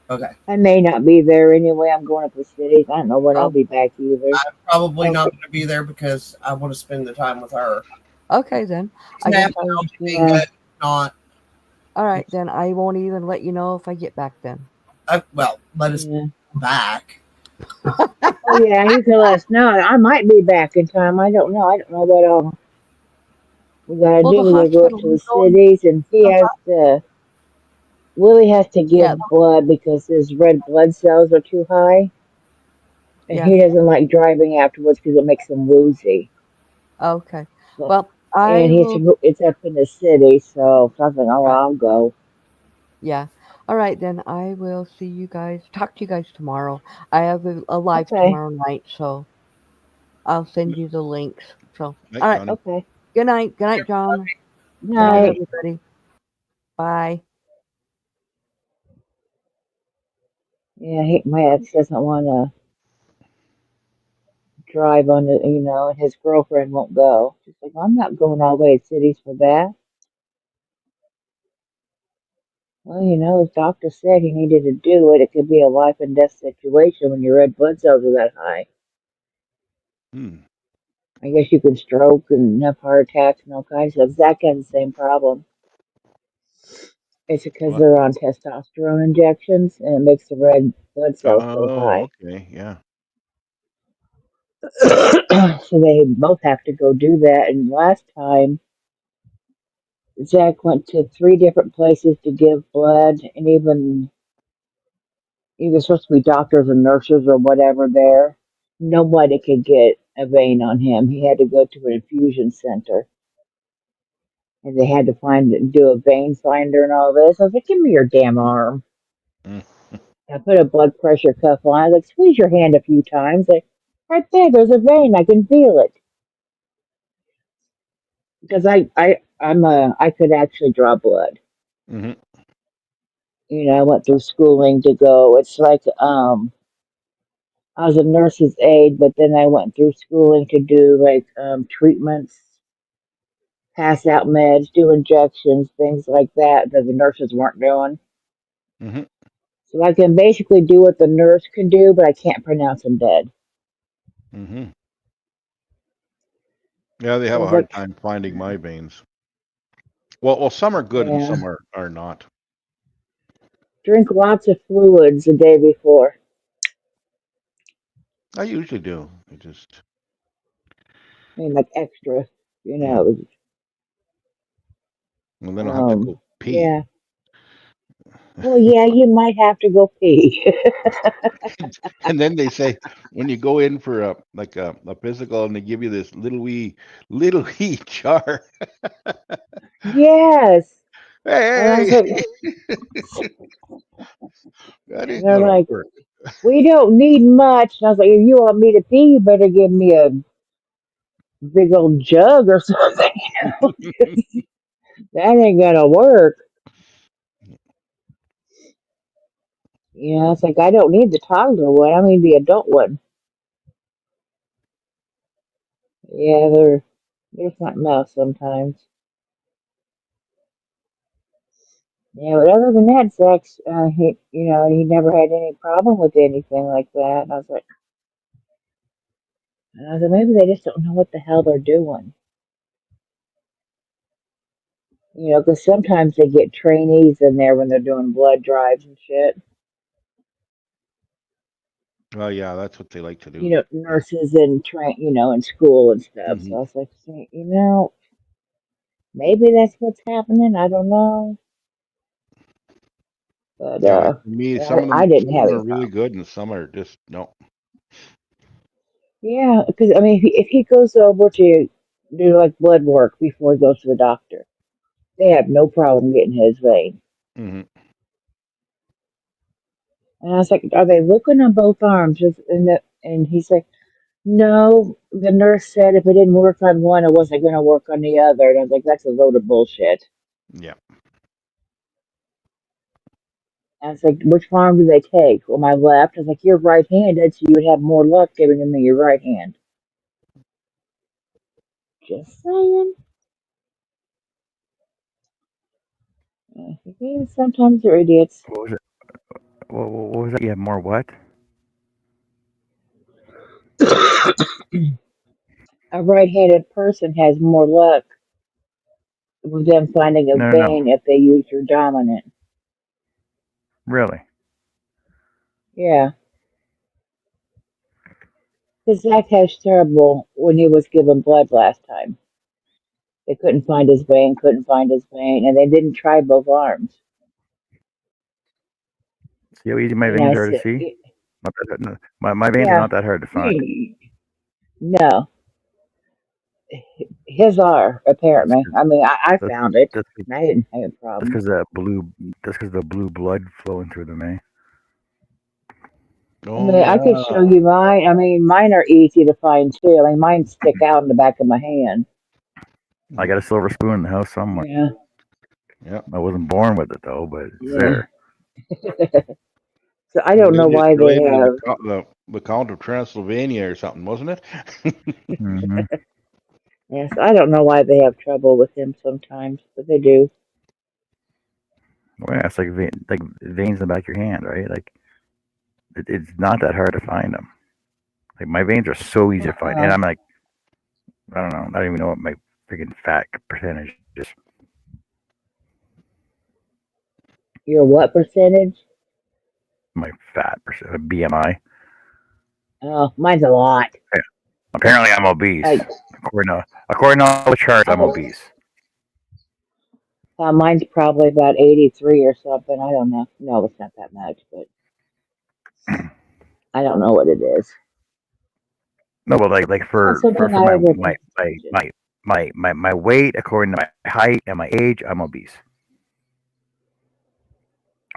okay. I may not be there anyway. I'm going up the cities. I don't know when I'll Oh, be back either. I'm probably oh, not going to be there because I want to spend the time with her. okay then. I guess Snap I out being Yeah. good, not. all right then. I won't even let you know if I get back then. Well, let us Yeah. come back. Oh yeah, you can let us know. I might be back in time. I don't know. I don't know what all we gotta Well, the do. We gotta go up hospital to the I'm going. cities, and The, Willie has to yeah, give blood because his red blood cells are too high, and yeah. he doesn't like driving afterwards because it makes him woozy. Okay. So, Well, I and he has to will. go. It's up in the city, so I was like, oh, Right. I'll go. Yeah. All right then. I will see you guys. Talk to you guys tomorrow. I have a live Okay. tomorrow night, so I'll send you the links. So, Night, all right. Connie. Okay. Good night. Good night, John. Good night, Night. everybody. Bye. Yeah, my ex doesn't want to drive on it, and his girlfriend won't go. She's like, I'm not going all the way to cities for that. Well, his doctor said he needed to do it. It could be a life and death situation when your red blood cells are that high. Hmm. I guess you can stroke and have heart attacks and all kinds of. Zach has the same problem. It's because What? they're on testosterone injections and it makes the red blood cells so Oh, high. okay. Yeah. So they both have to go do that. And last time, Zach went to 3 different places to give blood, and even either supposed to be doctors and nurses or whatever there. Nobody could get a vein on him. He had to go to an infusion center, and they had to do a vein finder and all this. I was like, "Give me your damn arm." Mm. I put a blood pressure cuff on. I was like, "Squeeze your hand a few times." Like, right there, there's a vein. I can feel it because I could actually draw blood. Hmm. I went through schooling to go. It's like I was a nurse's aide, but then I went through schooling to do like treatments, pass out meds, do injections, things like that that the nurses weren't doing. Hmm. So I can basically do what the nurse can do, but I can't pronounce them dead. Hmm. Yeah, they So have I a was hard like, time finding my veins. Well, some are good and yeah, some are not. drink lots of fluids the day before. I usually do. I just, I mean, like extra, you yeah. know. And then I'll have to go pee. Yeah. Well, yeah, you might have to go pee. And then they say when you go in for a physical and they give you this little wee jar. Yes. And I was Hey, like, that and ain't they're gonna like, work. we don't need much. And I was like, if you want me to pee, you better give me a big old jug or something. That ain't gonna work. It's like I don't need the toddler one. I mean the adult one. Yeah, they're something else sometimes. Yeah, but other than that, Zach's he never had any problem with anything like that. And I was like, maybe they just don't know what the hell they're doing. Because sometimes they get trainees in there when they're doing blood drives and shit. Well, yeah, that's what they like to do. Nurses in in school and stuff. So Hmm. I was like, maybe that's what's happening. I don't know, but Yeah, like for me, I, I some didn't of have them any are really problem. good and some are just no. Yeah, because I mean, if he goes over to do like blood work before he goes to the doctor, they have no problem getting his vein. Hmm. And I was like, are they looking on both arms? And he's like, no. The nurse said if it didn't work on one, it wasn't going to work on the other. And I was like, that's a load of bullshit. Yeah. And I was like, which arm do they take? Well, my left. I was like, you're right-handed, so you would have more luck giving them your right hand. Just saying. Yeah, sometimes they're idiots. What was it? What was that? You have more what? A right-handed person has more luck with them finding a No, no, no. vein if they use your dominant. Really? Yeah. Because Zach has terrible when he was given blood last time. They couldn't find his vein, and they didn't try both arms. See how easy my And I veins are to said, see? No, my veins are yeah, not that hard to find. no, his are, That's apparently. because I mean, I that's found it, that's and I didn't have a that's problem. because that blue that's because the blue blood flowing through them, eh? I Oh mean, I could yeah. show you mine. I mean, mine are easy to find too. I mean, mine stick out in the back of my hand. I got a silver spoon in the house somewhere. Yeah, Yeah. I wasn't born with it though, but it's yeah. there. So I don't know Maybe it's why they related to have. the Count of Transylvania or something, wasn't it? Mm-hmm. Yes, I don't know why they have trouble with him sometimes, but they do. Well, yeah, it's like veins in the back of your hand, right? Like it's not that hard to find them. Like my veins are so easy to find, and Uh-uh. I'm like, I don't know, I don't even know what my freaking fat percentage is. Your what percentage? My fat percent, BMI. Oh, mine's a lot. Yeah. Apparently, I'm obese. Like, According to all the charts, I'm oh, obese. mine's probably about 83 or something. I don't know. No, it's not that much, but I don't know what it is. No, but like It's not something for I my ever my paid my attention. my my weight, according to my height and my age, I'm obese.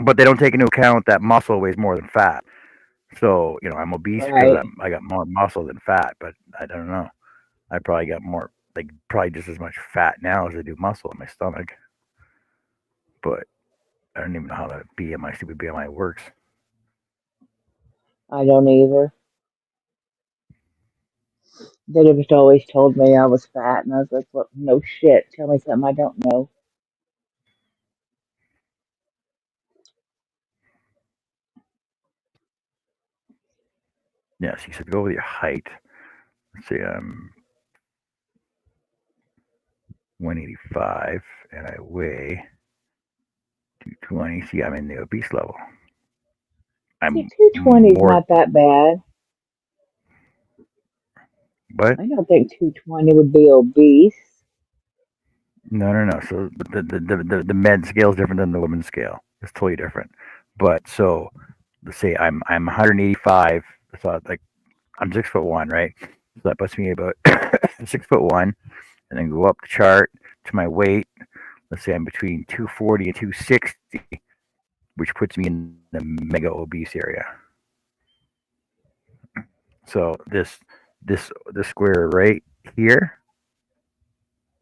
But they don't take into account that muscle weighs more than fat. So I'm obese because Right. I got more muscle than fat. But I don't know. I probably got more, like probably just as much fat now as I do muscle in my stomach. But I don't even know how that stupid BMI works. I don't either. They just always told me I was fat, and I was like, "Well, no shit. Tell me something I don't know." Yes, you should go with your height. Let's see, I'm 185 and I weigh 220. See, I'm in the obese level. See, I'm 220 is more, not that bad. but I don't think 220 would be obese. no. So the men's scale is different than the women's scale. It's totally different. But so let's say I'm 185. So like I'm 6'1", right? So that puts me about 6'1", and then go up the chart to my weight. Let's say I'm between 240 and 260, which puts me in the mega obese area. So this square right here,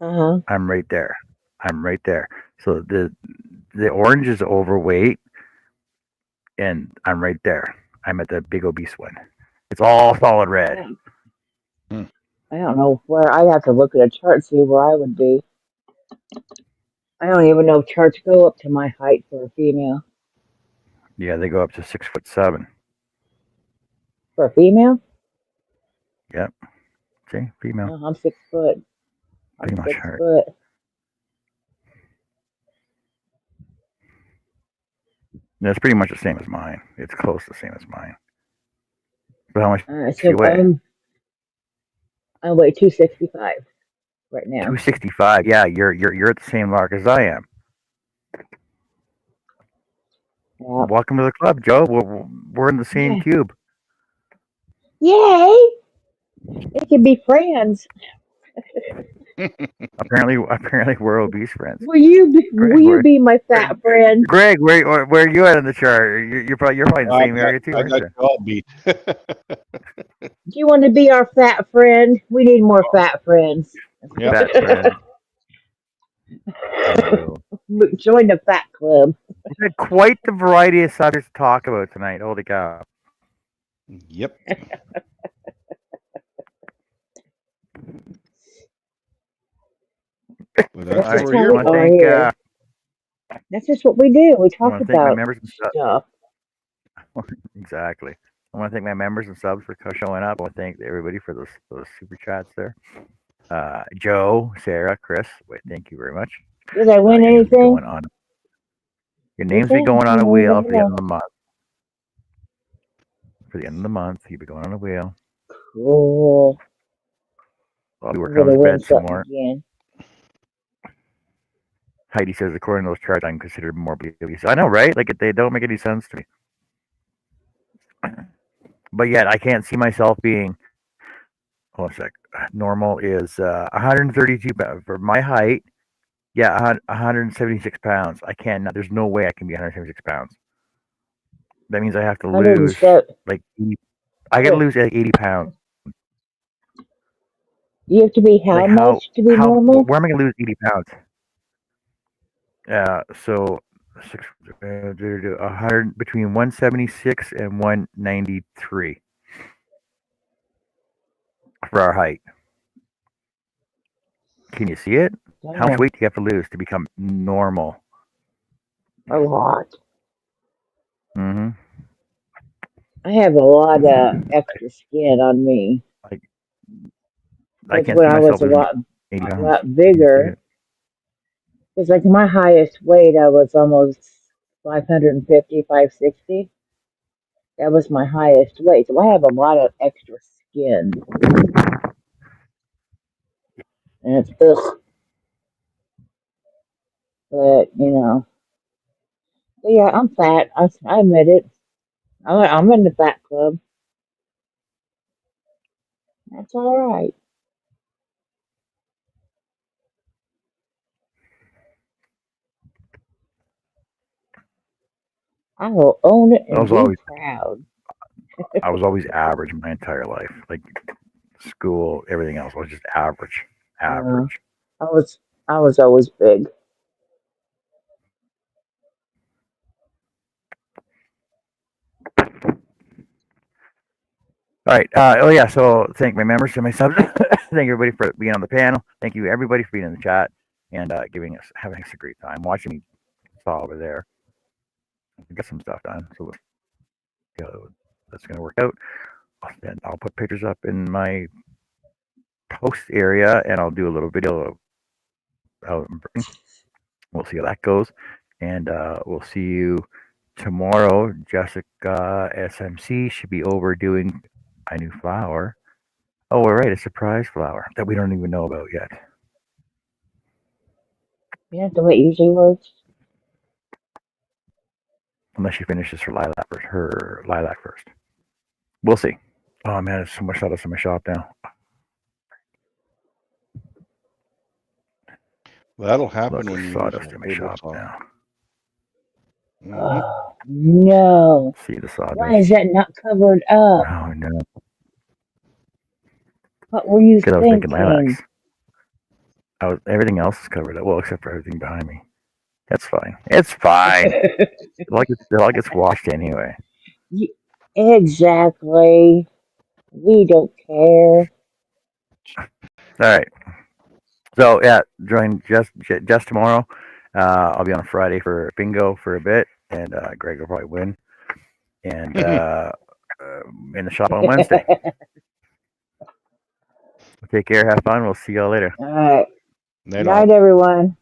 Uh huh. I'm right there. I'm right there. So the orange is overweight, and I'm right there. I'm at the big obese one. It's all solid I red. don't. Hmm. I don't know where. I'd have to look at a chart and see where I would be. I don't even know if charts go up to my height for a female. Yeah, they go up to 6'7". For a female? Yep. See, female. I'm 6 foot. I'm Female six chart. foot. That's pretty much the same as mine. It's close to the same as mine. But how much do So you weigh? I weigh 265 right now. 265. Yeah, you're at the same mark as I am. Yeah. Welcome to the club, Joe. We're in the same Yeah. cube. Yay! It can be friends. Apparently, we're obese friends. Will you be my fat friend? Greg, where are you at in the chart? You're probably in the same area too, I aren't got you? you all beat. Do you want to be our fat friend? We need more fat friends. Yep. Fat friend. I will. Join the fat club. We had quite the variety of subjects to talk about tonight. Holy cow! Yep. Well, that's That's what I just we're how here we want to for. are thank here. That's just what we do. We I talk want to thank my about members and stuff. exactly. I want to thank my members and subs for showing up. I want to thank everybody for those super chats there. Joe, Sarah, Chris, thank you very much. Did I win Your names be anything? going on. Your Who's names be that? going on a No, wheel let for me the end know. of the month. For the end of the month, you'll be going on a wheel. Cool. I'll be I'm working on gonna this win bed some something more. again. Heidi says, according to those charts, I'm considered more obese. I know, right? Like they don't make any sense to me. But yet, I can't see myself being. Hold on a sec. Normal is 132 pounds for my height. Yeah, 176 pounds. I can't. There's no way I can be 176 pounds. That means I have to lose 107. like 80, I got to Wait, lose like 80 pounds. you have to be Like how much to be how normal? where am I gonna lose 80 pounds? So 100 between 176 and 193 for our height. Can you see it? How much Damn, weight do you have to lose to become normal? a lot. Mm-hmm. I have a lot of extra skin on me. Like I Because can't when see I myself was a losing 80 pounds. lot I can see bigger, it. because like my highest weight, I was almost 550, 560. That was my highest weight. So I have a lot of extra skin. And it's ugh. But, but yeah, I'm fat. I admit it. I'm in the fat club. That's all right. I will own it I and was be always proud. average my entire life. Like school, everything else was just average. Uh, Average. I was I was always big. All right. Oh yeah. So thank my members and my subs. Thank everybody for being on the panel. Thank you everybody for being in the chat and having us a great time watching me saw over there. We got some stuff done, so that's gonna work out. Then I'll put pictures up in my post area, and I'll do a little video of how we'll see how that goes, and we'll see you tomorrow. Jessica SMC should be over doing a new flower. Oh, all right, a surprise flower that we don't even know about yet. You know the way it usually works? Unless she finishes her lilac first. We'll see. Oh man, there's so much sawdust in my shop now. Well, that'll Look, happen when there's you use sawdust a in my table shop saw. now. Hmm. Oh, no. See the Why sawdust? is that not covered up? Oh no, What were you because I was making thinking? lilacs. Everything else is covered up. Well, except for everything behind me. That's fine. It's fine. It washed anyway. Exactly. We don't care. All right. So yeah, join just tomorrow. I'll be on Friday for bingo for a bit, and Greg will probably win. And in the shop on Wednesday. Take care. Have fun. We'll see y'all later. All right. They don't. Night, everyone.